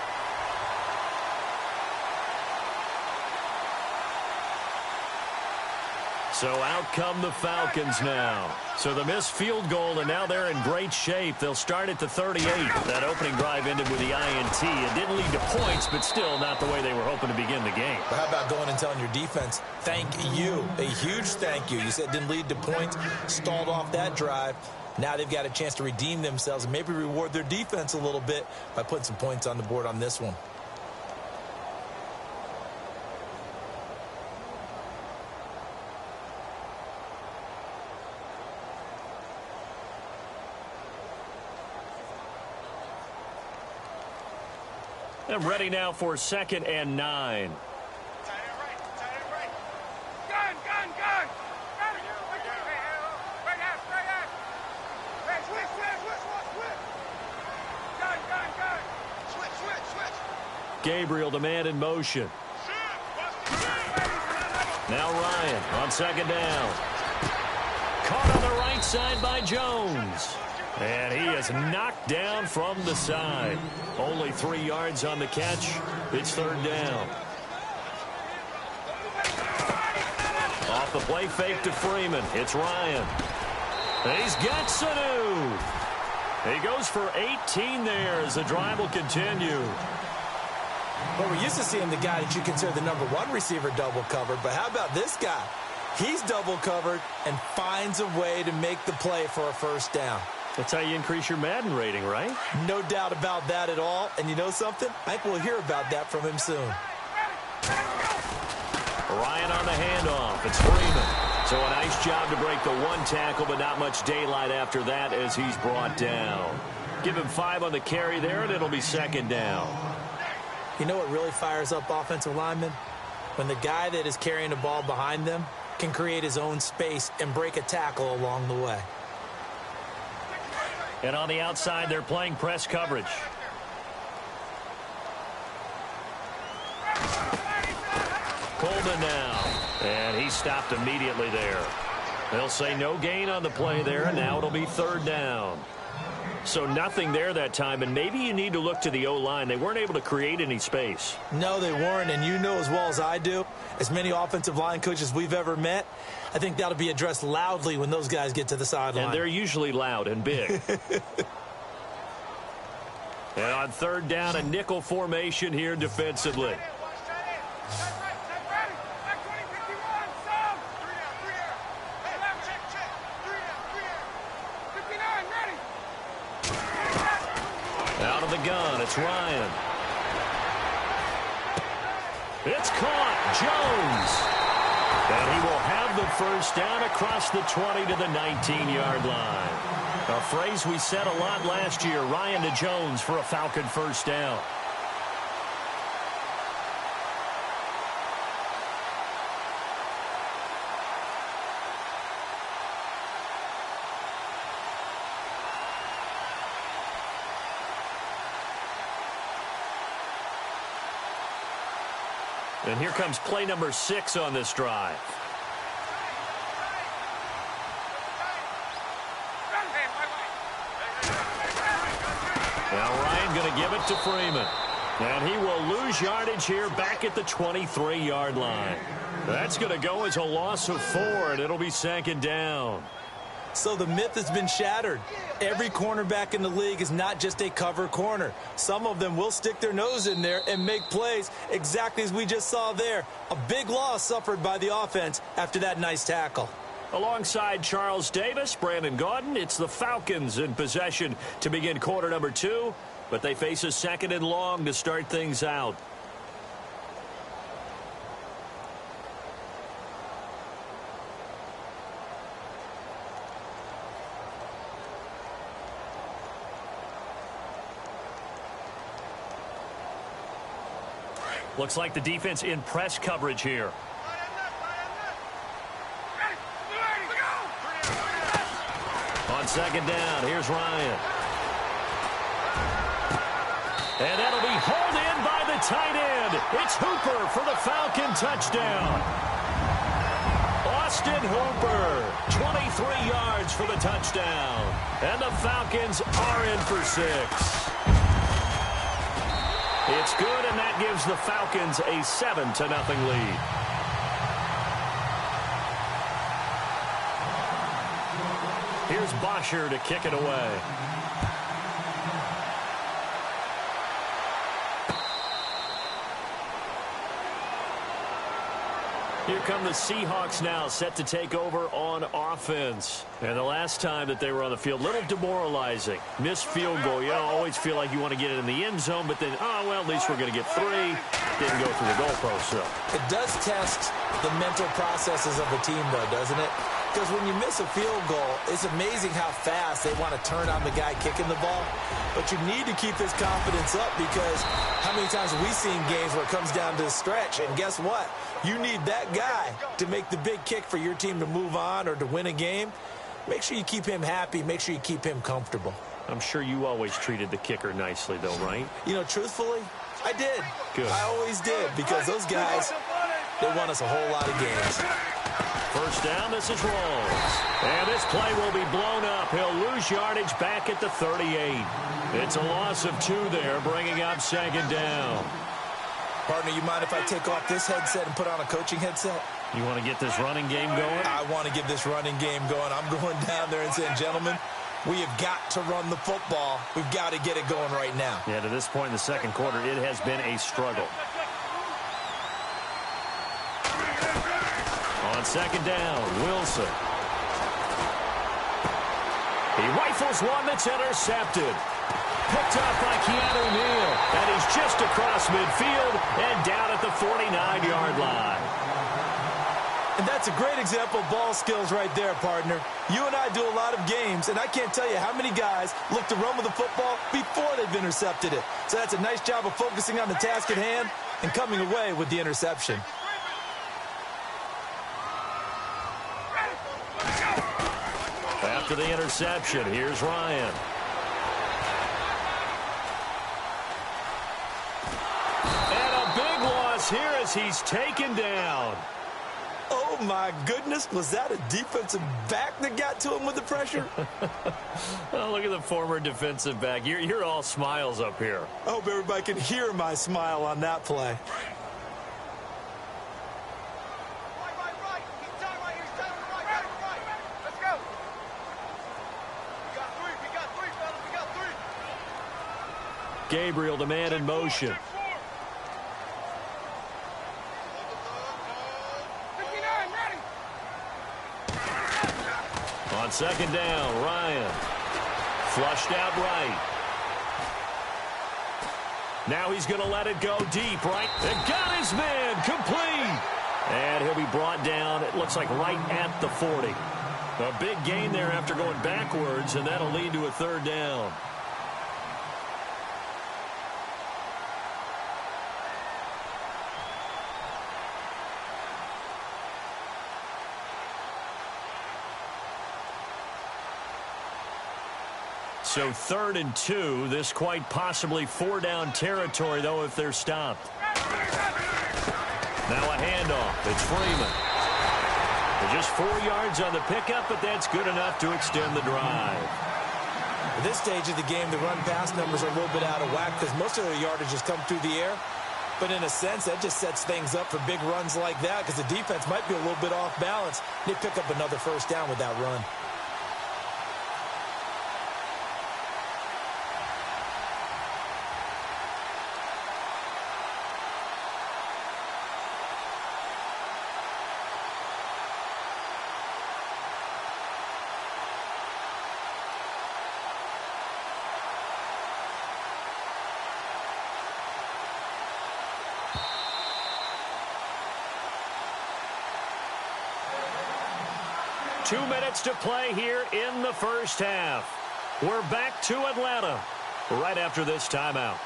So out come the Falcons now. So the missed field goal, and now they're in great shape. They'll start at the 38. That opening drive ended with the INT. It didn't lead to points, but still not the way they were hoping to begin the game. But how about going and telling your defense, thank you, a huge thank you. You said it didn't lead to points, stalled off that drive. Now they've got a chance to redeem themselves and maybe reward their defense a little bit by putting some points on the board on this one. And ready now for 2nd and 9. Tight end right. Gun. Straight out. Hey, switch. Gun. Switch. Gabriel, the man in motion. Now Ryan on 2nd down. Caught on the right side by Jones. And he is knocked down from the side. Only 3 yards on the catch. It's 3rd down. Off the play fake to Freeman. It's Ryan. He's got Sanu. He goes for 18 there as the drive will continue. Well, we're used to seeing the guy that you consider the #1 receiver double covered, but how about this guy? He's double covered and finds a way to make the play for a 1st down. That's how you increase your Madden rating, right? No doubt about that at all. And you know something? I think we'll hear about that from him soon. Ryan on the handoff. It's Freeman. So a nice job to break the 1 tackle, but not much daylight after that as he's brought down. Give him 5 on the carry there, and it'll be 2nd down. You know what really fires up offensive linemen? When the guy that is carrying the ball behind them can create his own space and break a tackle along the way. And on the outside, they're playing press coverage. Coleman now. And he stopped immediately there. They'll say no gain on the play there, and now it'll be 3rd down. So nothing there that time, and maybe you need to look to the O-line. They weren't able to create any space. No, they weren't, and you know as well as I do, as many offensive line coaches we've ever met, I think that'll be addressed loudly when those guys get to the sideline. And they're usually loud and big. And on 3rd down, a nickel formation here defensively. Out of the gun, it's Ryan. It's caught, Jones. And he will have the 1st down across the 20 to the 19-yard line. A phrase we said a lot last year, Ryan to Jones for a Falcon 1st down. And here comes play number 6 on this drive. Now Ryan going to give it to Freeman. And he will lose yardage here back at the 23-yard line. That's going to go as a loss of 4, and it'll be 2nd down. So the myth has been shattered. Every cornerback in the league is not just a cover corner. Some of them will stick their nose in there and make plays exactly as we just saw there. A big loss suffered by the offense after that nice tackle. Alongside Charles Davis, Brandon Gaudin, it's the Falcons in possession to begin quarter number 2, but they face a 2nd and long to start things out. Looks like the defense in press coverage here. On 2nd down, here's Ryan. And that'll be hauled in by the tight end. It's Hooper for the Falcon touchdown. Austin Hooper, 23 yards for the touchdown. And the Falcons are in for 6. It's good, and that gives the Falcons a 7-0 lead. Here's Bosher to kick it away. Here come the Seahawks now, set to take over on offense. And the last time that they were on the field, little demoralizing. Missed field goal. You always feel like you want to get it in the end zone, but then, oh, well, at least we're going to get 3. Didn't go through the goalpost, so. It does test the mental processes of a team, though, doesn't it? Because when you miss a field goal, it's amazing how fast they want to turn on the guy kicking the ball. But you need to keep his confidence up, because how many times have we seen games where it comes down to the stretch? And guess what? You need that guy to make the big kick for your team to move on or to win a game. Make sure you keep him happy. Make sure you keep him comfortable. I'm sure you always treated the kicker nicely, though, right? You know, truthfully, I did. Good. I always did, because those guys, they won us a whole lot of games. First down, this is Rawls. And this play will be blown up. He'll lose yardage back at the 38. It's a loss of 2 there, bringing up 2nd down. Partner, you mind if I take off this headset and put on a coaching headset? You want to get this running game going? I want to get this running game going. I'm going down there and saying, gentlemen, we have got to run the football. We've got to get it going right now. Yeah, to this point in the second quarter, it has been a struggle. On 2nd down, Wilson. He rifles one that's intercepted. Picked up by Keanu Neal. And he's just across midfield and down at the 49-yard line. And that's a great example of ball skills right there, partner. You and I do a lot of games, and I can't tell you how many guys look to run with the football before they've intercepted it. So that's a nice job of focusing on the task at hand and coming away with the interception. After the interception, here's Ryan. And a big loss here as he's taken down. Oh, my goodness. Was that a defensive back that got to him with the pressure? Oh, look at the former defensive back. You're all smiles up here. I hope everybody can hear my smile on that play. Gabriel, the man in motion. On 2nd down, Ryan. Flushed out right. Now he's going to let it go deep, right? And got his man, complete. And he'll be brought down, it looks like right at the 40. A big gain there after going backwards, and that'll lead to a 3rd down. So 3rd and 2. This quite possibly 4-down territory, though, if they're stopped. Now a handoff. It's Freeman. Just 4 yards on the pickup, but that's good enough to extend the drive. At this stage of the game, the run-pass numbers are a little bit out of whack because most of their yardage has come through the air. But in a sense, that just sets things up for big runs like that because the defense might be a little bit off balance. They pick up another first down with that run. Two minutes to play here in the first half. We're back to Atlanta right after this timeout.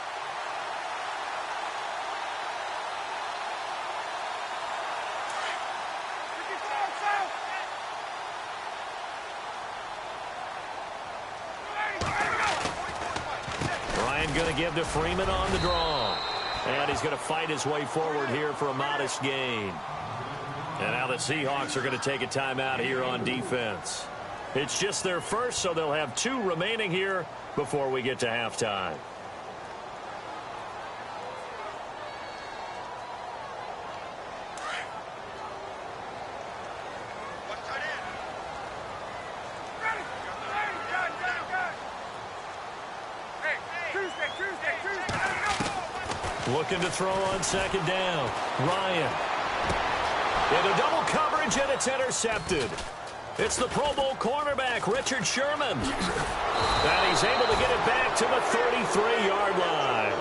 Ryan going to give to Freeman on the draw. And he's going to fight his way forward here for a modest gain. And now the Seahawks are going to take a timeout here on defense. It's just their first, so they'll have 2 remaining here before we get to halftime. Looking to throw on second down. Ryan. Into double coverage, and it's intercepted. It's the Pro Bowl cornerback, Richard Sherman. And he's able to get it back to the 33-yard line.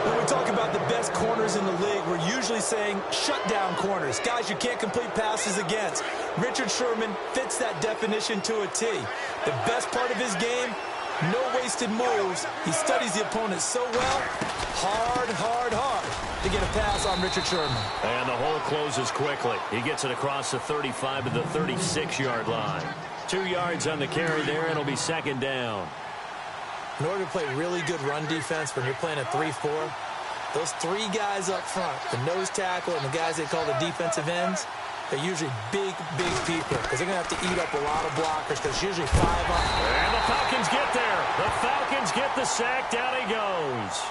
When we talk about the best corners in the league, we're usually saying shutdown corners, guys you can't complete passes against. Richard Sherman fits that definition to a T. The best part of his game, no wasted moves. He studies the opponent so well. Hard to get a pass on Richard Sherman. And the hole closes quickly. He gets it across the 35 to the 36-yard line. 2 yards on the carry there, and it'll be second down. In order to play really good run defense when you're playing a 3-4, those 3 guys up front, the nose tackle and the guys they call the defensive ends, they're usually big people because they're going to have to eat up a lot of blockers because it's usually 5 up. And the Falcons get there. The Falcons get the sack. Down he goes.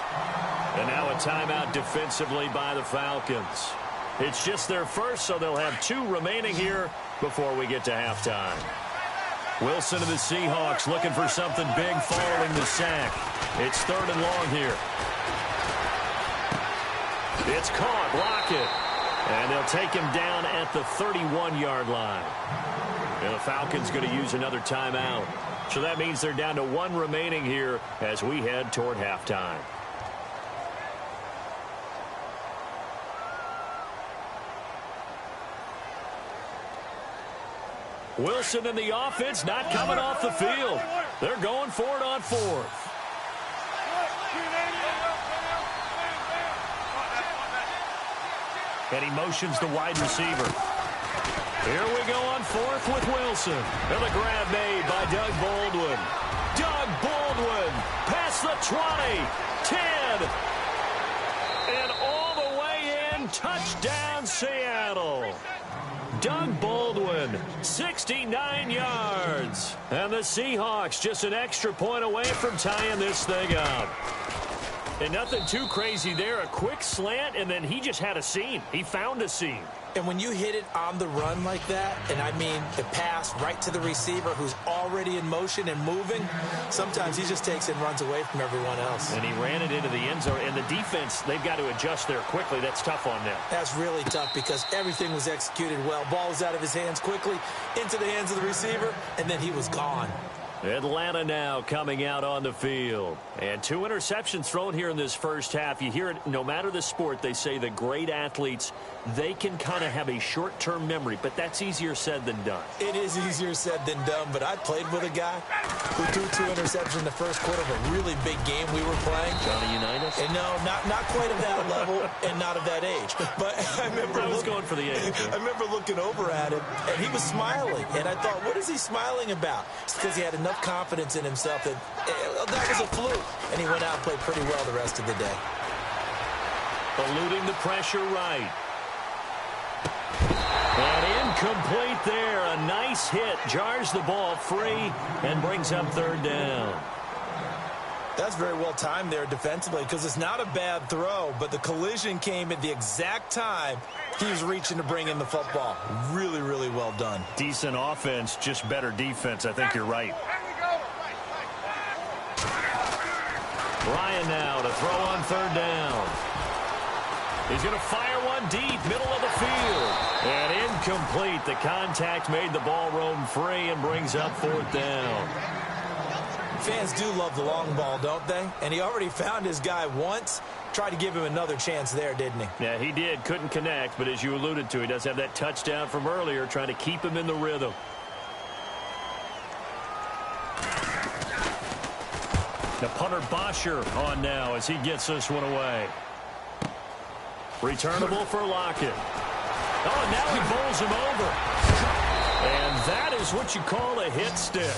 And now a timeout defensively by the Falcons. It's just their first, so they'll have 2 remaining here before we get to halftime. Wilson of the Seahawks looking for something big following the sack. It's 3rd and long here. It's caught. Block it. And they'll take him down at the 31-yard line. And the Falcons going to use another timeout. So that means they're down to 1 remaining here as we head toward halftime. Wilson and the offense not coming off the field. They're going for it on 4th. And he motions the wide receiver. Here we go on 4th with Wilson. And the grab made by Doug Baldwin. Doug Baldwin past the 20, 10, and all the way in. Touchdown, Seattle. Doug Baldwin, 69 yards. And the Seahawks just an extra point away from tying this thing up. And nothing too crazy there. A quick slant, and then he just had a seam. He found a seam. And when you hit it on the run like that, and I mean the pass right to the receiver who's already in motion and moving, sometimes he just takes and runs away from everyone else. And he ran it into the end zone. And the defense, they've got to adjust there quickly. That's tough on them. That's really tough because everything was executed well. Ball was out of his hands quickly, into the hands of the receiver, and then he was gone. Atlanta now coming out on the field. And 2 interceptions thrown here in this first half. You hear it, no matter the sport, they say the great athletes, they can kind of have a short-term memory, but that's easier said than done. It is easier said than done, but I played with a guy who threw 2 interceptions in the first quarter of a really big game we were playing. Johnny Unitas? And no, not quite of that level and not of that age. But I remember going for the age. I remember looking over at him, and he was smiling. And I thought, what is he smiling about? It's because he had enough confidence in himself that was a fluke. And he went out and played pretty well the rest of the day. Eluding the pressure right. And incomplete there. A nice hit. Jars the ball free and brings up third down. That's very well timed there defensively because it's not a bad throw, but the collision came at the exact time he was reaching to bring in the football. Really, really well done. Decent offense, just better defense. I think you're right. Ryan now to throw on third down. He's going to fire one deep, middle of the field. And incomplete. The contact made the ball roam free and brings up fourth down. Fans do love the long ball, don't they? And he already found his guy once. Tried to give him another chance there, didn't he? Yeah, he did. Couldn't connect, but as you alluded to, he does have that touchdown from earlier, trying to keep him in the rhythm. The punter Bosher on now as he gets this one away. Returnable for Lockett. Oh, and now he bowls him over. And that is what you call a hit stick.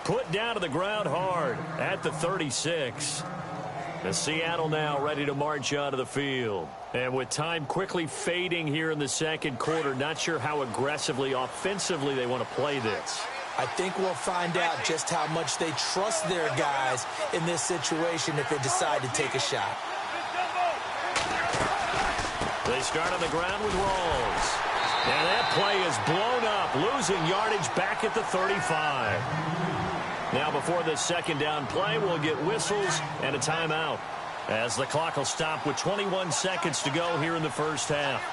Put down to the ground hard at the 36. The Seattle now ready to march onto the field. And with time quickly fading here in the second quarter, not sure how aggressively, offensively they want to play this. I think we'll find out just how much they trust their guys in this situation if they decide to take a shot. They start on the ground with Rawls. And that play is blown up, losing yardage back at the 35. Now before this second down play, we'll get whistles and a timeout as the clock will stop with 21 seconds to go here in the first half.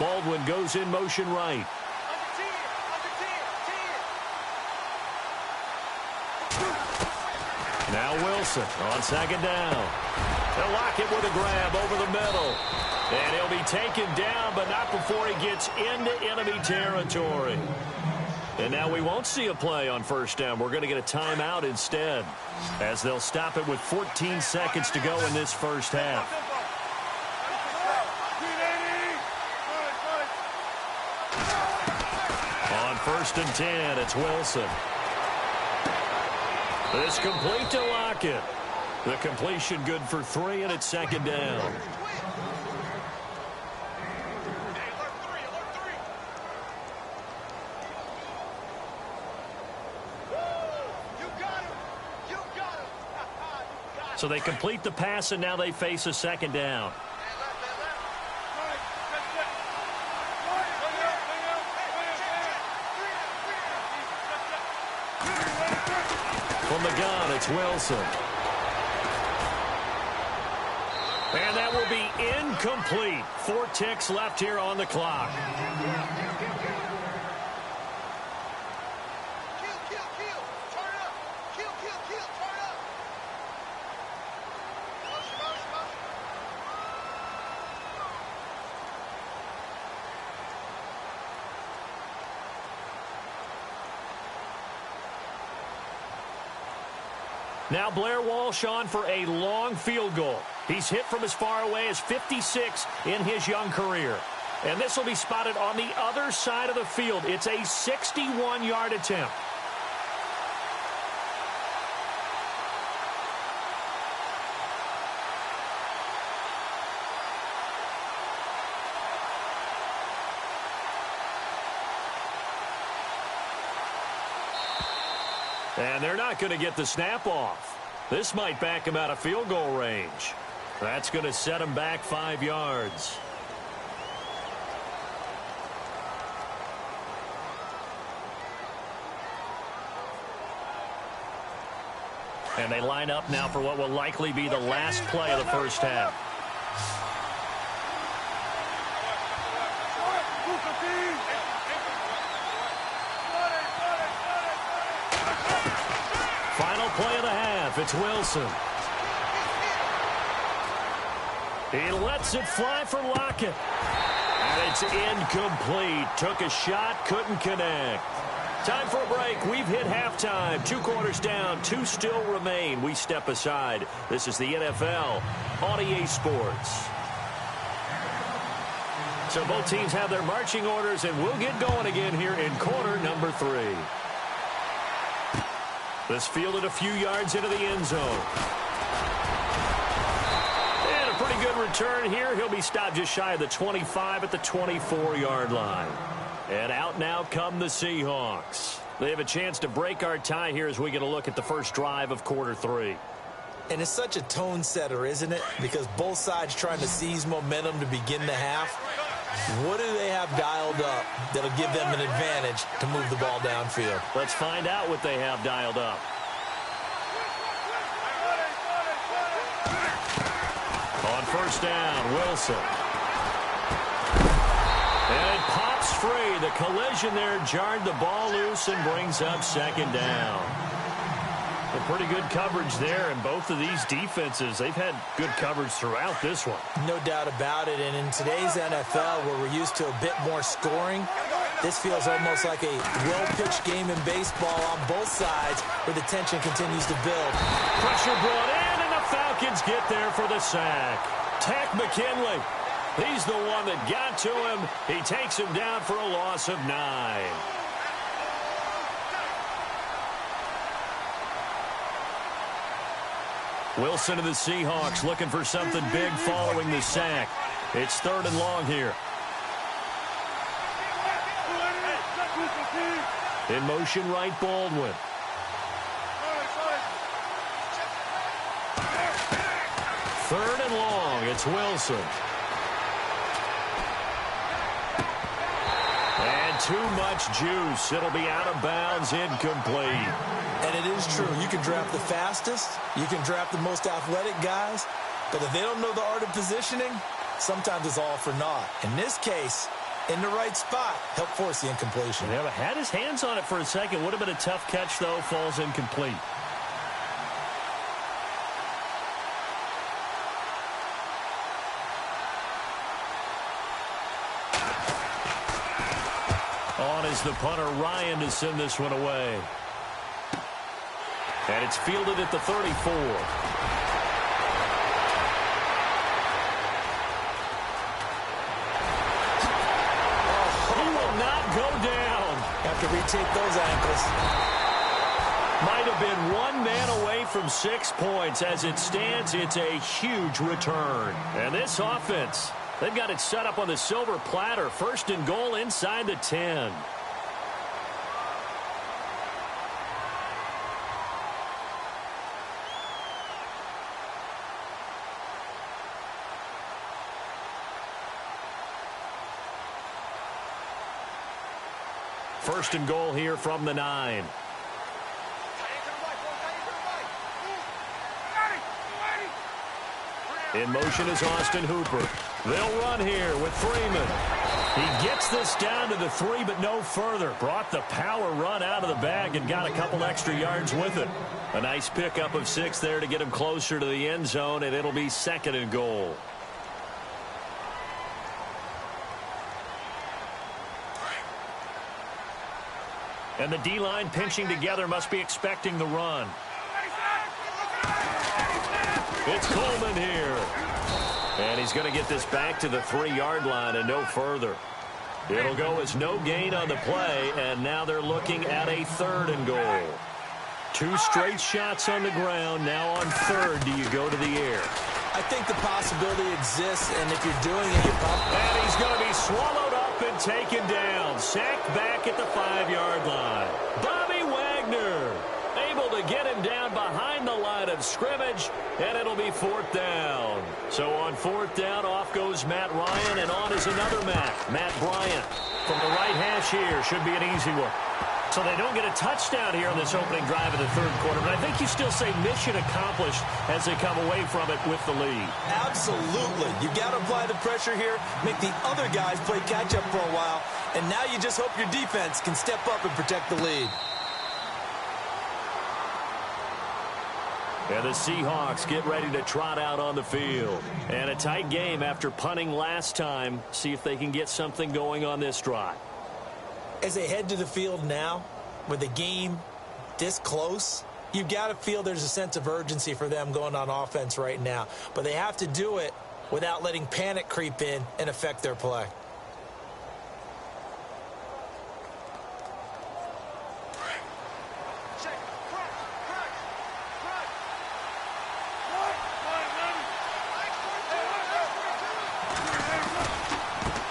Baldwin goes in motion right. Now Wilson on second down. They'll lock it with a grab over the middle. And he'll be taken down, but not before he gets into enemy territory. And now we won't see a play on first down. We're going to get a timeout instead, as they'll stop it with 14 seconds to go in this first half. On first and 10, it's Wilson. It's complete to Lockett. The completion good for 3, and it's second down. So they complete the pass, and now they face a second down. From the gun, it's Wilson. And that will be incomplete. 4 ticks left here on the clock. Now Blair Walsh on for a long field goal. He's hit from as far away as 56 in his young career. And this will be spotted on the other side of the field. It's a 61-yard attempt. And they're not going to get the snap off. This might back him out of field goal range. That's going to set him back 5 yards. And they line up now for what will likely be the last play of the first half. Final play of the half. It's Wilson. He lets it fly for Lockett. And it's incomplete. Took a shot, couldn't connect. Time for a break. We've hit halftime. 2 quarters down, 2 still remain. We step aside. This is the NFL on EA Sports. So both teams have their marching orders, and we'll get going again here in quarter number 3. This fielded a few yards into the end zone. And a pretty good return here. He'll be stopped just shy of the 25 at the 24-yard line. And out now come the Seahawks. They have a chance to break our tie here as we get a look at the first drive of quarter 3. And it's such a tone setter, isn't it? Because both sides trying to seize momentum to begin the half. What do they have dialed up that'll give them an advantage to move the ball downfield? Let's find out what they have dialed up. On first down, Wilson. And it pops free. The collision there jarred the ball loose and brings up second down. A pretty good coverage there, and both of these defenses, they've had good coverage throughout this one. No doubt about it, and in today's NFL, where we're used to a bit more scoring, this feels almost like a well-pitched game in baseball on both sides, where the tension continues to build. Pressure brought in, and the Falcons get there for the sack. Tack McKinley, he's the one that got to him. He takes him down for a loss of 9. Wilson of the Seahawks looking for something big following the sack. It's 3rd and long here. In motion, right, Baldwin. Third and long, it's Wilson. And too much juice. It'll be out of bounds, incomplete. And it is true. You can draft the fastest. You can draft the most athletic guys. But if they don't know the art of positioning, sometimes it's all for naught. In this case, in the right spot, help force the incompletion. Yeah, but had his hands on it for a second. Would have been a tough catch, though. Falls incomplete. On is the punter, Ryan, to send this one away. And it's fielded at the 34. He will not go down. Have to retake those ankles. Might have been one man away from 6 points. As it stands, it's a huge return. And this offense, they've got it set up on the silver platter. 1st and goal inside the 10. First and goal here from the 9. In motion is Austin Hooper. They'll run here with Freeman. He gets this down to the 3, but no further. Brought the power run out of the bag and got a couple extra yards with it. A nice pickup of 6 there to get him closer to the end zone, and it'll be 2nd and goal. And the D-line pinching together, must be expecting the run. It's Coleman here. And he's going to get this back to the 3-yard line and no further. It'll go as no gain on the play, and now they're looking at a 3rd and goal. 2 straight shots on the ground. Now on 3rd, do you go to the air? I think the possibility exists, and if you're doing it, you pump. And he's going to be swallowed up and taken down. Sacked back at the 5-yard line. Bobby Wagner able to get him down behind the line of scrimmage, and it'll be 4th down. So on 4th down, off goes Matt Ryan, and on is another Matt Bryant. From the right hash here, should be an easy one. So they don't get a touchdown here on this opening drive of the 3rd quarter, but I think you still say mission accomplished as they come away from it with the lead. Absolutely. You've got to apply the pressure here, make the other guys play catch-up for a while, and now you just hope your defense can step up and protect the lead. And the Seahawks get ready to trot out on the field. And a tight game after punting last time. See if they can get something going on this drive. As they head to the field now, with the game this close, you've got to feel there's a sense of urgency for them going on offense right now. But they have to do it without letting panic creep in and affect their play.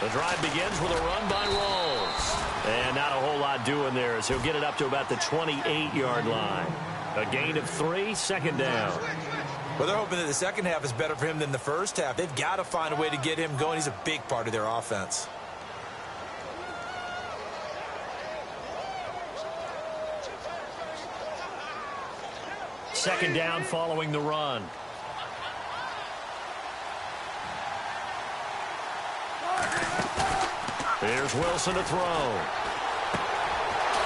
The drive begins with a run by Rawls. And not a whole lot doing there as he'll get it up to about the 28-yard line. A gain of 3, second down. Well, they're hoping that the second half is better for him than the first half. They've got to find a way to get him going. He's a big part of their offense. Second down following the run. Here's Wilson to throw.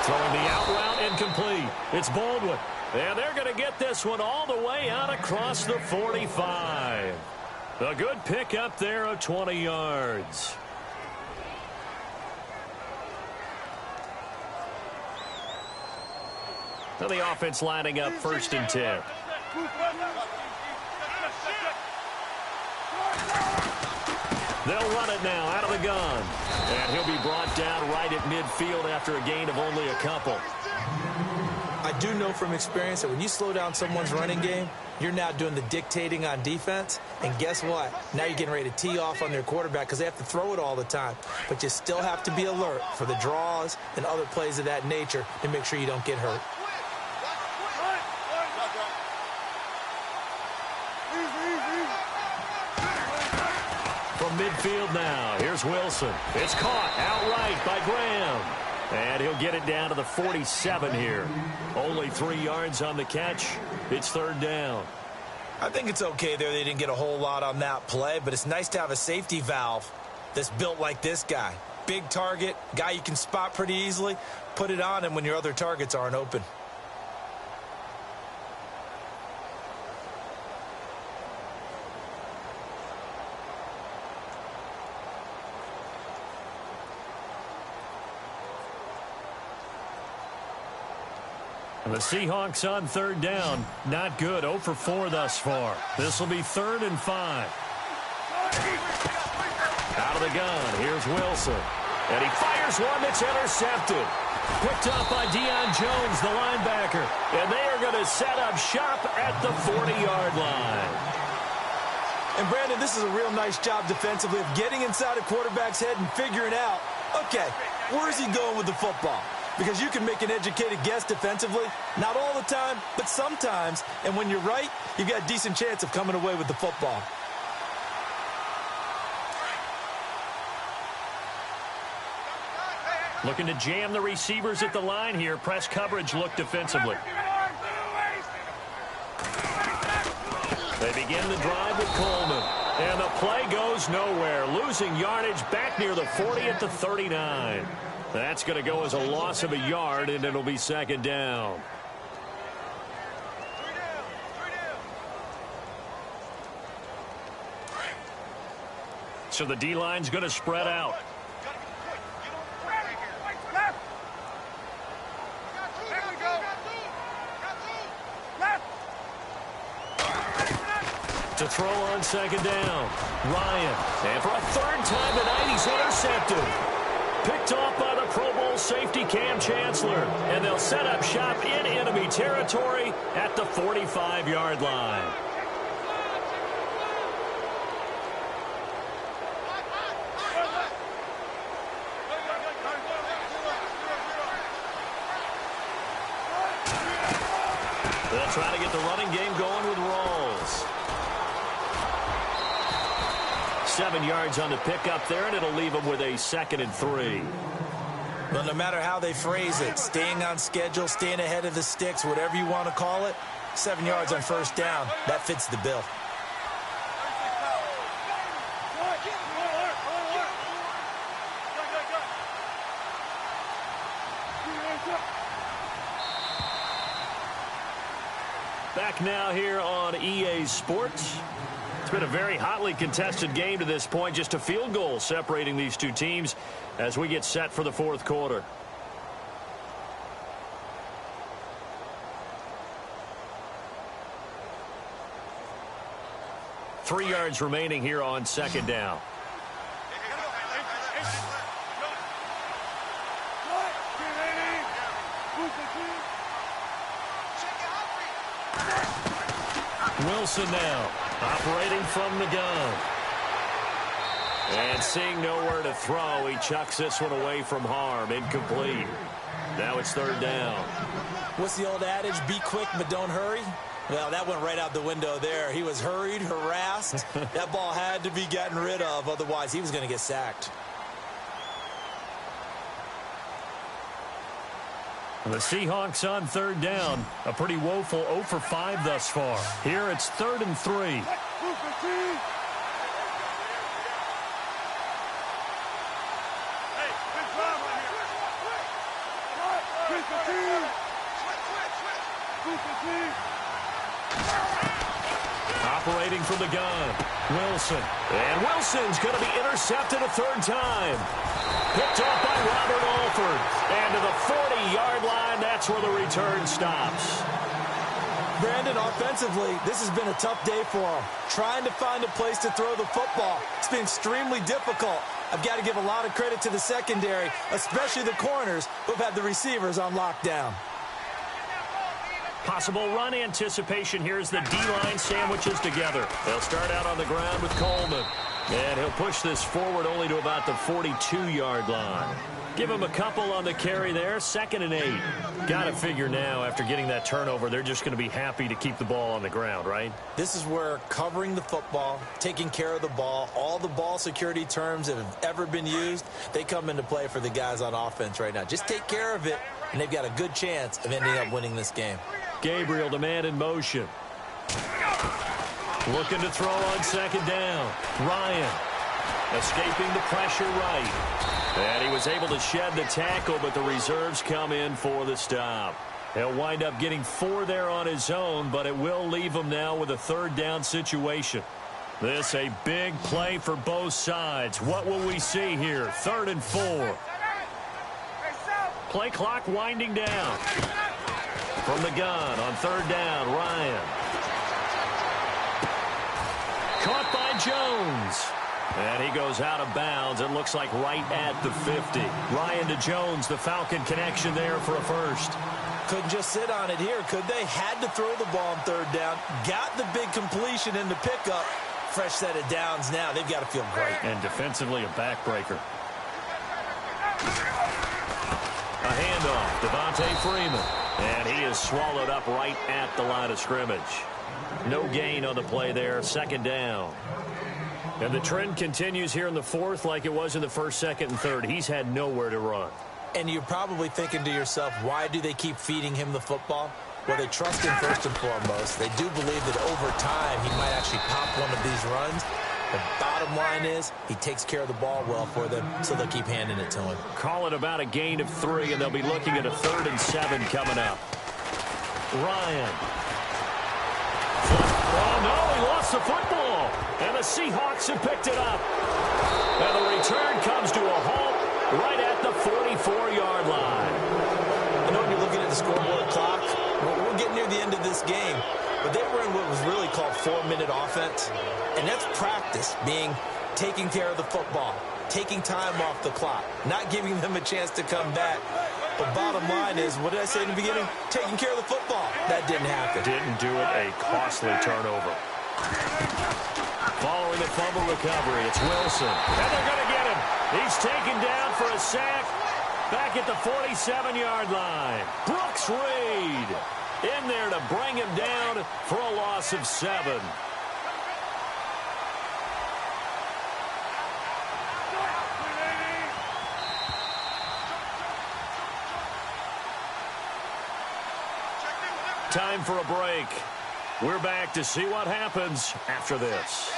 Throwing the out route incomplete. It's Baldwin. And they're going to get this one all the way out across the 45. A good pickup there of 20 yards. So the offense lining up 1st and 10. They'll run it now out of the gun. And he'll be brought down right at midfield after a gain of only a couple. I do know from experience that when you slow down someone's running game, you're now doing the dictating on defense. And guess what? Now you're getting ready to tee off on their quarterback because they have to throw it all the time. But you still have to be alert for the draws and other plays of that nature to make sure you don't get hurt. From midfield now, here's Wilson. It's caught outright by Graham. And he'll get it down to the 47 here. Only 3 yards on the catch. It's 3rd down. I think it's okay there. They didn't get a whole lot on that play, but it's nice to have a safety valve that's built like this guy. Big target, guy you can spot pretty easily. Put it on him when your other targets aren't open. And the Seahawks on 3rd down. Not good. 0 for 4 thus far. This will be 3rd and 5. Out of the gun. Here's Wilson. And he fires one that's intercepted. Picked up by Deion Jones, the linebacker. And they are going to set up shop at the 40-yard line. And, Brandon, this is a real nice job defensively of getting inside a quarterback's head and figuring out, okay, where is he going with the football? Because you can make an educated guess defensively. Not all the time, but sometimes. And when you're right, you've got a decent chance of coming away with the football. Looking to jam the receivers at the line here. Press coverage look defensively. They begin the drive with Coleman. And the play goes nowhere. Losing yardage back near the 40 at the 39. That's going to go as a loss of a yard, and it'll be 2nd down. So the D-line's going to spread out. To throw on 2nd down. Ryan. And for a 3rd time tonight, he's intercepted. Picked off by the Pro Bowl safety Cam Chancellor. And they'll set up shop in enemy territory at the 45-yard line. They'll try to get the running game going with Rawls. 7 yards on the pickup there, and it'll leave them with a 2nd and 3. Well, no matter how they phrase it, staying on schedule, staying ahead of the sticks, whatever you want to call it, 7 yards on 1st down, that fits the bill. Back now here on EA Sports. It's been a very hotly contested game to this point. Just a field goal separating these two teams as we get set for the 4th quarter. Three yards remaining here on 2nd down. Wilson now operating from the gun. And seeing nowhere to throw, he chucks this one away from harm. Incomplete. Now it's third down. What's the old adage? Be quick, but don't hurry. Well, that went right out the window there. He was hurried, harassed. That ball had to be gotten rid of. Otherwise, he was going to get sacked. The Seahawks on third down. A pretty woeful 0 for 5 thus far. Here it's 3rd and 3. Operating from the gun, Wilson. And Wilson's going to be intercepted a third time. Picked off by Robert Alford. And to the 40-yard line, that's where the return stops. Brandon, offensively, this has been a tough day for him. Trying to find a place to throw the football. It's been extremely difficult. I've got to give a lot of credit to the secondary, especially the corners who've had the receivers on lockdown. Possible run anticipation here as the D-line sandwiches together. They'll start out on the ground with Coleman. And he'll push this forward only to about the 42-yard line. Give him a couple on the carry there. 2nd and 8. Got to figure now, after getting that turnover, they're just going to be happy to keep the ball on the ground, right? This is where covering the football, taking care of the ball, all the ball security terms that have ever been used, they come into play for the guys on offense right now. Just take care of it, and they've got a good chance of ending up winning this game. Gabriel, the man in motion. Looking to throw on 2nd down. Ryan escaping the pressure right. And he was able to shed the tackle, but the reserves come in for the stop. He'll wind up getting 4 there on his own, but it will leave him now with a 3rd down situation. This a big play for both sides. What will we see here? 3rd and 4. Play clock winding down. From the gun on 3rd down, Ryan. Caught by Jones. And he goes out of bounds. It looks like right at the 50. Ryan to Jones, the Falcon connection there for a first. Couldn't just sit on it here, could they? Had to throw the ball on 3rd down. Got the big completion in the pickup. Fresh set of downs now. They've got to feel great. And defensively, a backbreaker. A handoff, Devontae Freeman. And he is swallowed up right at the line of scrimmage. No gain on the play there, 2nd down. And the trend continues here in the 4th like it was in the 1st, 2nd, and 3rd. He's had nowhere to run. And you're probably thinking to yourself, why do they keep feeding him the football? Well, they trust him first and foremost. They do believe that over time he might actually pop one of these runs. The bottom line is he takes care of the ball well for them, so they'll keep handing it to him. Call it about a gain of 3, and they'll be looking at a 3rd and 7 coming up. Ryan. Oh, no, he lost the football. And the Seahawks have picked it up. And the return comes to a halt right at the 44-yard line. I know when you're looking at the scoreboard clock, we're getting near the end of this game. But they were in what was really called 4-minute offense. And that's practice, being taking care of the football, taking time off the clock, not giving them a chance to come back. But bottom line is, what did I say in the beginning? Taking care of the football. That didn't happen. Didn't do it. A costly turnover. Following the fumble recovery, it's Wilson. And they're going to get him. He's taken down for a sack back at the 47-yard line. Brooks Reed in there to bring him down for a loss of 7. Time for a break. We're back to see what happens after this.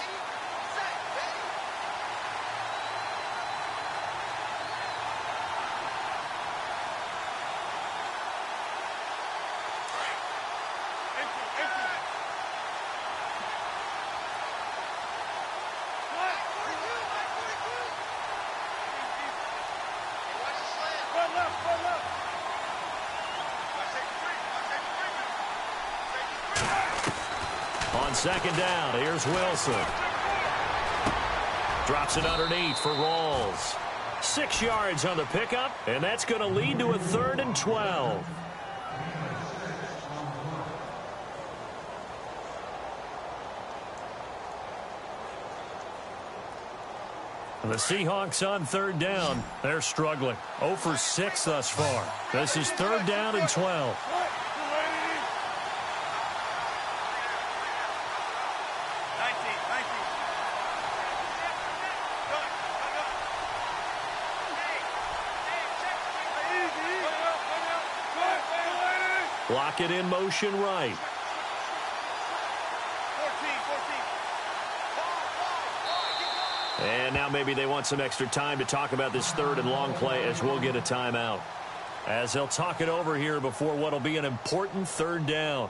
On 2nd down, here's Wilson. Drops it underneath for Rawls. 6 yards on the pickup, and that's going to lead to a 3rd and 12. The Seahawks on third down. They're struggling. 0 for 6 thus far. This is third down and 12. Block it in motion right. And now maybe they want some extra time to talk about this third and long play as we'll get a timeout. As they'll talk it over here before what will be an important third down.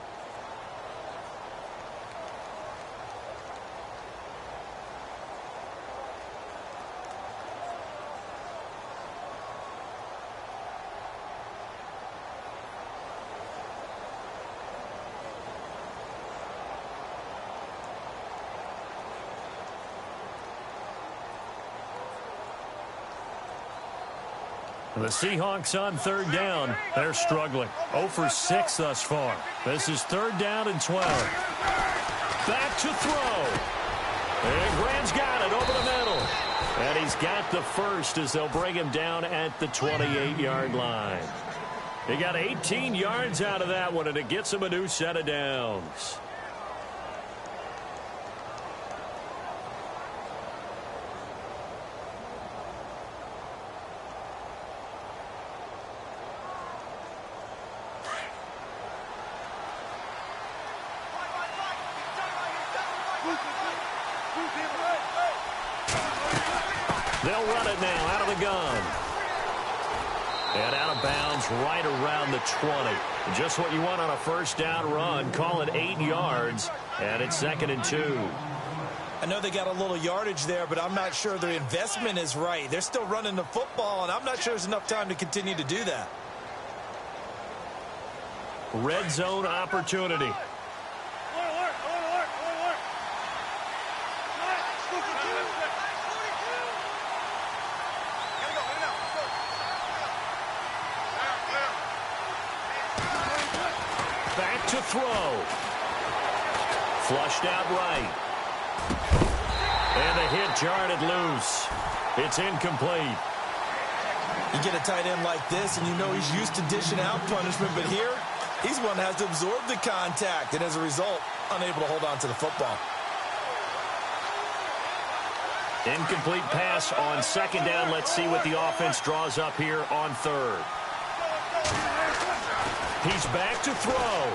The Seahawks on third down. They're struggling. 0 for 6 thus far. This is third down and 12. Back to throw. And Graham's got it over the middle. And he's got the first as they'll bring him down at the 28-yard line. He got 18 yards out of that one, and it gets him a new set of downs. They'll run it now out of the gun. And out of bounds right around the 20. Just what you want on a first down run. Call it 8 yards. And it's 2nd and 2. I know they got a little yardage there, but I'm not sure their investment is right. They're still running the football, and I'm not sure there's enough time to continue to do that. Red zone opportunity. Back to throw. Flushed out right. And the hit jarred it loose. It's incomplete. You get a tight end like this, and you know he's used to dishing out punishment, but here, he's one that has to absorb the contact, and as a result, unable to hold on to the football. Incomplete pass on second down. Let's see what the offense draws up here on third. He's back to throw.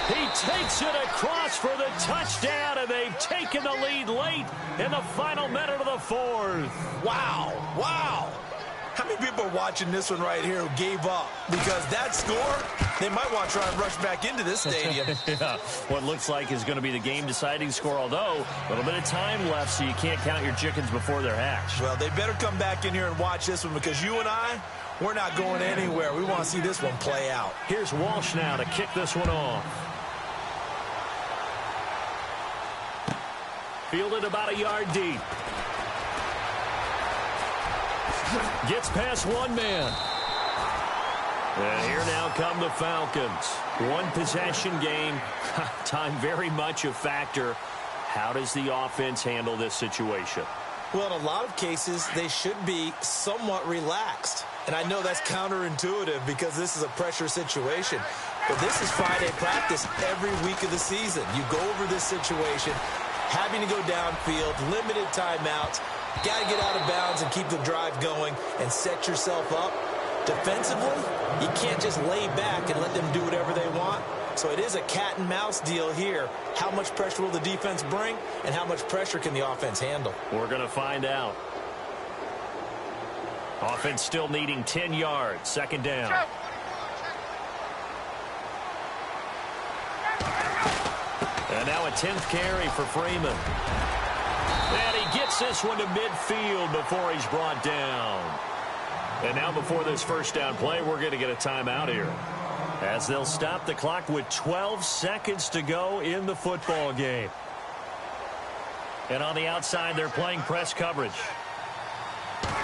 He takes it across for the touchdown, and they've taken the lead late in the final minute of the fourth. Wow. Wow. How many people are watching this one right here who gave up? Because that score, they might want to try and rush back into this stadium. Yeah, what looks like is going to be the game-deciding score, although a little bit of time left, so you can't count your chickens before they're hatched. Well, they better come back in here and watch this one, because you and I, we're not going anywhere. We want to see this one play out. Here's Walsh now to kick this one off. Fielded about a yard deep. Gets past one man. And here now come the Falcons. One possession game. Time very much a factor. How does the offense handle this situation? Well, in a lot of cases, they should be somewhat relaxed. And I know that's counterintuitive because this is a pressure situation. But this is Friday practice every week of the season. You go over this situation, having to go downfield, limited timeouts, got to get out of bounds and keep the drive going and set yourself up. Defensively, you can't just lay back and let them do whatever they want. So it is a cat and mouse deal here. How much pressure will the defense bring, and how much pressure can the offense handle? We're going to find out. Offense still needing 10 yards. Second down. And now a 10th carry for Freeman. And he gets this one to midfield before he's brought down. And now before this first down play, we're going to get a timeout here, as they'll stop the clock with 12 seconds to go in the football game. And on the outside, they're playing press coverage.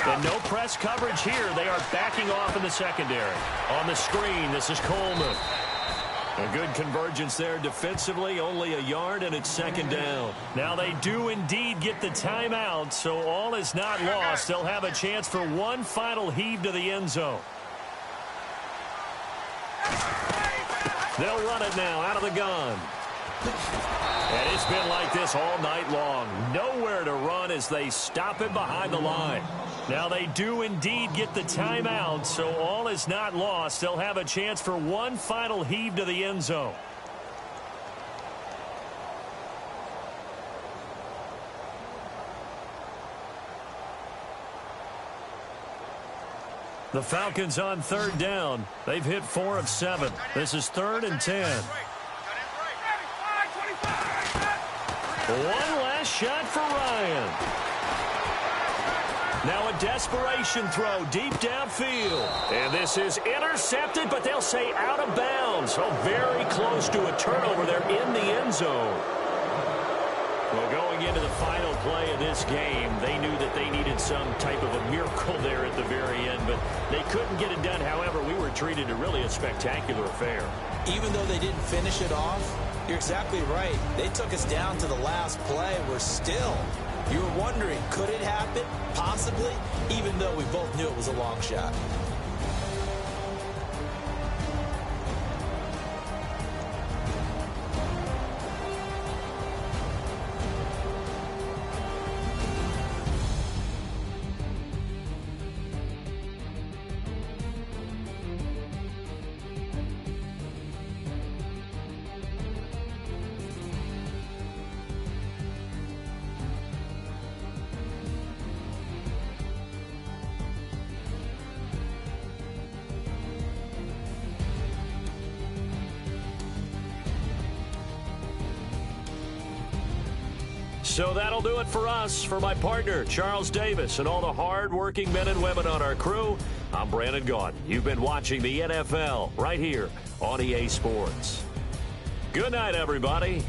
And no press coverage here. They are backing off in the secondary. On the screen, this is Coleman. A good convergence there defensively, only a yard, and it's second down. Now they do indeed get the timeout, so all is not lost. They'll have a chance for one final heave to the end zone. They'll run it now out of the gun. And it's been like this all night long. Nowhere to run as they stop him behind the line. Now they do indeed get the timeout, so all is not lost. They'll have a chance for one final heave to the end zone. The Falcons on third down. They've hit 4 of 7. This is 3rd and 10. One last shot for Ryan. Now a desperation throw deep downfield. And this is intercepted, but they'll say out of bounds. So very close to a turnover there in the end zone. Well, going into the final play of this game, they knew that they needed some type of a miracle there at the very end, but they couldn't get it done. However, we were treated to really a spectacular affair. Even though they didn't finish it off, you're exactly right. They took us down to the last play. We're still, you were wondering, could it happen? Possibly, even though we both knew it was a long shot. So that'll do it for us. For my partner, Charles Davis, and all the hard-working men and women on our crew, I'm Brandon Gaudin. You've been watching the NFL right here on EA Sports. Good night, everybody.